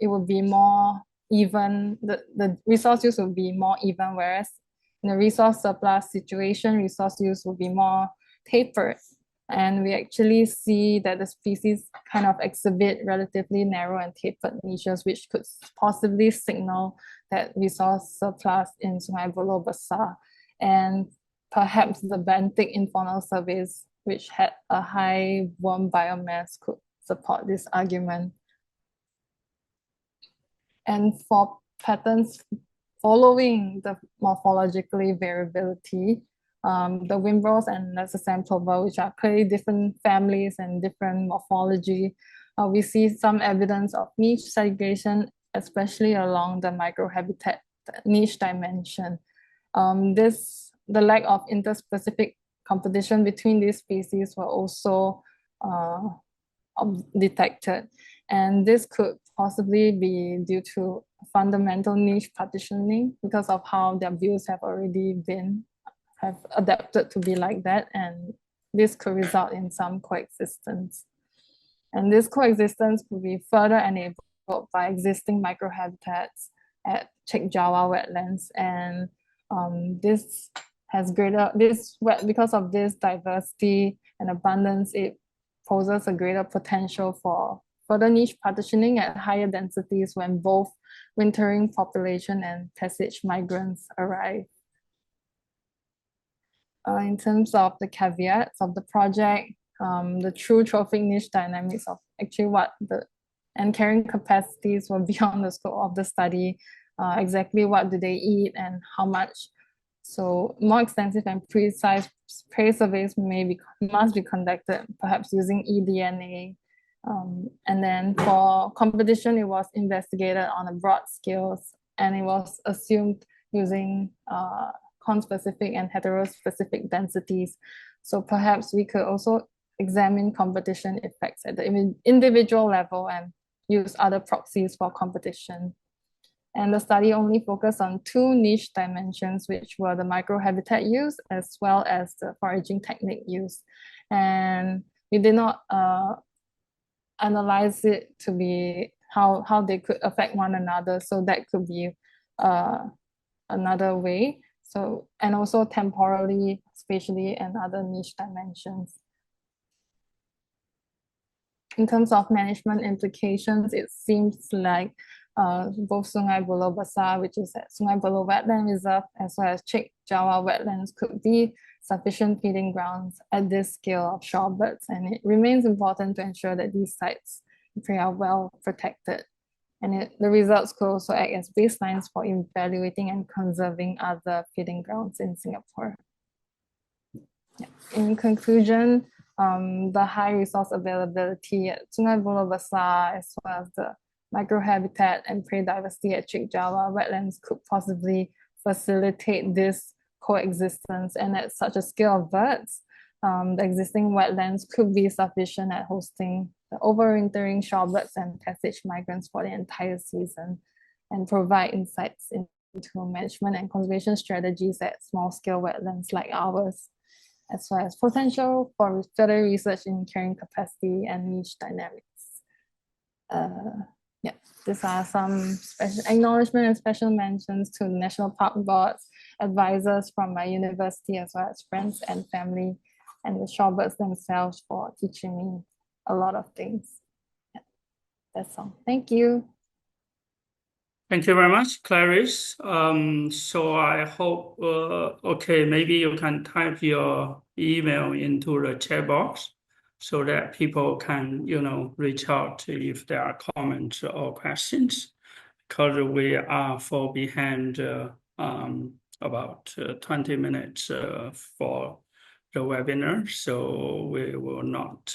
it would be more even, the resource use will be more even, whereas in a resource surplus situation, resource use will be more tapered. And we actually see that the species kind of exhibit relatively narrow and tapered niches, which could possibly signal that resource surplus in Sungai Buloh Besar. And perhaps the benthic infaunal surveys, which had a high worm biomass, could support this argument. And for patterns following the morphologically variability, the wimbrels and lesser sand plover, which are clearly different families and different morphology, we see some evidence of niche segregation, especially along the microhabitat niche dimension. The lack of interspecific competition between these species were also detected. And this could possibly be due to fundamental niche partitioning because of how their views have adapted to be like that, and this could result in some coexistence. And this coexistence could be further enabled by existing microhabitats at Chek Jawa wetlands, and because of this diversity and abundance, it poses a greater potential for further niche partitioning at higher densities when both wintering population and passage migrants arrive. In terms of the caveats of the project, the true trophic niche dynamics of actually and carrying capacities were beyond the scope of the study. Exactly what do they eat and how much? So more extensive and precise prey surveys must be conducted, perhaps using eDNA. And then for competition, it was investigated on a broad scale, and it was assumed using conspecific and heterospecific densities. So perhaps we could also examine competition effects at the individual level and use other proxies for competition. And the study only focused on two niche dimensions, which were the microhabitat use as well as the foraging technique use. And we did not analyze it to be how they could affect one another. So that could be another way. So, and also temporally, spatially, and other niche dimensions. In terms of management implications, it seems like both Sungai Buloh Besar, which is at Sungai Buloh Wetland Reserve, as well as Chek Jawa wetlands could be sufficient feeding grounds at this scale of shorebirds. And it remains important to ensure that these sites are well protected. And the results could also act as baselines for evaluating and conserving other feeding grounds in Singapore. Yeah. In conclusion, the high resource availability at Sungai Buloh Besar, as well as the microhabitat and prey diversity at Chek Jawa wetlands could possibly facilitate this coexistence. And at such a scale of birds, the existing wetlands could be sufficient at hosting the overwintering shorebirds and passage migrants for the entire season, and provide insights into management and conservation strategies at small-scale wetlands like ours, as well as potential for further research in carrying capacity and niche dynamics. Yeah, these are some special acknowledgement and special mentions to National Park Boards, advisors from my university, as well as friends and family, and the shorebirds themselves for teaching me a lot of things. Yeah, that's all. Thank you. Thank you very much, Clarice. So I hope, okay, maybe you can type your email into the chat box so that people can, reach out if there are comments or questions, because we are fall behind about 20 minutes for the webinar. So we will not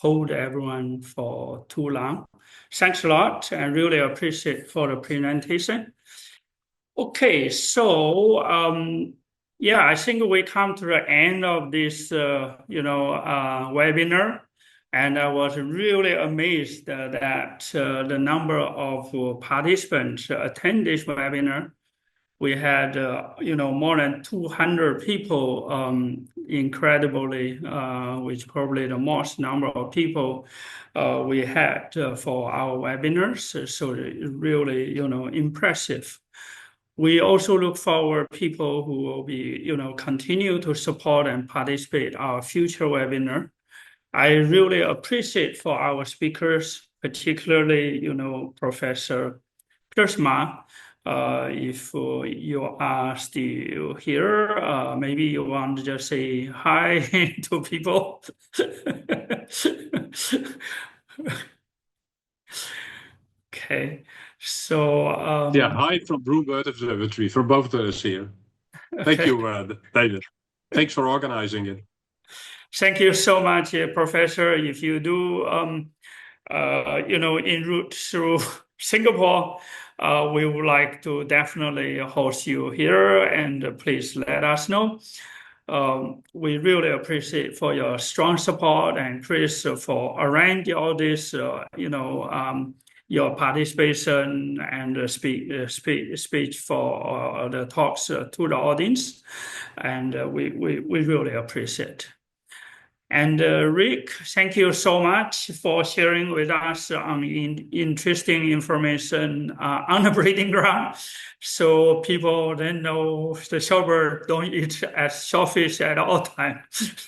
hold everyone for too long. Thanks a lot, and really appreciate for the presentation. Okay, so yeah, I think we come to the end of this webinar, and I was really amazed that the number of participants attend this webinar. We had more than 200 people, incredibly, which probably the most number of people we had for our webinars. So really, impressive. We also look forward people who will be, continue to support and participate our future webinar. I really appreciate for our speakers, particularly, Professor Piersma. If you are still here, maybe you want to just say hi to people. Okay, so yeah, hi from Bluebird Observatory for both of us here. Thank okay. you, David. Thanks for organizing it. Thank you so much, Professor. If you do, en route through Singapore, we would like to definitely host you here, and please let us know. We really appreciate for your strong support, and Chris for arranging all this, your participation and speech for the talks to the audience, and we really appreciate. And Rick, thank you so much for sharing with us interesting information on the breeding ground, so people then know the shorebird don't eat as shellfish at all times.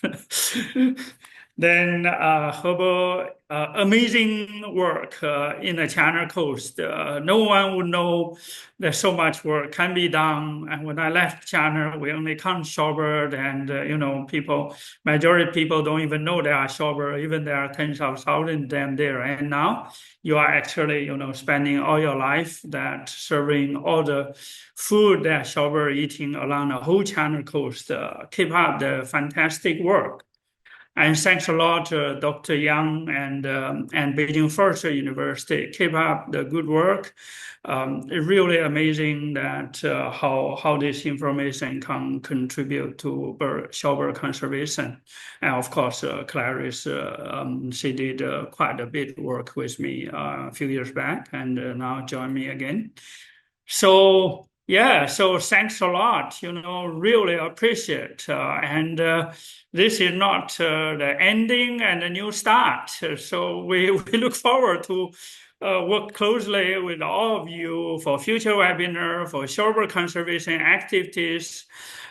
Then Herbert, amazing work in the China coast. No one would know that so much work can be done. And when I left China, we only count shorebird, and majority of people don't even know there are shorebird, even there are tens of thousands of them there. And now you are actually, spending all your life that serving all the food that shorebird eating along the whole China coast. Keep up the fantastic work. And thanks a lot, Dr. Yang and Beijing First University. Keep up the good work. It's really amazing that how this information can contribute to shorebird conservation. And of course, Clarice, she did quite a bit of work with me a few years back, and now join me again. So yeah, so thanks a lot, really appreciate. And this is not the ending and a new start. So we look forward to work closely with all of you for future webinar, for shorebird conservation activities.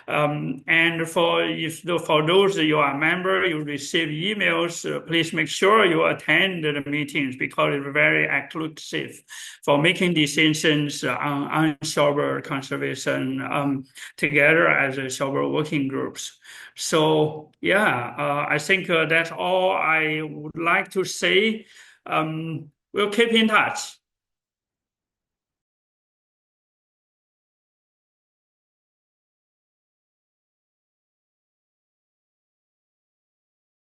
And for those you are a member, you receive emails, please make sure you attend the meetings, because it's very inclusive for making decisions on shorebird conservation together as a shorebird working groups. So yeah, I think that's all I would like to say. We'll keep in touch.